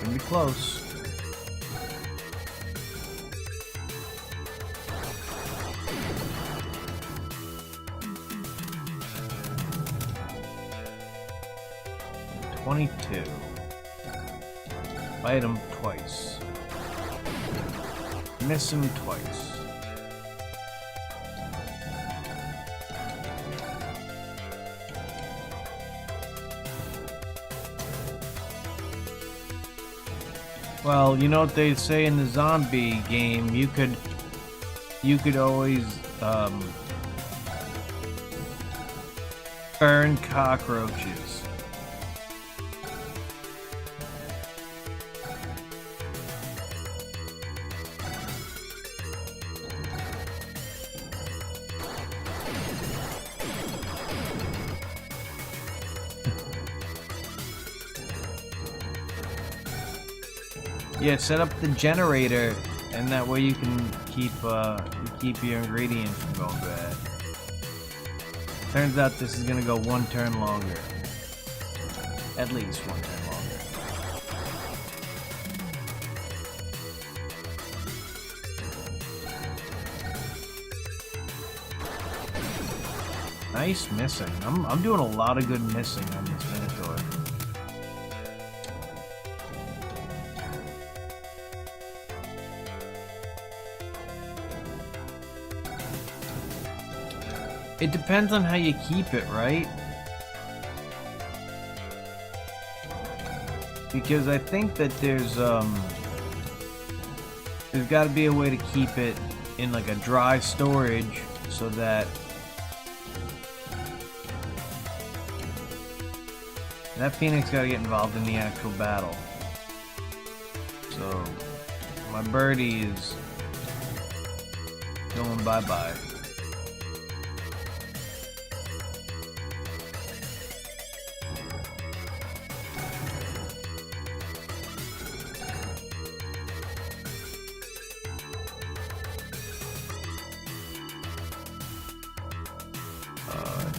Gonna be close. $22. Bite him twice. Miss him twice. Well, you know what they say in the zombie game, you could always burn cockroaches. Yeah, set up the generator, and that way you can keep your ingredients from going bad. Turns out this is gonna go one turn longer. At least one turn longer. Nice missing. I'm doing a lot of good missing on this Minotaur. It depends on how you keep it, right? Because I think that there's got to be a way to keep it in like a dry storage so that Phoenix got to get involved in the actual battle. So my birdie is going bye-bye.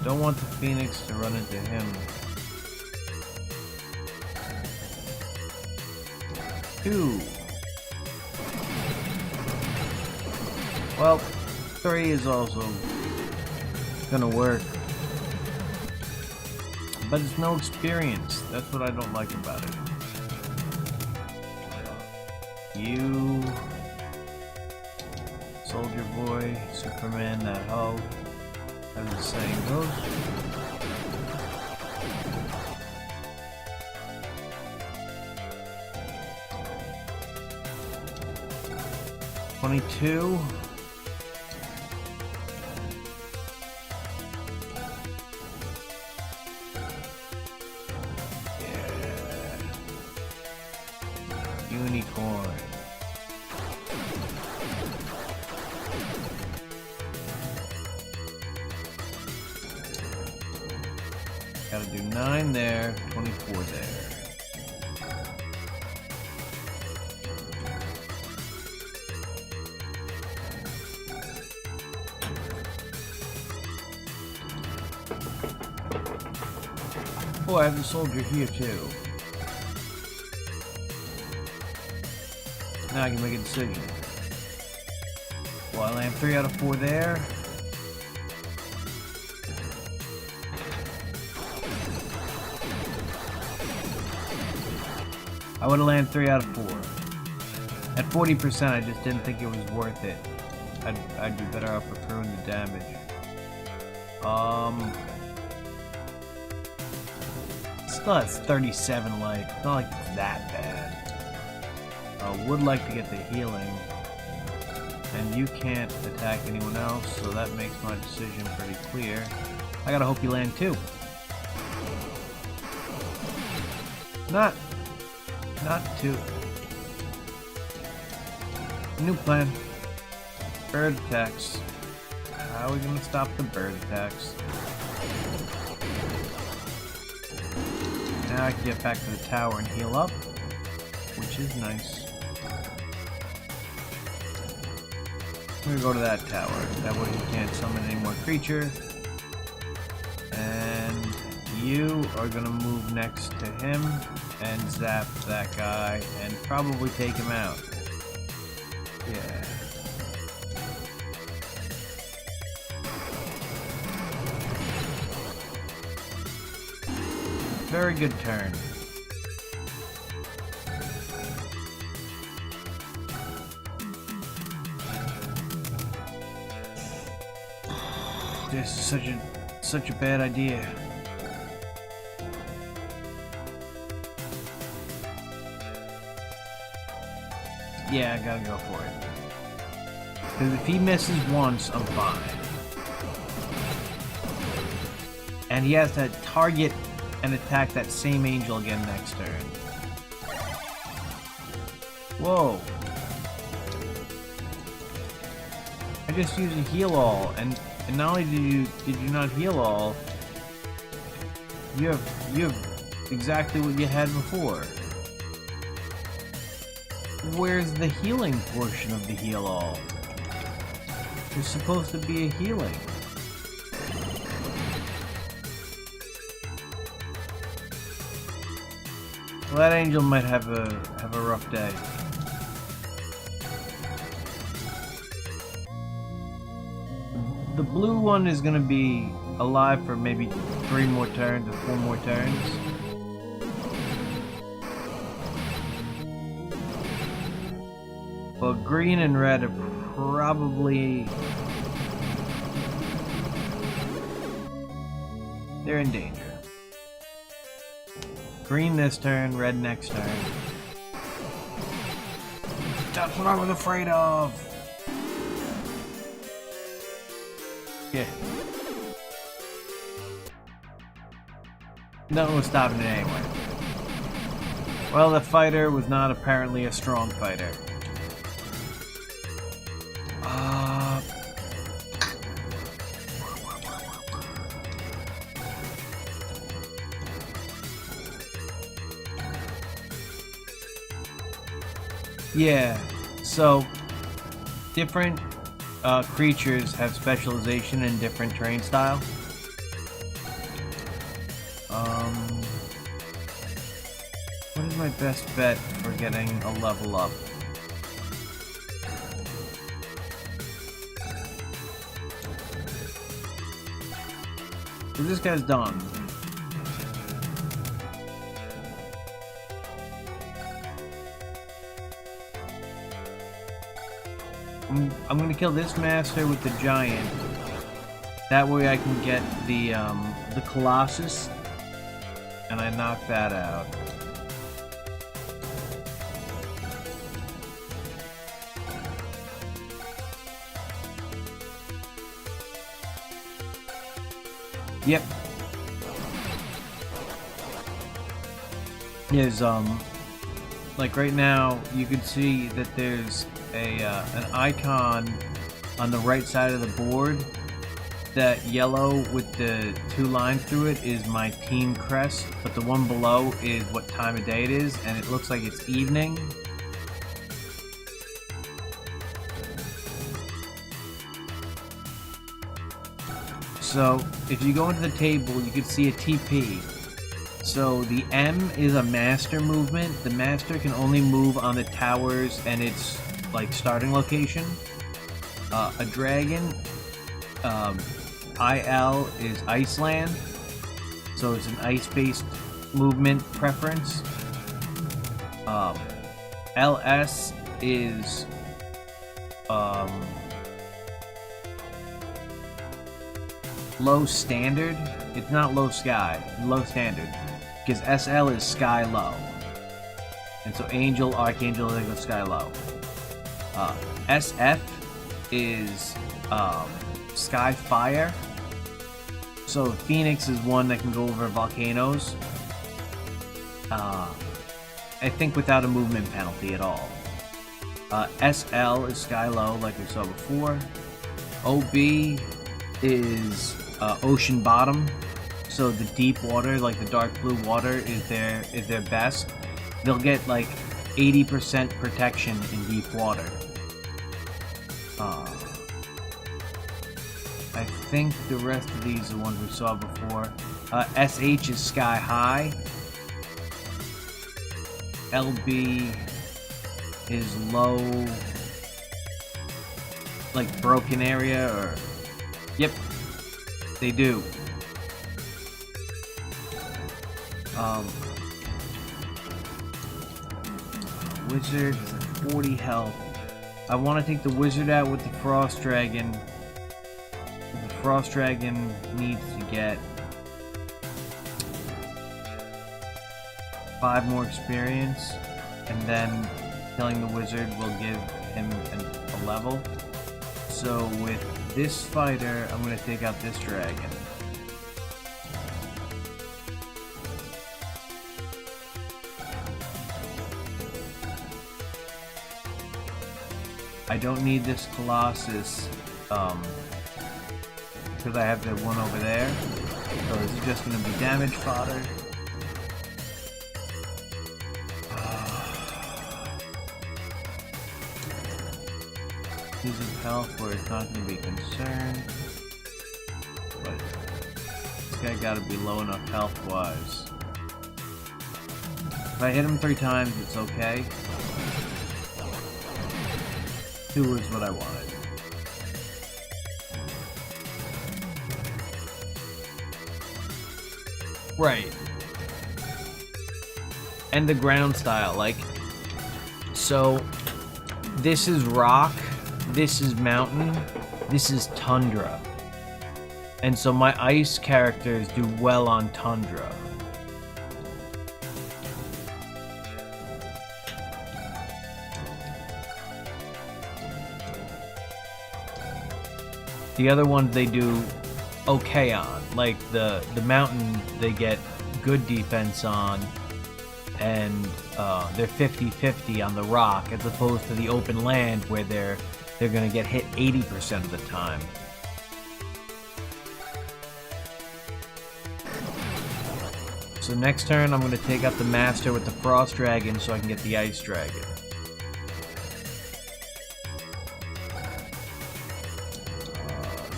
Don't want the Phoenix to run into him. 2. Well, 3 is also gonna work. But it's no experience. That's what I don't like about it. You... Soldier Boy, Superman, that hoe, as the saying goes. $22. Unicorn. Gotta do 9 there, 24 there. Oh, I have the soldier here too. Now I can make a decision. Well, I land 3 out of 4 there. I would have landed 3 out of 4. At 40%, I just didn't think it was worth it. I'd be better off accruing the damage. Still has 37 life. It's not like it's that bad. I would like to get the healing. And you can't attack anyone else, so that makes my decision pretty clear. I gotta hope you land 2. Not 2. New plan. Bird attacks. How are we gonna stop the bird attacks? Now I can get back to the tower and heal up, which is nice. I'm gonna go to that tower. That way you can't summon any more creature. And you are gonna move next to him and zap that guy and probably take him out. Yeah. Very good turn. This is such a bad idea. Yeah, I gotta go for it. Because if he misses once, I'm fine. And he has to target and attack that same angel again next turn. Whoa. I just used a heal all, and not only did you not heal all, you have exactly what you had before. Where's the healing portion of the heal all? There's supposed to be a healing. Well, that angel might have a rough day. The blue one is gonna be alive for maybe 3 more turns or 4 more turns. Well, green and red are probably... they're in danger. Green this turn, red next turn. That's what I was afraid of! Yeah. Nothing was stopping it anyway. Well, the fighter was not apparently a strong fighter. Yeah, so different creatures have specialization in different terrain style. What is my best bet for getting a level up? So this guy's done. I'm gonna kill this master with the giant. That way I can get the Colossus, and I knock that out. Yep. Is like right now you can see that there's an icon on the right side of the board. That yellow with the 2 lines through it is my team crest, but the one below is what time of day it is, and it looks like it's evening. So if you go into the table, you can see a TP. So the M is a master movement. The master can only move on the towers and its like starting location. A dragon, IL is Iceland, so it's an ice-based movement preference. LS is low standard. It's not low sky, low standard, because SL is sky low, and so Angel, Archangel, they go sky low. SF is sky fire. So Phoenix is one that can go over volcanoes. I think without a movement penalty at all. SL is sky low, like we saw before. OB is ocean bottom. So the deep water, like the dark blue water, is their best. They'll get like 80% protection in deep water. I think the rest of these are ones we saw before. SH is sky high. LB is low, like broken area, or yep, they do. Wizard 40 health. I want to take the wizard out with the frost dragon. The frost dragon needs to get 5 more experience, and then killing the wizard will give him a level. So with this fighter, I'm going to take out this dragon. I don't need this Colossus because I have the one over there, so this is just going to be damage fodder. Using health where it's not going to be concerned, but this guy got to be low enough health wise. If I hit him 3 times, it's okay. 2 is what I wanted. Right. And the ground style, like, so this is rock, this is mountain, this is tundra. And so my ice characters do well on tundra. The other ones they do okay on, like the mountain they get good defense on, and they're 50-50 on the rock, as opposed to the open land where they're gonna get hit 80% of the time. So next turn I'm gonna take out the master with the frost dragon so I can get the ice dragon.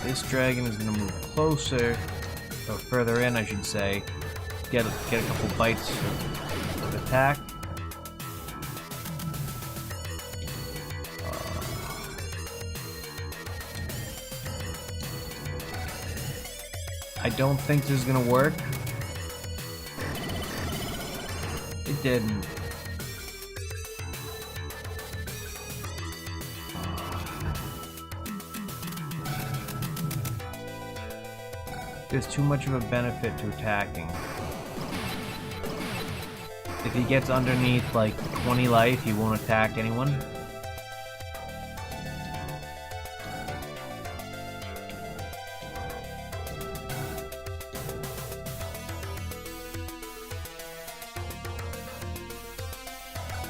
This dragon is going to move closer, or further in, I should say. Get a couple bites of attack. I don't think this is going to work. It didn't. There's too much of a benefit to attacking. If he gets underneath like 20 life, he won't attack anyone.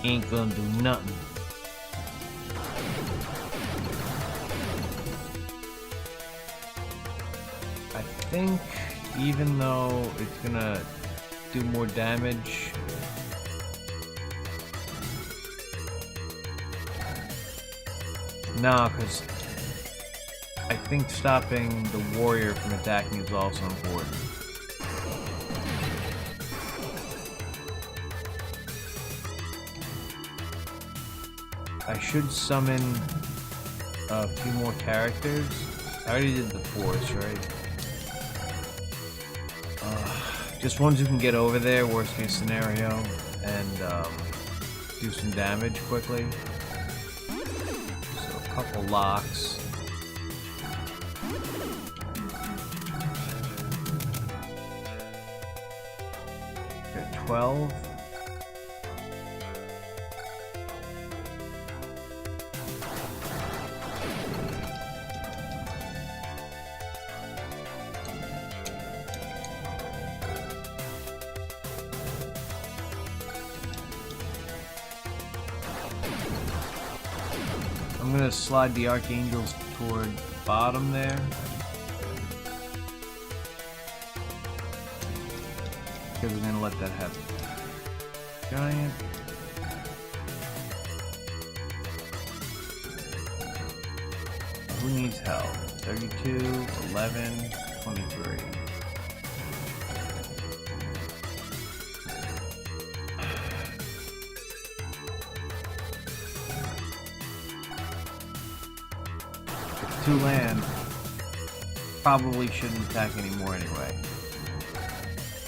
Ain't gonna do nothing. I think even though it's gonna do more damage, nah, because I think stopping the warrior from attacking is also important. I should summon a few more characters. I already did the force, right? Just ones who can get over there, worst case scenario, and do some damage quickly. So a couple locks. Got 12. I'm gonna slide the archangels toward the bottom there. Because we're gonna let that happen. Giant. Who needs help? 32, 11, 23. Two land. Probably shouldn't attack anymore anyway.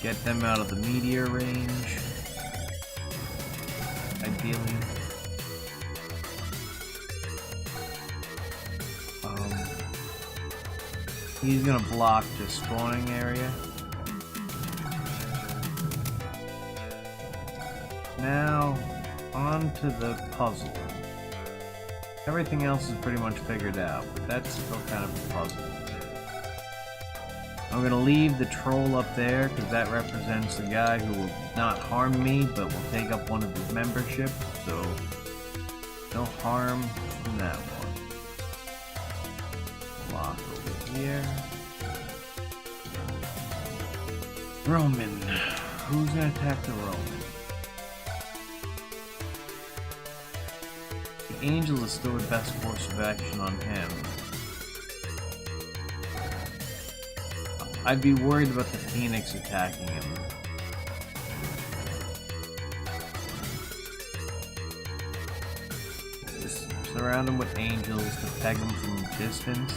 Get them out of the meteor range. Ideally. He's gonna block the spawning area. Now, on to the puzzle. Everything else is pretty much figured out, but that's still kind of a puzzle. I'm gonna leave the troll up there, because that represents the guy who will not harm me, but will take up one of his membership, so no harm from that one. Lock over here. Roman. Who's gonna attack the Roman? The angel is still the best course of action on him. I'd be worried about the Phoenix attacking him. Just surround him with angels to peg him from a distance.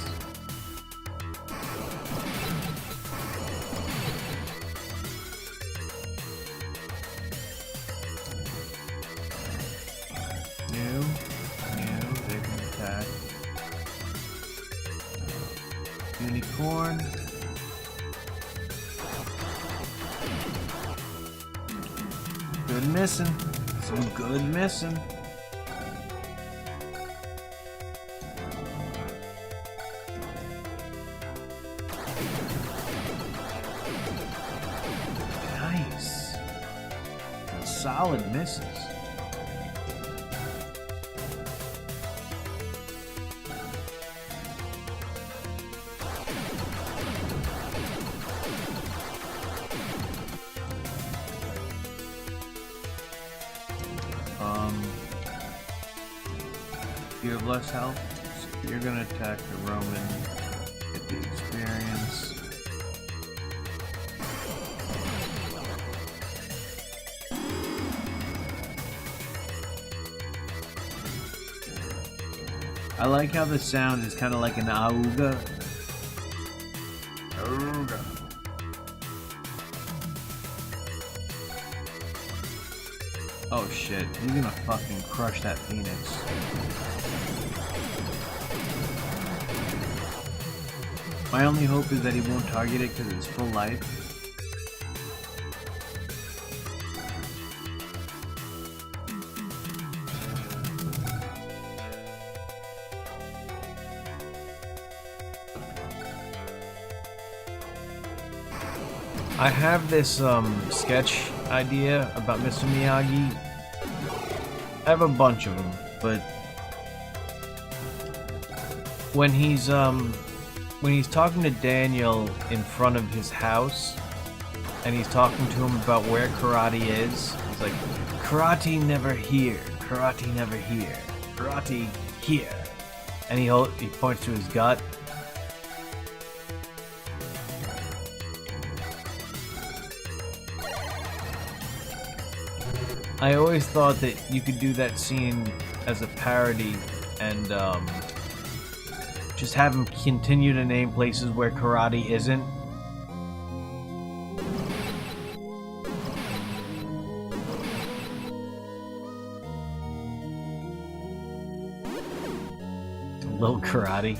They can attack. Unicorn. Good missing. Some good missing. Nice. Solid misses. You have less health, so you're gonna attack the Roman, get the experience. I like how the sound is kind of like an auga. Auga. Oh shit, he's gonna fucking crush that Phoenix. My only hope is that he won't target it because it's full life. I have this sketch idea about Mr. Miyagi. I have a bunch of them, but when he's talking to Daniel in front of his house, and he's talking to him about where karate is, he's like, karate never here, karate never here, karate here, and he points to his gut. I always thought that you could do that scene as a parody and just have him continue to name places where karate isn't. A little karate.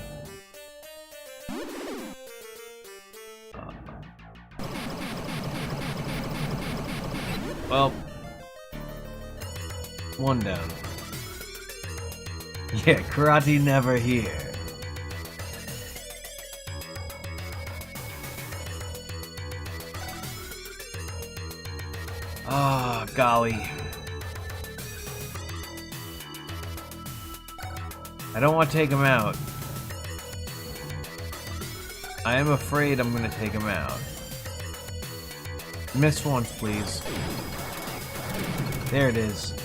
Well, one down. Yeah, karate never here. Ah, oh, golly. I don't want to take him out. I am afraid I'm going to take him out. Miss once, please. There it is.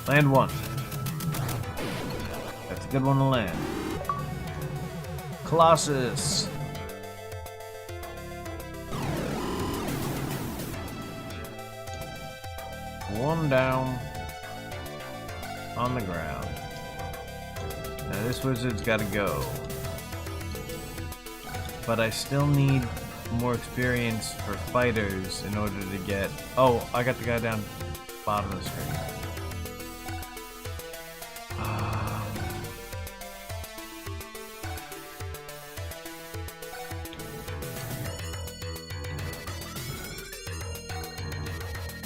Land one. That's a good one to land. Colossus. One down on the ground. Now this wizard's got to go. But I still need more experience for fighters in order to get... Oh, I got the guy down bottom of the screen.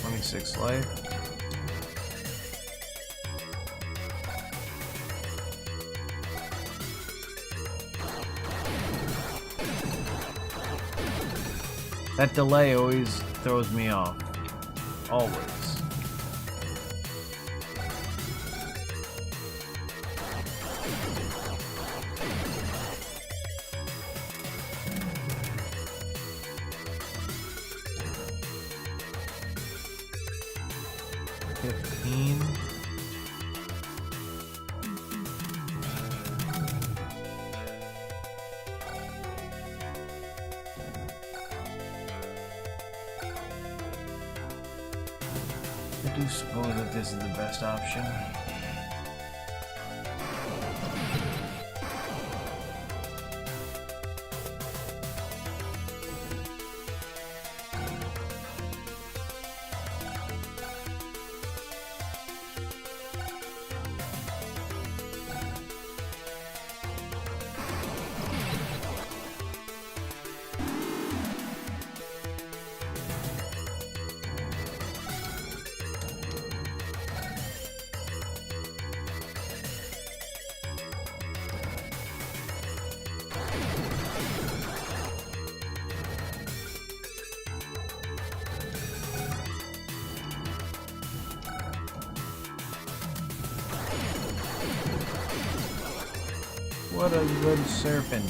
26 life. That delay always throws me off. Always. I do suppose that this is the best option. What a good serpent.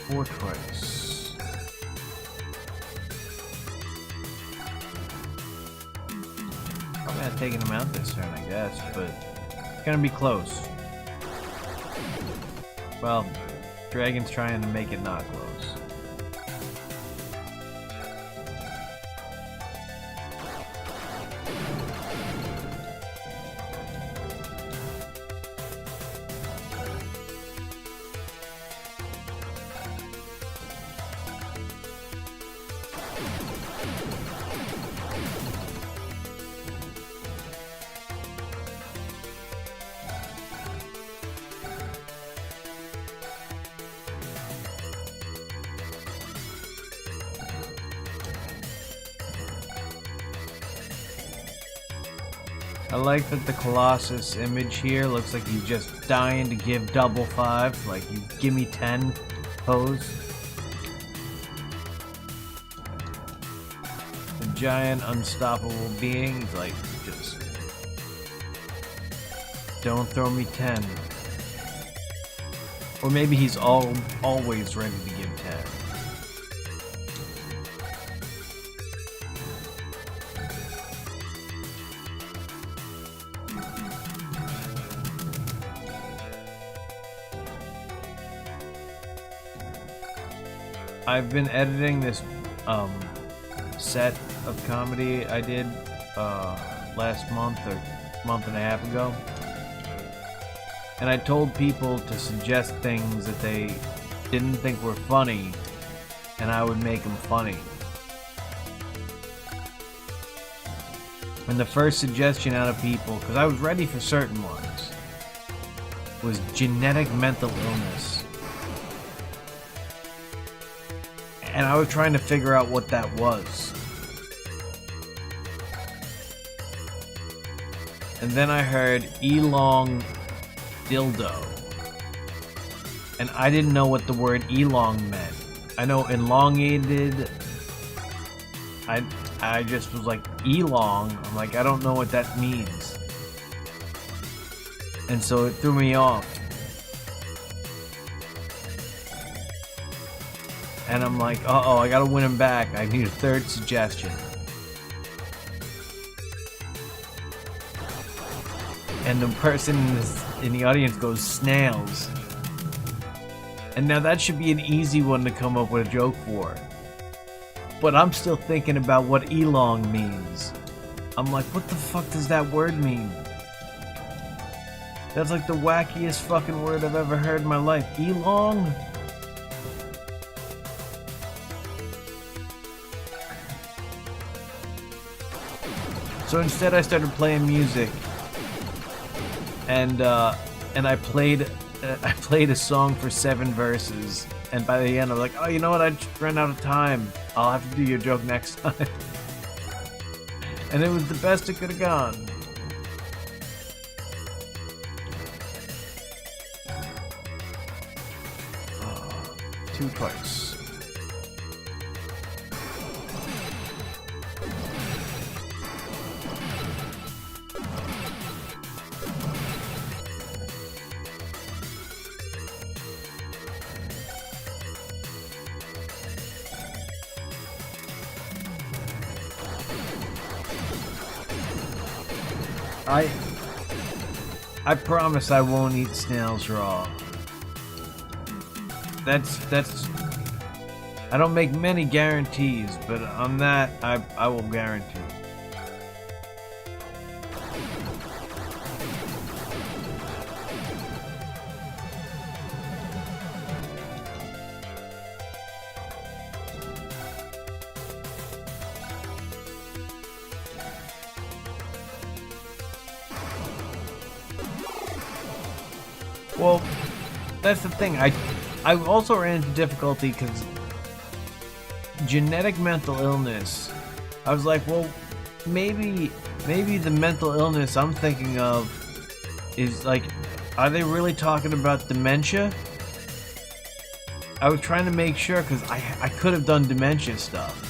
Fortress. Probably not taking him out this turn, I guess, but it's gonna be close. Well, Dragon's trying to make it not close. I like that the Colossus image here looks like he's just dying to give double five, like you give me 10 pose. The giant unstoppable being, he's like, just don't throw me 10. Or maybe he's always ready to give 10. I've been editing this set of comedy I did last month or month and a half ago, and I told people to suggest things that they didn't think were funny, and I would make them funny. And the first suggestion out of people, because I was ready for certain ones, was genetic mental illness. And I was trying to figure out what that was. And then I heard elong dildo. And I didn't know what the word elong meant. I know elongated. I just was like, elong. I'm like, I don't know what that means. And so it threw me off. And I'm like, uh-oh, I gotta win him back. I need a third suggestion. And the person in the audience goes, snails. And now that should be an easy one to come up with a joke for. But I'm still thinking about what elong means. I'm like, what the fuck does that word mean? That's like the wackiest fucking word I've ever heard in my life. Elong? So instead I started playing music, and I played a song for 7 verses, and by the end I'm like, oh, you know what, I just ran out of time. I'll have to do your joke next time. And it was the best it could have gone. Two twice. I promise I won't eat snails raw. That's I don't make many guarantees, but on that I will guarantee. Well, that's the thing. I also ran into difficulty because genetic mental illness. I was like, well, maybe the mental illness I'm thinking of is like, are they really talking about dementia? I was trying to make sure because I could have done dementia stuff.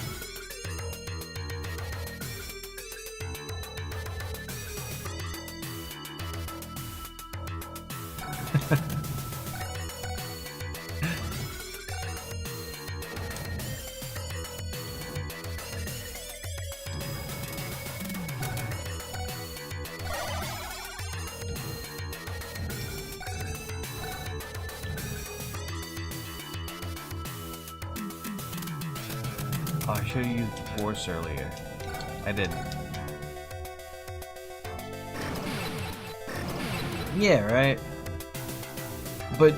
Oh, I should have used force earlier. I didn't. Yeah, right? But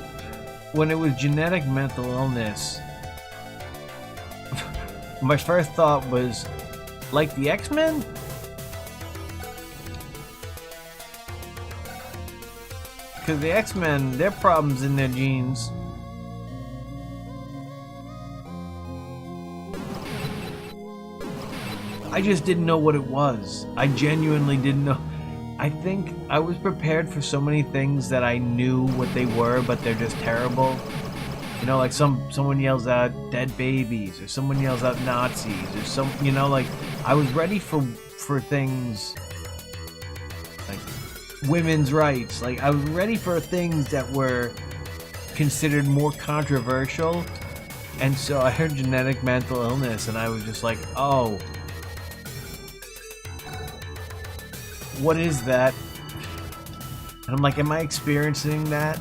when it was genetic mental illness, my first thought was, like the X-Men? Because the X-Men, their problems in their genes. I just didn't know what it was. I genuinely didn't know. I think I was prepared for so many things that I knew what they were, but they're just terrible. You know, like someone yells out "dead babies," or someone yells out "Nazis," or some. You know, like I was ready for things like women's rights. Like I was ready for things that were considered more controversial. And so I heard genetic mental illness, and I was just like, oh, what is that? And I'm like, am I experiencing that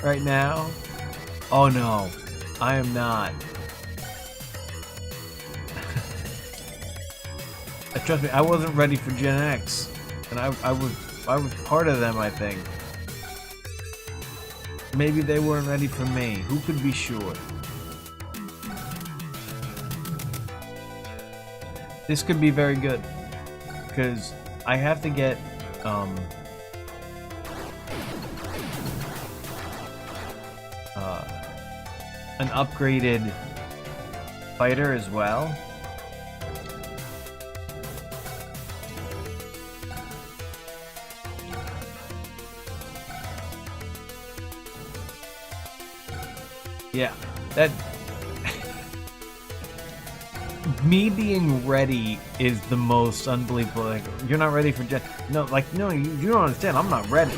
right now? Oh no, I am not. Trust me, I wasn't ready for Gen X, and I was part of them, I think. Maybe they weren't ready for me. Who could be sure? This could be very good, because I have to get an upgraded fighter as well. Yeah, that me being ready is the most unbelievable. Like, you're not ready for Gen. No, like, no, you don't understand. I'm not ready.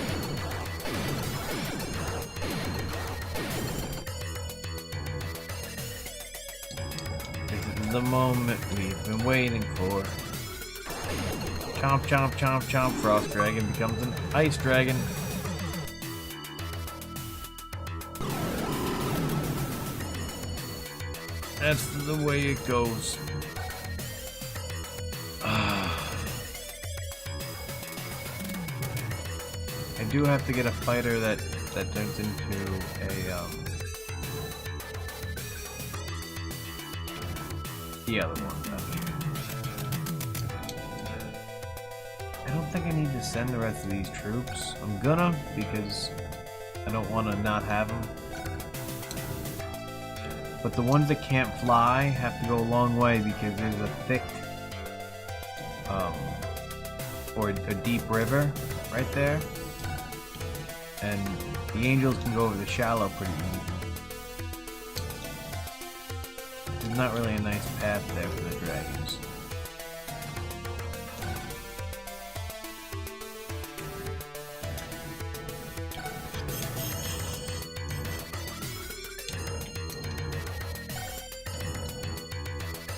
This is the moment we've been waiting for. Chomp, chomp, chomp, chomp. Frost Dragon becomes an Ice Dragon. That's the way it goes. I do have to get a fighter that turns into a the other one. I don't think I need to send the rest of these troops. I'm gonna, because I don't want to not have them. But the ones that can't fly have to go a long way, because there's a thick or a deep river right there, and the angels can go over the shallow pretty easy. There's not really a nice path there for the dragons.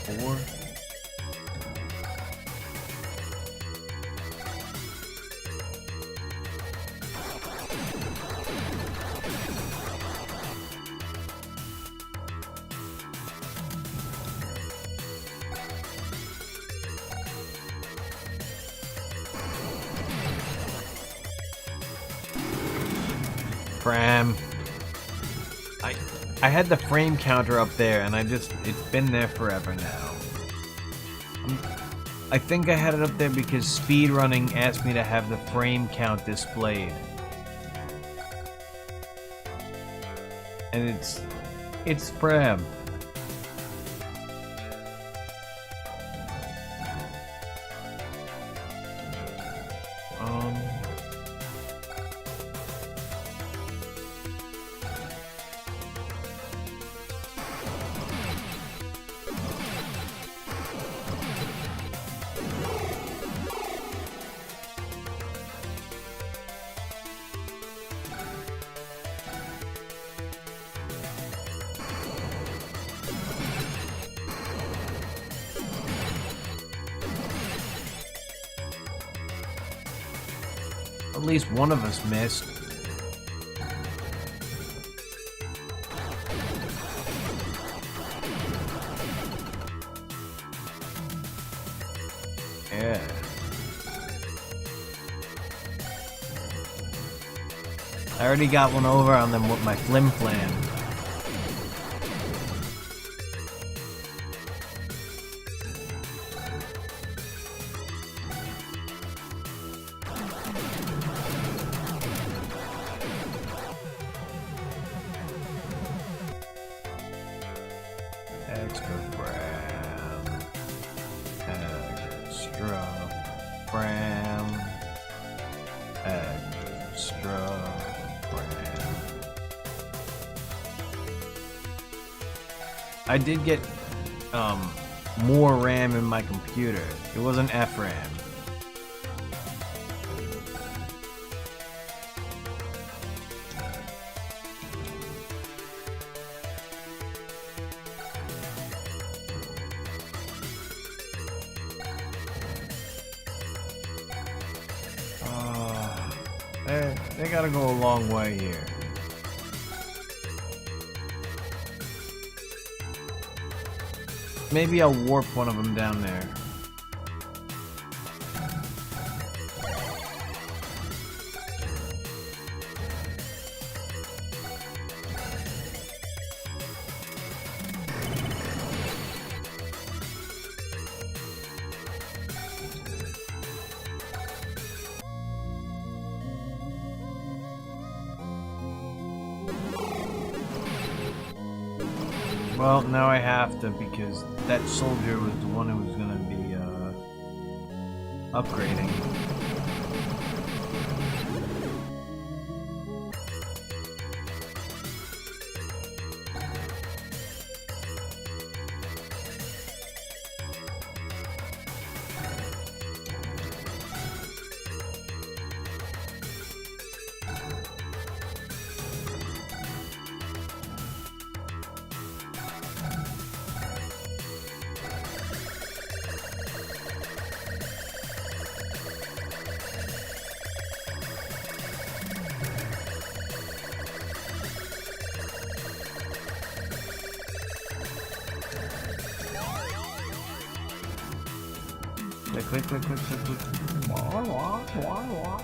Four. Fram. I had the frame counter up there, and it's been there forever now. I think I had it up there because speedrunning asked me to have the frame count displayed. And it's Fram. At least one of us missed. Yeah. I already got one over on them with my flim flam. Extra Fram. Extra Fram. I did get more RAM in my computer. It wasn't FRAM. They gotta go a long way here. Maybe I'll warp one of them down there. Well, now I have to, because that soldier was the one who was gonna be, upgrading. Click, click, click, click, click. Wah.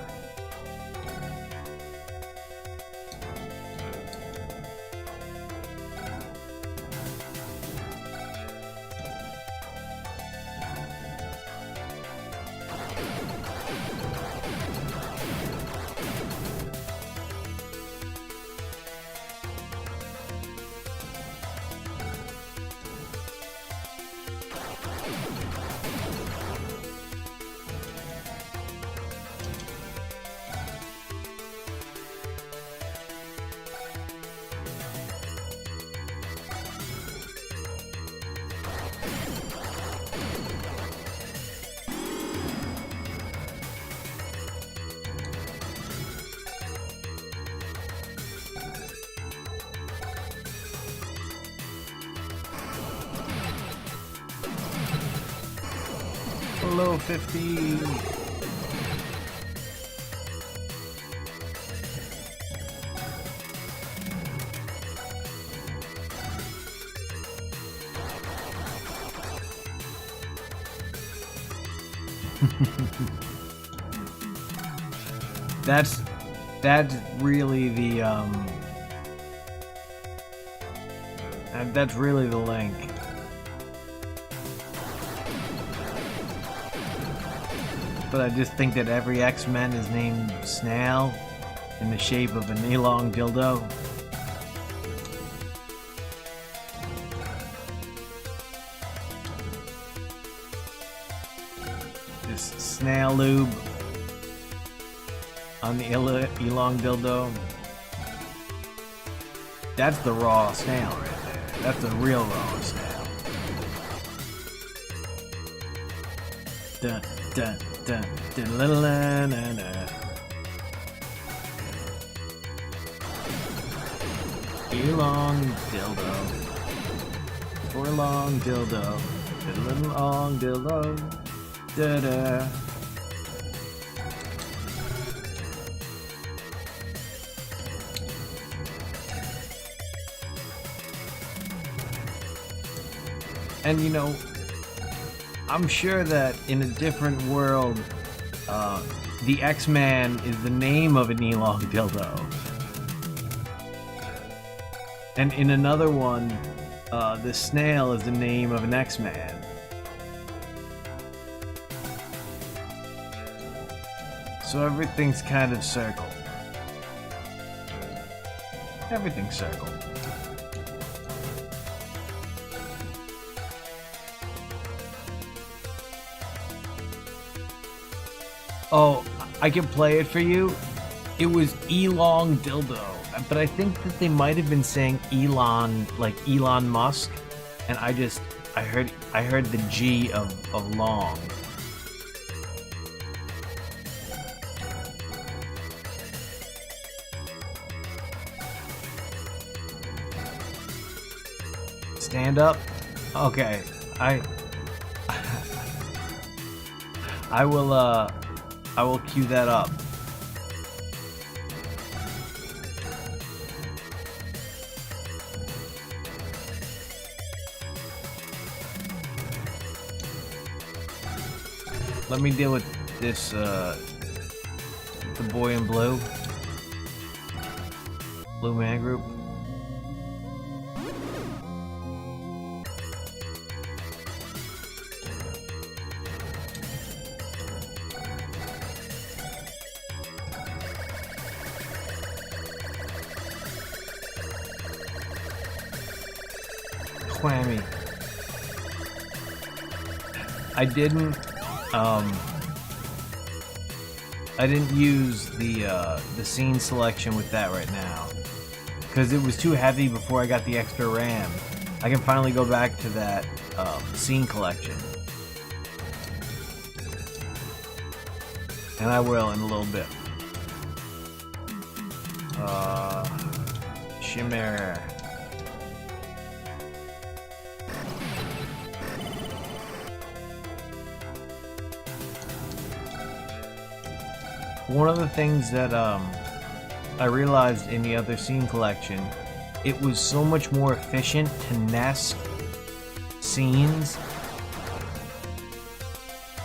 Hello, 50. That's really the that's really the link. But I just think that every X-Men is named Snail in the shape of an elong dildo. This snail lube on the elong dildo. That's the raw snail right there. That's the real raw snail. Dun, dun, dun, dun, la, la, la, la. Elong dildo. For long dildo. Little long dildo. Da da. And you know, I'm sure that in a different world, the X-Man is the name of an elong dildo. And in another one, the snail is the name of an X-Man. So everything's kind of circled. Everything's circled. Oh, I can play it for you. It was Elong Dildo, but I think that they might have been saying Elon, like Elon Musk, and I heard the G of long. Stand up? Okay. I will cue that up. Let me deal with this, the boy in blue. Blue Man Group. Whammy. I didn't use the scene selection with that right now because it was too heavy before I got the extra RAM. I can finally go back to that scene collection, and I will in a little bit. Shimmer. One of the things that I realized in the other scene collection, it was so much more efficient to nest scenes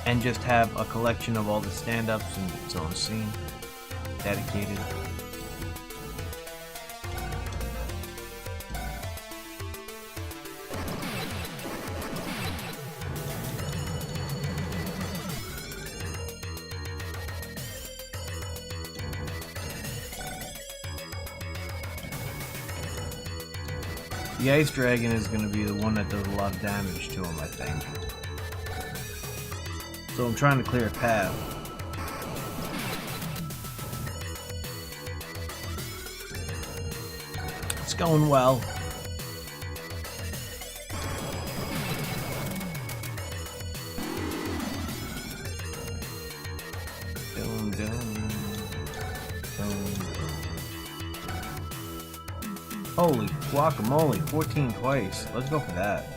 and just have a collection of all the stand-ups in its own scene, dedicated. The Ice Dragon is going to be the one that does a lot of damage to him, I think. So I'm trying to clear a path. It's going well. Holy guacamole, 14 twice. Let's go for that.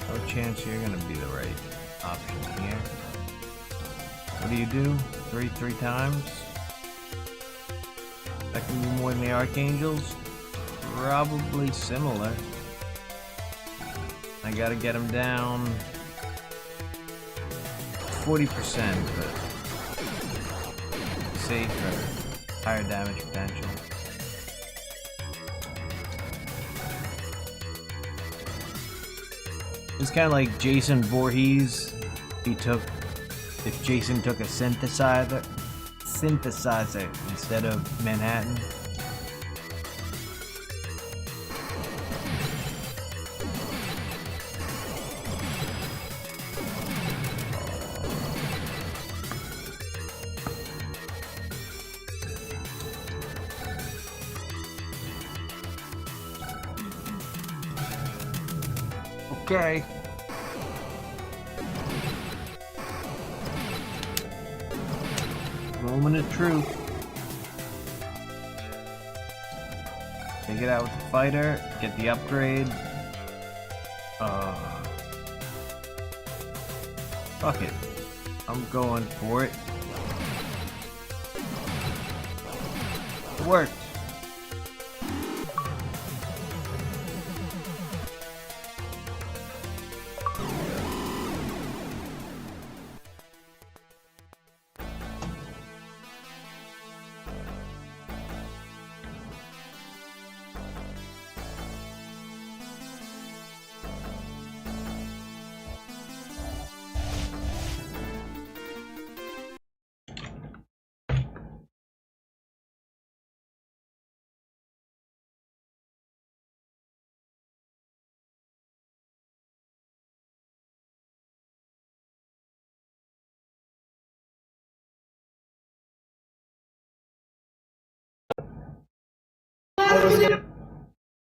No chance you're gonna be the right option here. What do you do? Three times? That can be more than the Archangels? Probably similar. I gotta get him down 40%, but safe or higher damage potential. It's kind of like Jason Voorhees. If Jason took a synthesizer instead of Manhattan. Okay. Moment of truth. Take it out with the fighter, get the upgrade. Fuck it. I'm going for it. It worked.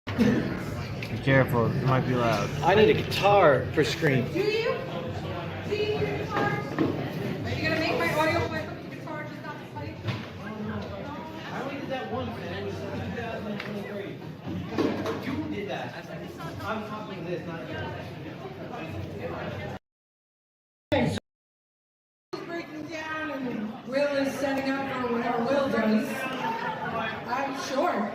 Be careful, it might be loud. I need a guitar for Scream. Do you? Do you need a guitar? Are you gonna make my audio play with the guitar just not play? I only did that once, and it was 2023. You did that. I'm talking this, not you. Breaking down and Will is setting up for whatever Will does. I'm sure.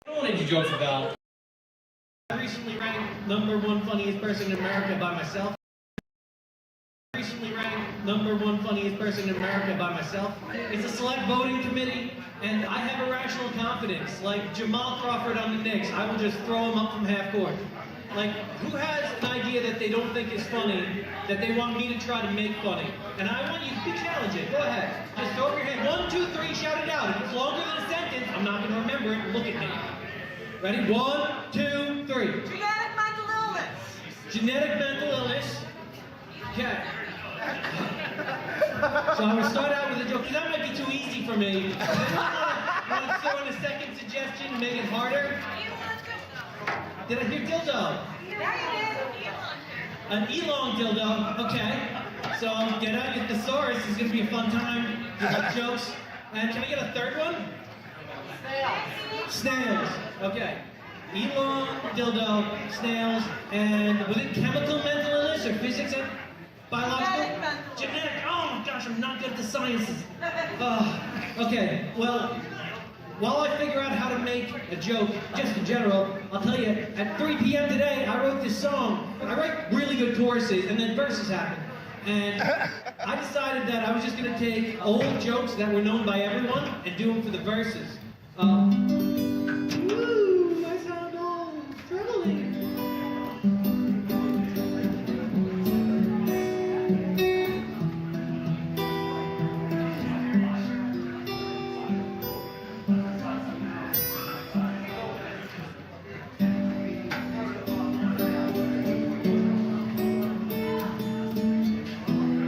I don't want any jokes about. I recently ranked #1 funniest person in America by myself. #1 funniest person in America by myself. It's a select voting committee, and I have irrational confidence. Like Jamal Crawford on the Knicks, I will just throw him up from half court. Like, who has an idea that they don't think is funny, that they want me to try to make funny? And I want you to challenge it. Go ahead. Just throw up your hand. 1, 2, 3, shout it out. If it's longer than a sentence, I'm not going to remember it. Look at me. Ready? 1, 2, 3. Genetic mental illness. Genetic mental illness. Okay. So I'm going to start out with a joke. That might be too easy for me. Want to throw in a second suggestion to make it harder? Did I hear dildo? An elong dildo. Okay. So get out your thesaurus. It's going to be a fun time. You got jokes. And can I get a third one? Snails. Okay. Elong, dildo, snails, and was it chemical mental illness or physics and biological? Genetic. Oh gosh, I'm not good at the sciences. Okay. Well, while I figure out how to make a joke, just in general, I'll tell you, at 3 p.m. today, I wrote this song. I write really good choruses, and then verses happen. And I decided that I was just going to take old jokes that were known by everyone and do them for the verses. Ooh, I sound old. Struggling.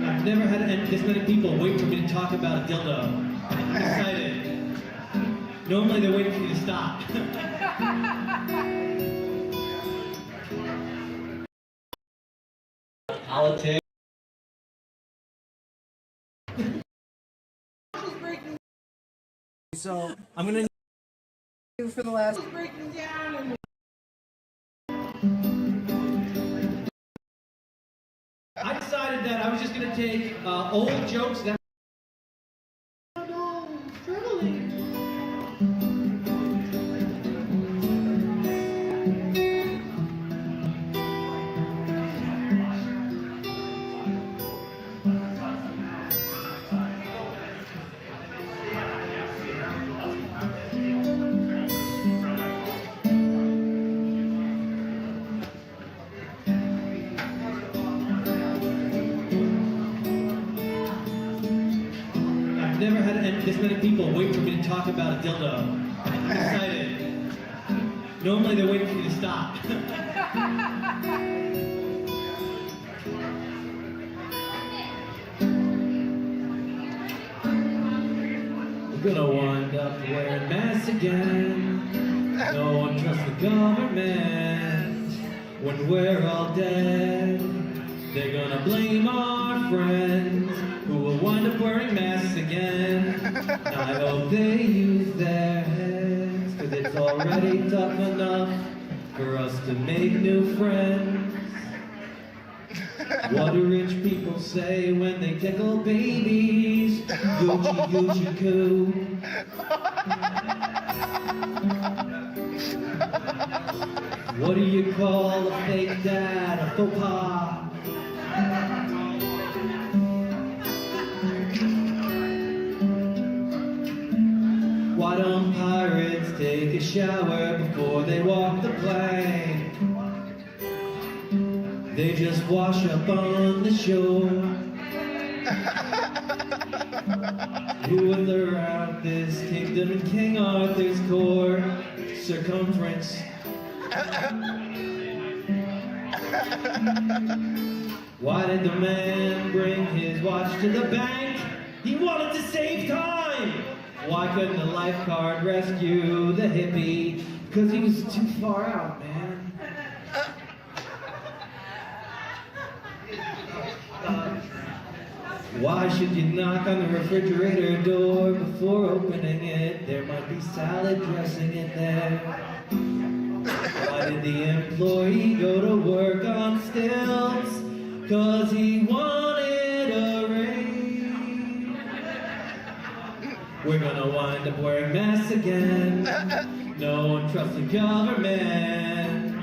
I've never had this many people wait for me to talk about a dildo. I'm excited. Normally they're waiting for you to stop. Politics. So I'm gonna For the last breaking down and I decided that I was just gonna take old jokes that struggling. I've never had this many people wait for me to talk about a dildo. I'm excited. Normally they're waiting for you to stop. We're gonna wind up wearing masks again. No one trusts the government. When we're all dead, they're gonna blame our friends who will wind up wearing masks again. I hope they use their heads, 'cause it's already tough enough for us to make new friends. What do rich people say when they tickle babies? Gucci, Gucci, coo. What do you call a fake dad? A faux pas? Why don't pirates take a shower before they walk the plank? They just wash up on the shore. Who would around this kingdom in King Arthur's court circumference? Why did the man bring his watch to the bank? He wanted to save time. Why couldn't the lifeguard rescue the hippie? Because he was too far out, man. Why should you knock on the refrigerator door before opening it? There might be salad dressing in there. Why did the employee go to work on stilts? 'Cause he wanted a raise. We're gonna wind up wearing masks again. No one trusts the government.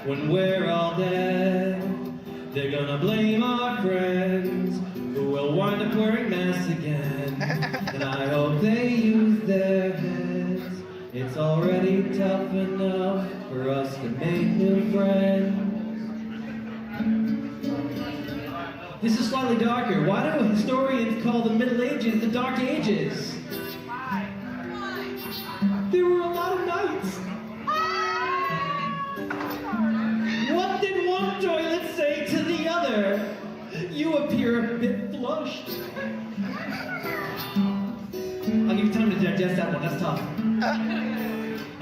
When we're all dead, they're gonna blame our friends who will wind up wearing masks again. And I hope they use their heads. It's already tough enough for us to make new friends. This is slightly darker. Why do historians call the Middle Ages the Dark Ages? There were a lot of nights. What did one toilet say to the other? You appear a bit flushed. I'll give you time to digest that one, that's tough.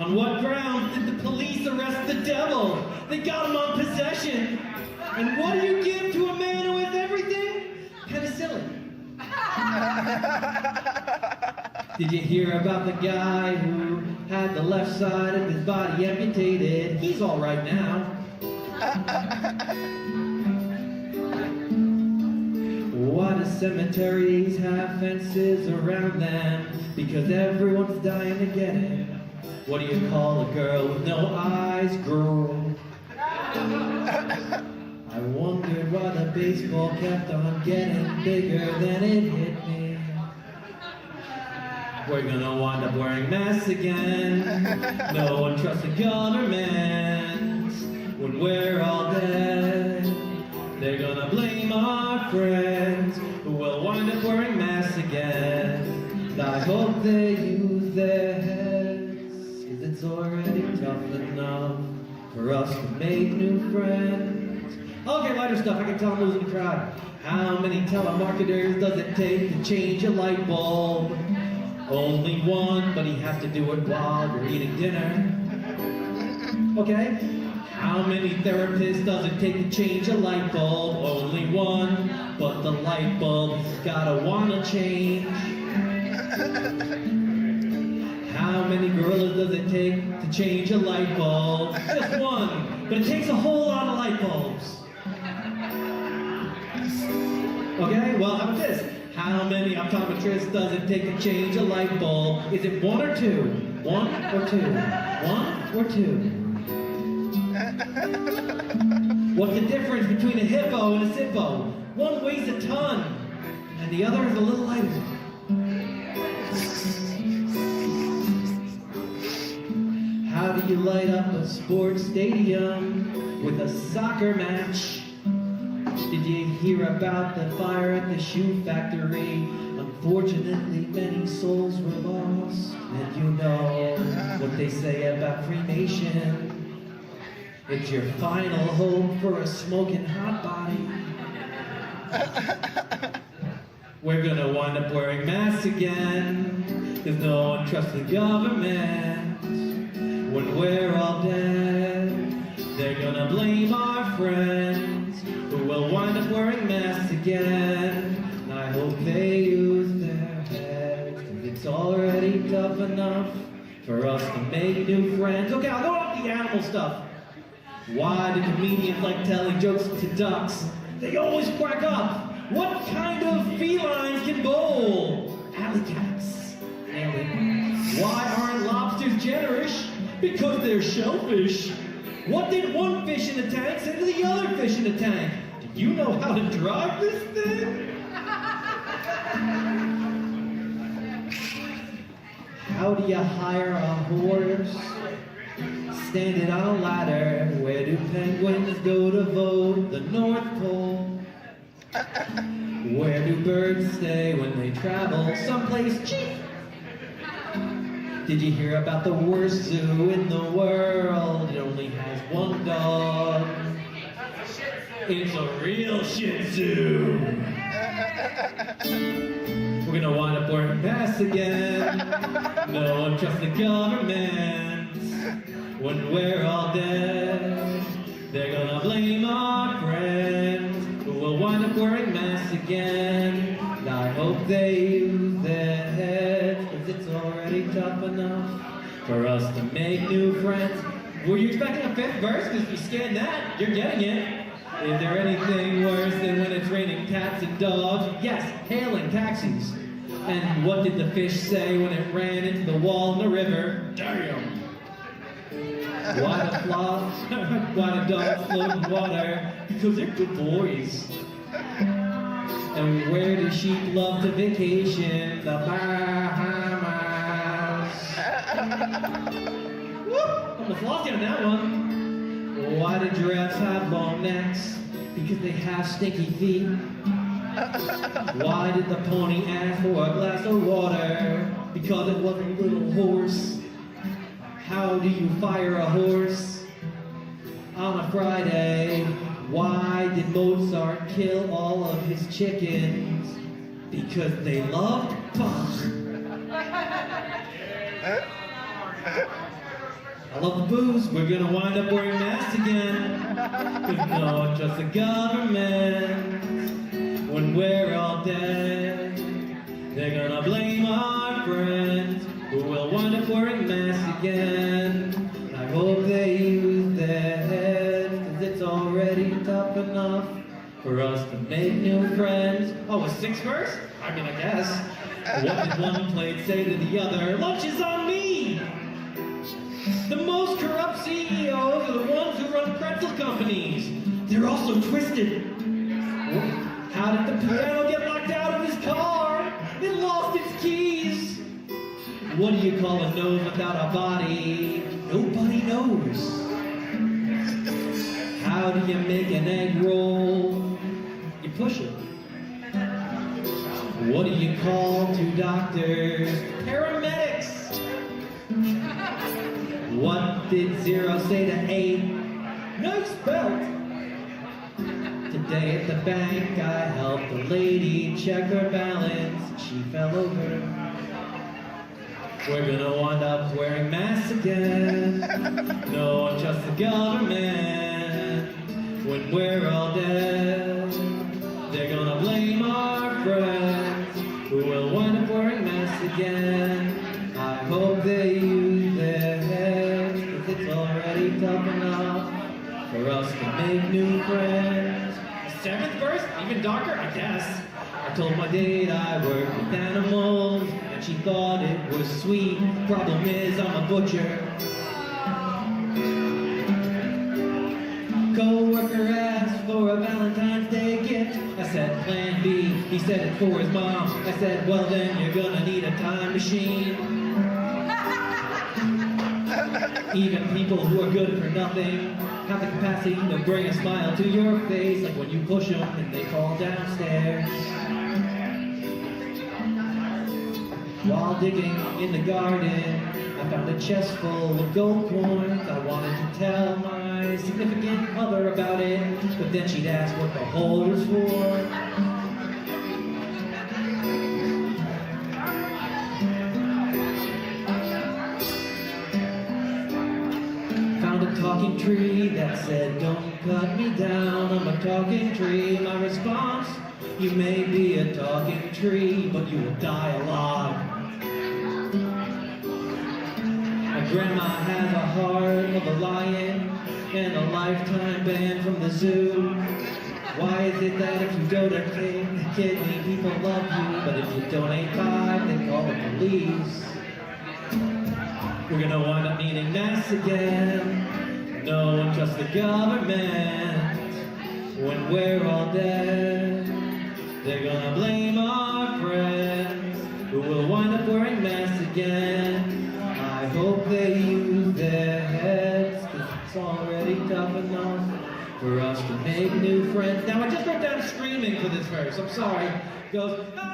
On what grounds did the police arrest the devil? They got him on possession. And what do you give to a man who has everything? Penicillin. Did you hear about the guy who had the left side of his body amputated? He's all right now. Why do cemeteries have fences around them? Because everyone's dying to get it. What do you call a girl with no eyes, girl? I wondered why the baseball kept on getting bigger than it hit me. We're gonna wind up wearing masks again. No one trusts the government. When we're all dead, they're gonna blame our friends who will wind up wearing masks again. And I hope they use their heads, 'cause it's already tough enough for us to make new friends. Okay, lighter stuff, I can tell I'm losing the crowd. How many telemarketers does it take to change a light bulb? Only one, but you have to do it while you're eating dinner. Okay? How many therapists does it take to change a light bulb? Only one, but the light bulb's gotta wanna change. How many gorillas does it take to change a light bulb? Just one, but it takes a whole lot of light bulbs. Okay, well, how about this? How many optometrists does it take to change a light bulb? Is it one or two? One or two? One or two? What's the difference between a hippo and a zippo? One weighs a ton, and the other is a little lighter. How do you light up a sports stadium with a soccer match? Did you hear about the fire at the shoe factory? Unfortunately, many souls were lost. And you know what they say about cremation. It's your final hope for a smoking hot body. We're gonna wind up wearing masks again, 'cause no one trusts the government. When we're all dead, they're gonna blame our friends, who will wind up wearing masks again. I hope they use their heads, 'cause it's already tough enough for us to make new friends. Okay, I'll go off the animal stuff. Why do comedians like telling jokes to ducks? They always quack up. What kind of felines can bowl? Alley cats. Nailed it. Why aren't lobsters generous? Because they're shellfish. What did one fish in the tank say to the other fish in the tank? Do you know how to drive this thing? How do you hire a horse? Stand it on a ladder. Where do penguins go to vote? The North Pole. Where do birds stay when they travel someplace cheap? Did you hear about the worst zoo in the world? It only has one dog. It's a real Shih Tzu. We're gonna wind up wearing masks again. No one trusts the government. When we're all dead, they're gonna blame our friends, who will wind up wearing masks again. And I hope they use their heads, 'cause it's already tough enough for us to make new friends. Were you expecting a fifth verse? Because if you scan that, you're getting it. Is there anything worse than when it's raining cats and dogs? Yes, hailing taxis. And what did the fish say when it ran into the wall in the river? Damn! Why do dogs float in water? Because they're good boys. And where do sheep love to vacation? The Bahamas. Woo! Almost lost you on that one. Why do giraffes have long necks? Because they have stinky feet. Why did the pony ask for a glass of water? Because it was a little horse. How do you fire a horse on a Friday? Why did Mozart kill all of his chickens? Because they loved Bach. I love the booze. We're gonna wind up wearing masks again. 'Cause no one trusts the government. When we're all dead, they're gonna blame our friends, who will wind up wearing masks again. I hope they use their heads, 'cause it's already tough enough for us to make new friends. Oh, a sixth verse? I mean, I guess. What did one plate say to the other? Lunch is on me! The most corrupt CEOs are the ones who run pretzel companies. They're also twisted. How did the piano get locked out of his car? It lost its keys. What do you call a nose without a body? Nobody knows. How do you make an egg roll? You push it. What do you call two doctors? Paramedics. What did 0 say to 8? Nice belt. Today at the bank, I helped a lady check her balance. She fell over. We're gonna wind up wearing masks again. No one trusts the government. When we're all dead, they're gonna blame our friends, who will wind up wearing masks again. I hope they use their heads, 'cause it's already tough enough for us to make new friends. The seventh verse, even darker, I guess. I told my date I worked with animals, and she thought it was sweet. Problem is, I'm a butcher. Co-worker asked for a Valentine's Day gift. I said, Plan B. He said it for his mom. I said, well then you're gonna need a time machine. Even people who are good for nothing have the capacity to bring a smile to your face, like when you push them and they fall downstairs. While digging in the garden, I found a chest full of gold coins. I wanted to tell my my significant other about it, but then she'd ask what the hole was for. Found a talking tree that said, don't cut me down, I'm a talking tree. My response, you may be a talking tree, but you will die a log. My grandma has a heart of a lion and a lifetime ban from the zoo. Why is it that if you donate kidney, people love you, but if you donate 5, they call the police? We're gonna wind up needing masks again. No one trusts the government when we're all dead. They're gonna blame our friends who will wind up wearing masks again. I hope they use their heads, 'cause it's already tough enough for us to make new friends. Now I just wrote down screaming for this verse, I'm sorry. It goes, ah!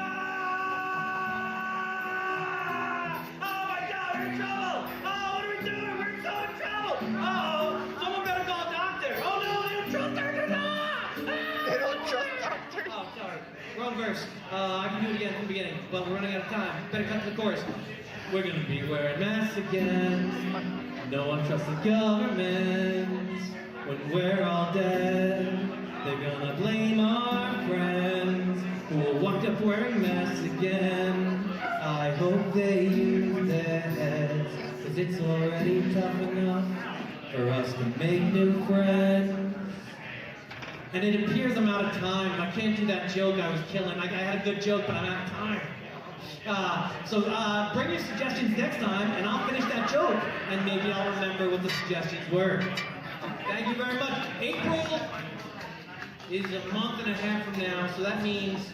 Oh my God, we're in trouble! Oh, what are we doing? We're so in trouble! Uh-oh, someone better call a doctor! Oh no, they don't trust doctors! Ah! They don't trust doctors. Oh, sorry. Wrong verse. I can do it again from the beginning, but we're running out of time. Better cut to the chorus. We're gonna be wearing masks again. No one trusts the government when we're all dead. They're gonna blame our friends who will wind up wearing masks again. I hope they use their heads, 'cause it's already tough enough for us to make new friends. And it appears I'm out of time. I can't do that joke I was killing. I had a good joke, but I'm out of time. So bring your suggestions next time, and I'll finish that joke, and maybe I'll remember what the suggestions were. Thank you very much. April is a month and a half from now, so that means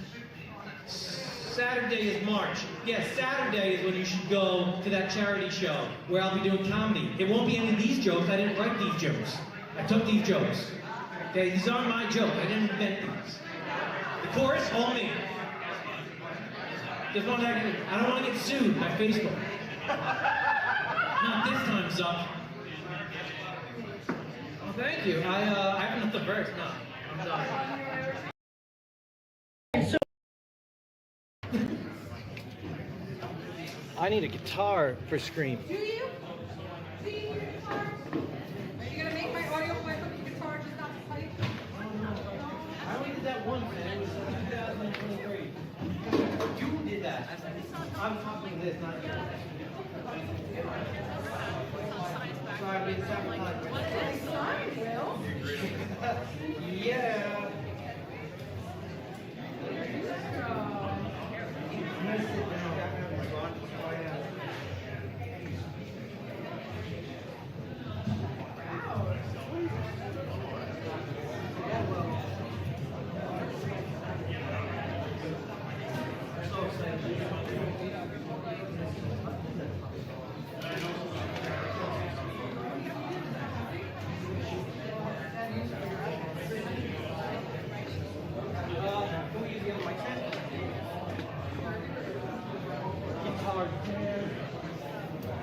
Saturday is March. Yes, Saturday is when you should go to that charity show where I'll be doing comedy. It won't be any of these jokes. I didn't write these jokes. I took these jokes. Okay, these aren't my jokes. I didn't invent these. The chorus, all me. I don't want to get sued by Facebook. Not this time, Zuck. Oh, thank you. I haven't left the verse. No, I'm sorry. I need a guitar for Scream. Do you? Do you need a guitar? Are you gonna make my audio play with the guitar just not the pipe? I only did that once, and it was 2023. You did that. I'm talking this, not you. Sorry, we did sabotage. Sorry, Will. Yeah.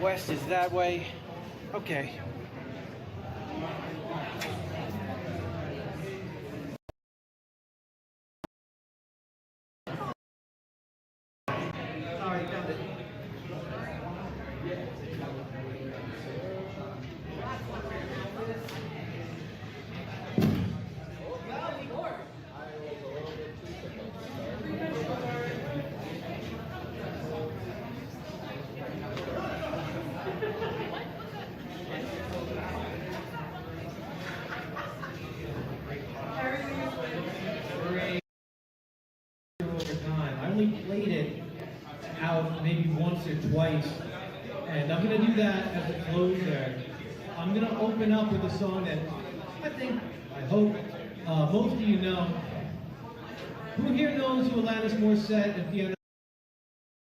West is that way. Okay. Sorry, found it. I only played it out maybe once or twice, and I'm gonna do that as a closer. I'm gonna open up with a song that I hope most of you know. Who here knows who Alanis Morissette and Fiona?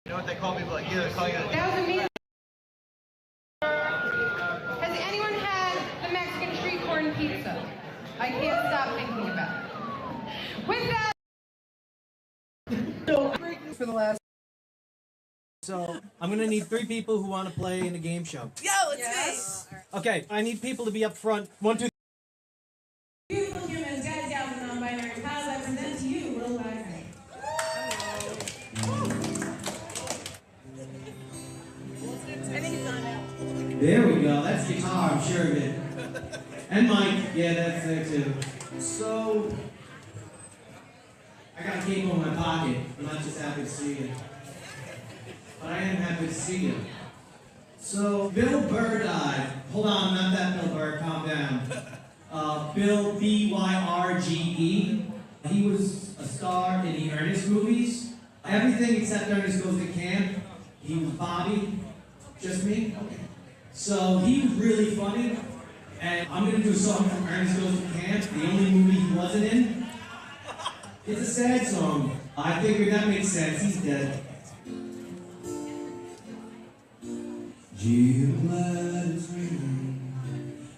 You know what they call people like you? They call you. That was amazing. Has anyone had the Mexican street corn pizza? I can't stop thinking about it. With that. For the last. So I'm gonna need 3 people who want to play in a game show. Yo, it's me. Okay, I need people to be up front. 1, 2. There we go. That's guitar, I'm sure of it. And mic. Yeah, that's there too. So, I got a capo in my pocket. I'm not just happy to see you. But I am happy to see you. So, Bill Burr died. Hold on, not that Bill Burr. Calm down. Bill B-Y-R-G-E. He was a star in the Ernest movies. Everything except Ernest Goes to Camp. He was Bobby. Just me? Okay. So he was really funny. And I'm gonna do a song from Ernest Goes to Camp, the only movie he wasn't in. It's a sad song. I figured that makes sense. He's dead. Gee, I'm glad it's raining.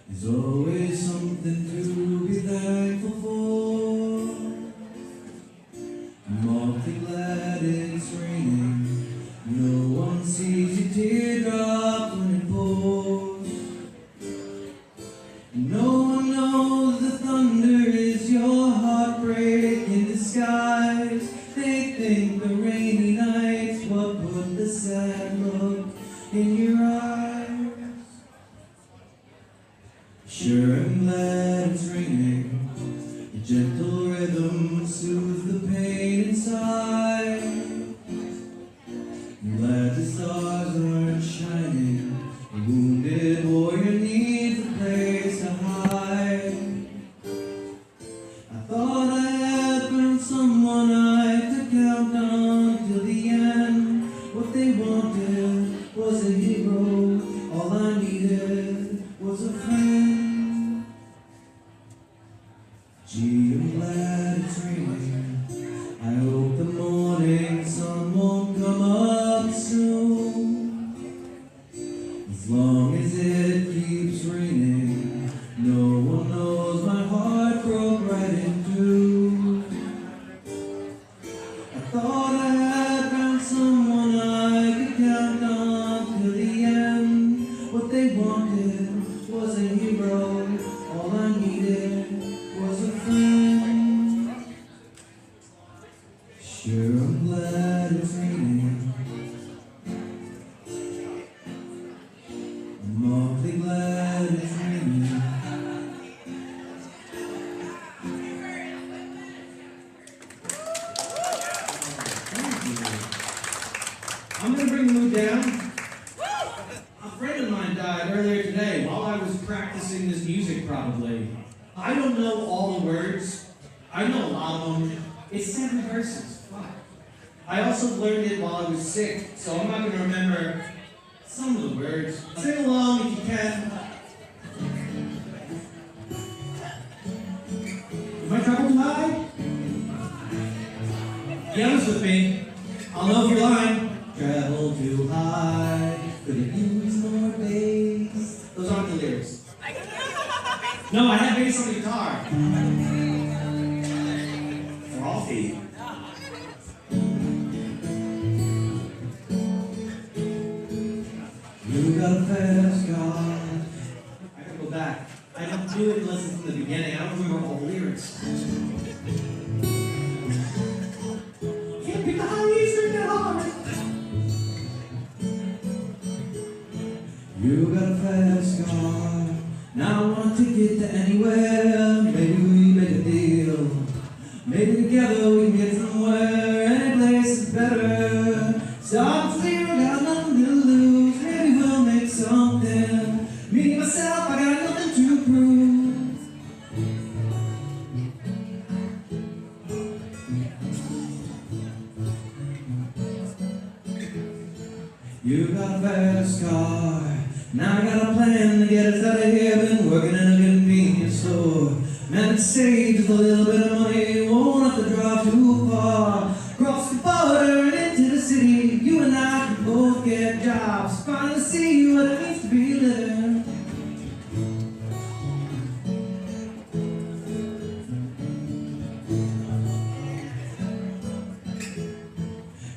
There's always something to be thankful for. I'm awfully glad it's raining. No one sees your teardrops when it pours. No one knows the thunder is your heartbreak in disguise. They think the rainy night's what put the sad look in your eyes. Sure, I'm glad it's raining. The gentle rhythm soothes the pain inside. I'm glad the stars aren't shining. A wounded warrior needs a place to hide. I thought I had found someone I could count on till the end. What they wanted was a hero. All I needed was a friend. Gee, I'm glad it's raining. I hope the morning sun won't come up soon. As long as it keeps raining, no one knows my heart broke right in two. I thought I had found someone I could count on till the end. What they wanted was a hero. All I needed was a friend. Sure, I'm glad it's raining. I'm awfully glad it's raining. Thank you. I'm gonna bring the mood down. A friend of mine died earlier today while I was practicing this music, probably. I don't know all the words. I know a lot of them. It's 7 verses. Fuck. I also learned it while I was sick, so I'm not going to remember some of the words. Sing along if you can. Am I traveling too high? Be honest with me. I'll know if you're lying. Travel too high. Could it use more bass? Those aren't the lyrics. No, I have bass on the guitar. Frothy. You got a fast car. I gotta go back. I don't do it unless it's from the beginning. I don't remember all the lyrics. Can't pick the high string that hard. You got a fast car. Now I want to get to anywhere. Maybe we make a deal. Maybe together we can get somewhere. Any place is better. Start zero, got nothing to lose. Maybe we'll make something. Me and myself, I got nothing to prove. You got a fast car. Now I got a plan to get us out of here. Been working in a convenience store. Man, it saves just a little bit of money. Won't have to drive too far. Cross the border and into the city. You and I can both get jobs. Finally see what it means to be living.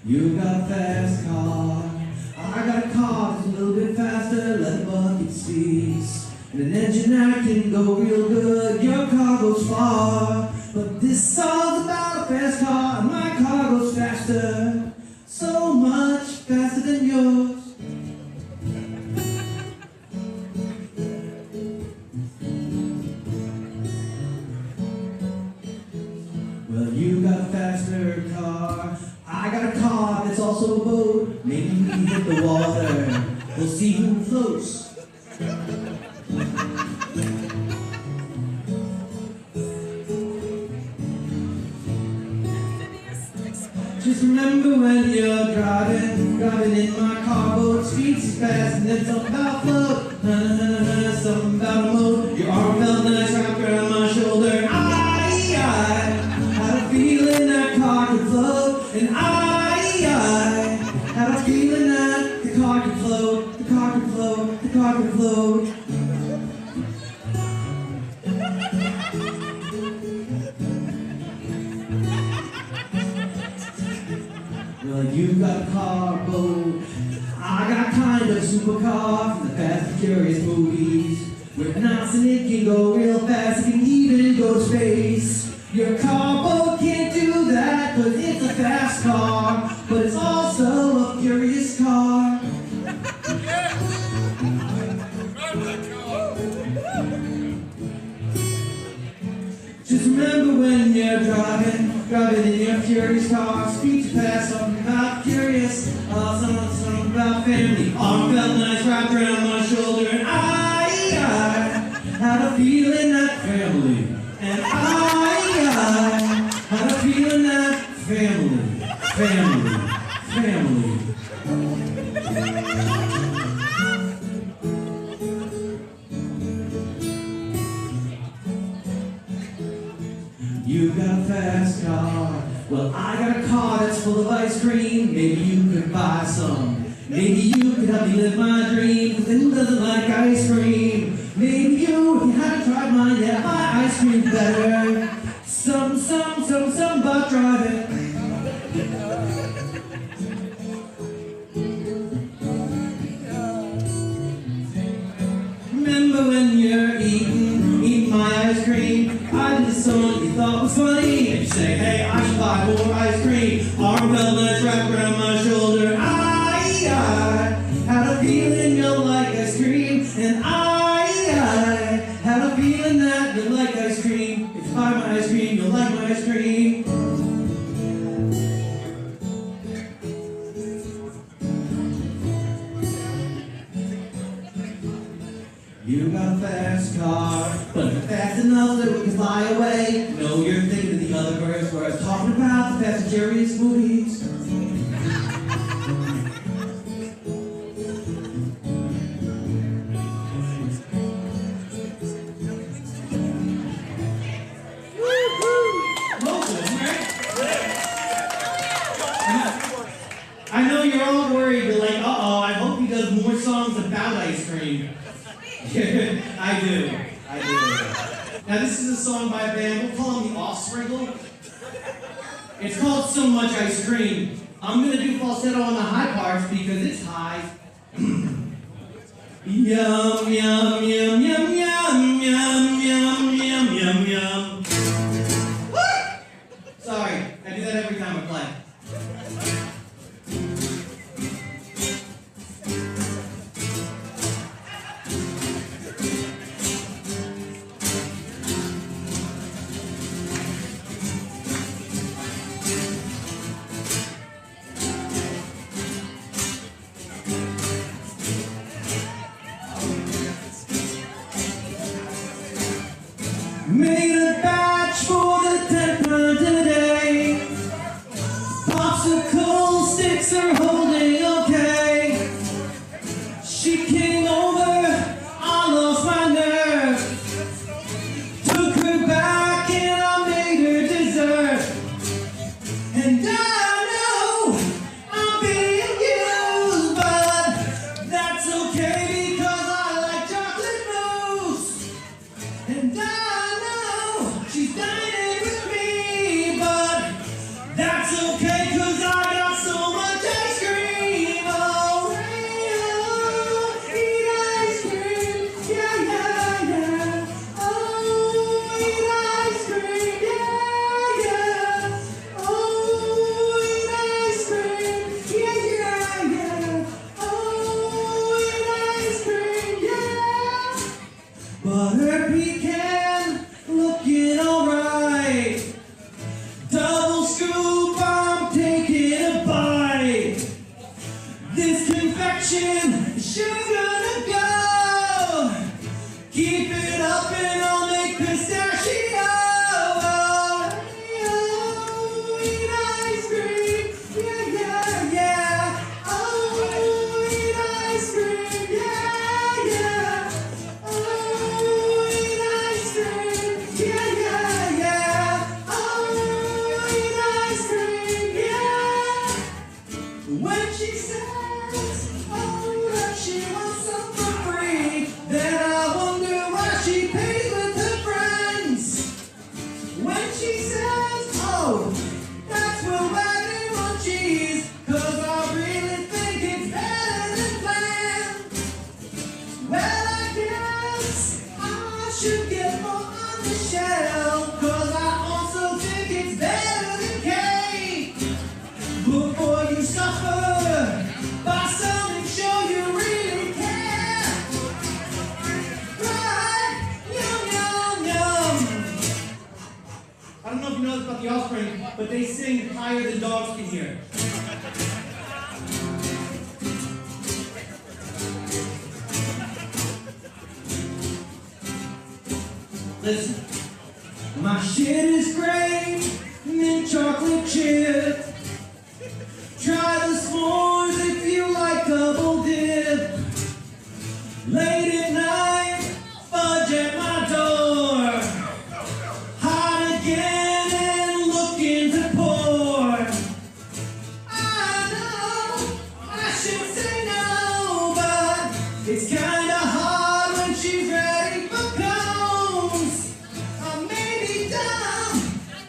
You got a fast car. I got a car that's a little bit faster. Let the bucket cease. And an engine that can go real good. Your car goes far. But this song's about a fast car. And my car goes faster. So much faster than yours. also a boat. Maybe we can hit the water. We'll see who floats. Just remember when you're driving in my car, boat speeds fast, and then something about float, something about a moat. Your arm felt nice wrapped around my shoulder. I had a feeling that car could float, and I had a feeling that the car could float, the car could float, the car could float. Well, you got a car, boat. I got kind of a supercar from the Fast and Furious movies. With knots and it can go real fast, it can even go to space. Your car, boat can't do that, cause it's a fast car, but it's also a furious car. Just remember when you're driving in your furious car, speed fast, something about curious, something about family. Arm felt nice wrapped around my shoulder, and I had a feeling that family, and I had a feeling that family. You got a fast car. Well, I got a car that's full of ice cream. Maybe you could buy some. Maybe you could help me live my dream. Cause who doesn't like ice cream? Maybe you, if you haven't tried mine yet, my ice cream's better. Some about driving. Remember when you're eating my ice cream? I did a song you thought was funny, and you say, hey, I should buy more ice cream. Arm felt nice wrapped around my shoulder. I had a feeling you'll like ice cream, and I had a feeling that you'll like ice cream. If you buy my ice cream, you'll like my ice cream. You got a fast car, but it's fast enough that we can fly away. No, you're thinking of the other verse where I was talking about the Fast and Furious movies. Most of them, right? I know you're all worried, but like, uh-oh, I hope he does more songs about ice cream. I do. Now this is a song by a band, we'll call them the Offspring. It's called So Much Ice Cream. I'm gonna do falsetto on the high parts because it's high. Yum, yum, yum, yum, yum, yum, yum, yum, yum, yum. Sorry, I do that every time I play. I don't know if you know this about the Offspring, but they sing higher than dogs can hear. Listen. My shit is great, mint chocolate chip. Try the s'mores if you like double dip. Late at night, fudge at my door. Hot again and looking to pour. I know I should say no, but it's kinda hard when she's ready for cones. I may be dumb,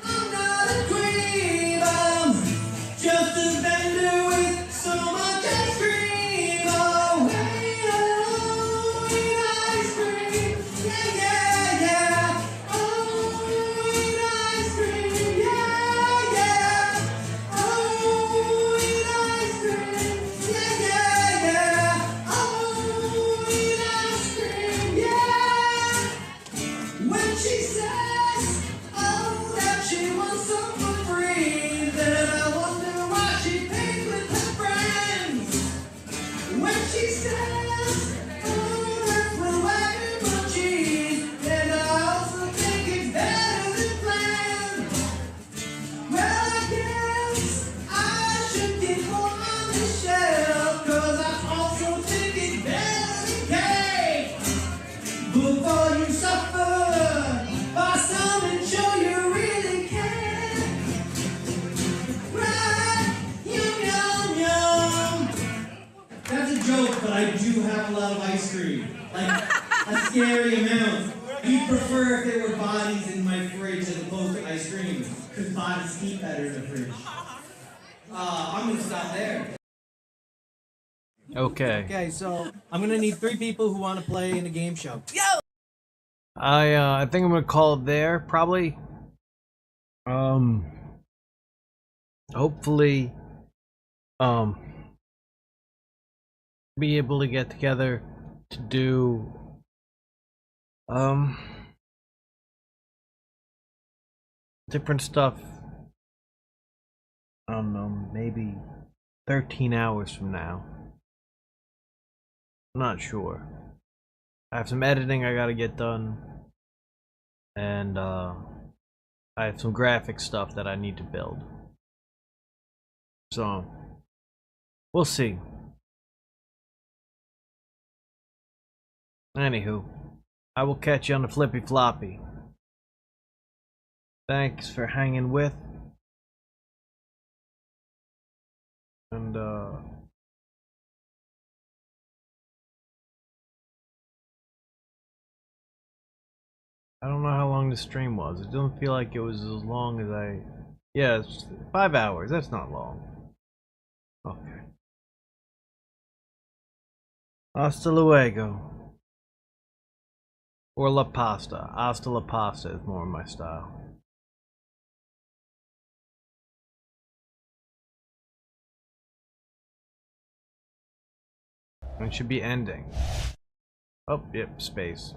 I'm not a queen, I'm just a vendor with so much ice cream. Oh, hey, oh, eat ice cream. Yeah, yeah, yeah. Oh, eat ice cream. Yeah, yeah. Oh, eat ice cream. Yeah, yeah, yeah. Oh, eat ice cream. Yeah. When she says, oh, that she wants some for free, then I wonder why she pays with her friends. When she says, oh, that's the wagon for cheese, then I also think it's better than planned. Well, I guess I should get more on the shelf, 'cause I also think it's better than cake. Before you suffer, buy some and show you really care. Right? Yum, yum, yum. That's a joke, but I do have a lot of ice cream. Like, a scary amount. You'd prefer if there were bodies in my fridge as opposed to ice cream, because bodies keep better in the fridge. I'm gonna stop there. Okay. Okay, so I'm gonna need 3 people who want to play in a game show. I think I'm gonna call it there, probably. Hopefully, be able to get together to do, different stuff. I don't know, maybe 13 hours from now. I'm not sure. I have some editing I gotta get done, and I have some graphic stuff that I need to build. So, we'll see. Anywho, I will catch you on the flippy floppy. Thanks for hanging with. And I don't know how long the stream was. It doesn't feel like it was as long as I... Yeah, it's 5 hours. That's not long. Okay. Hasta luego. Or la pasta. Hasta la pasta is more my style. It should be ending. Oh, yep, space.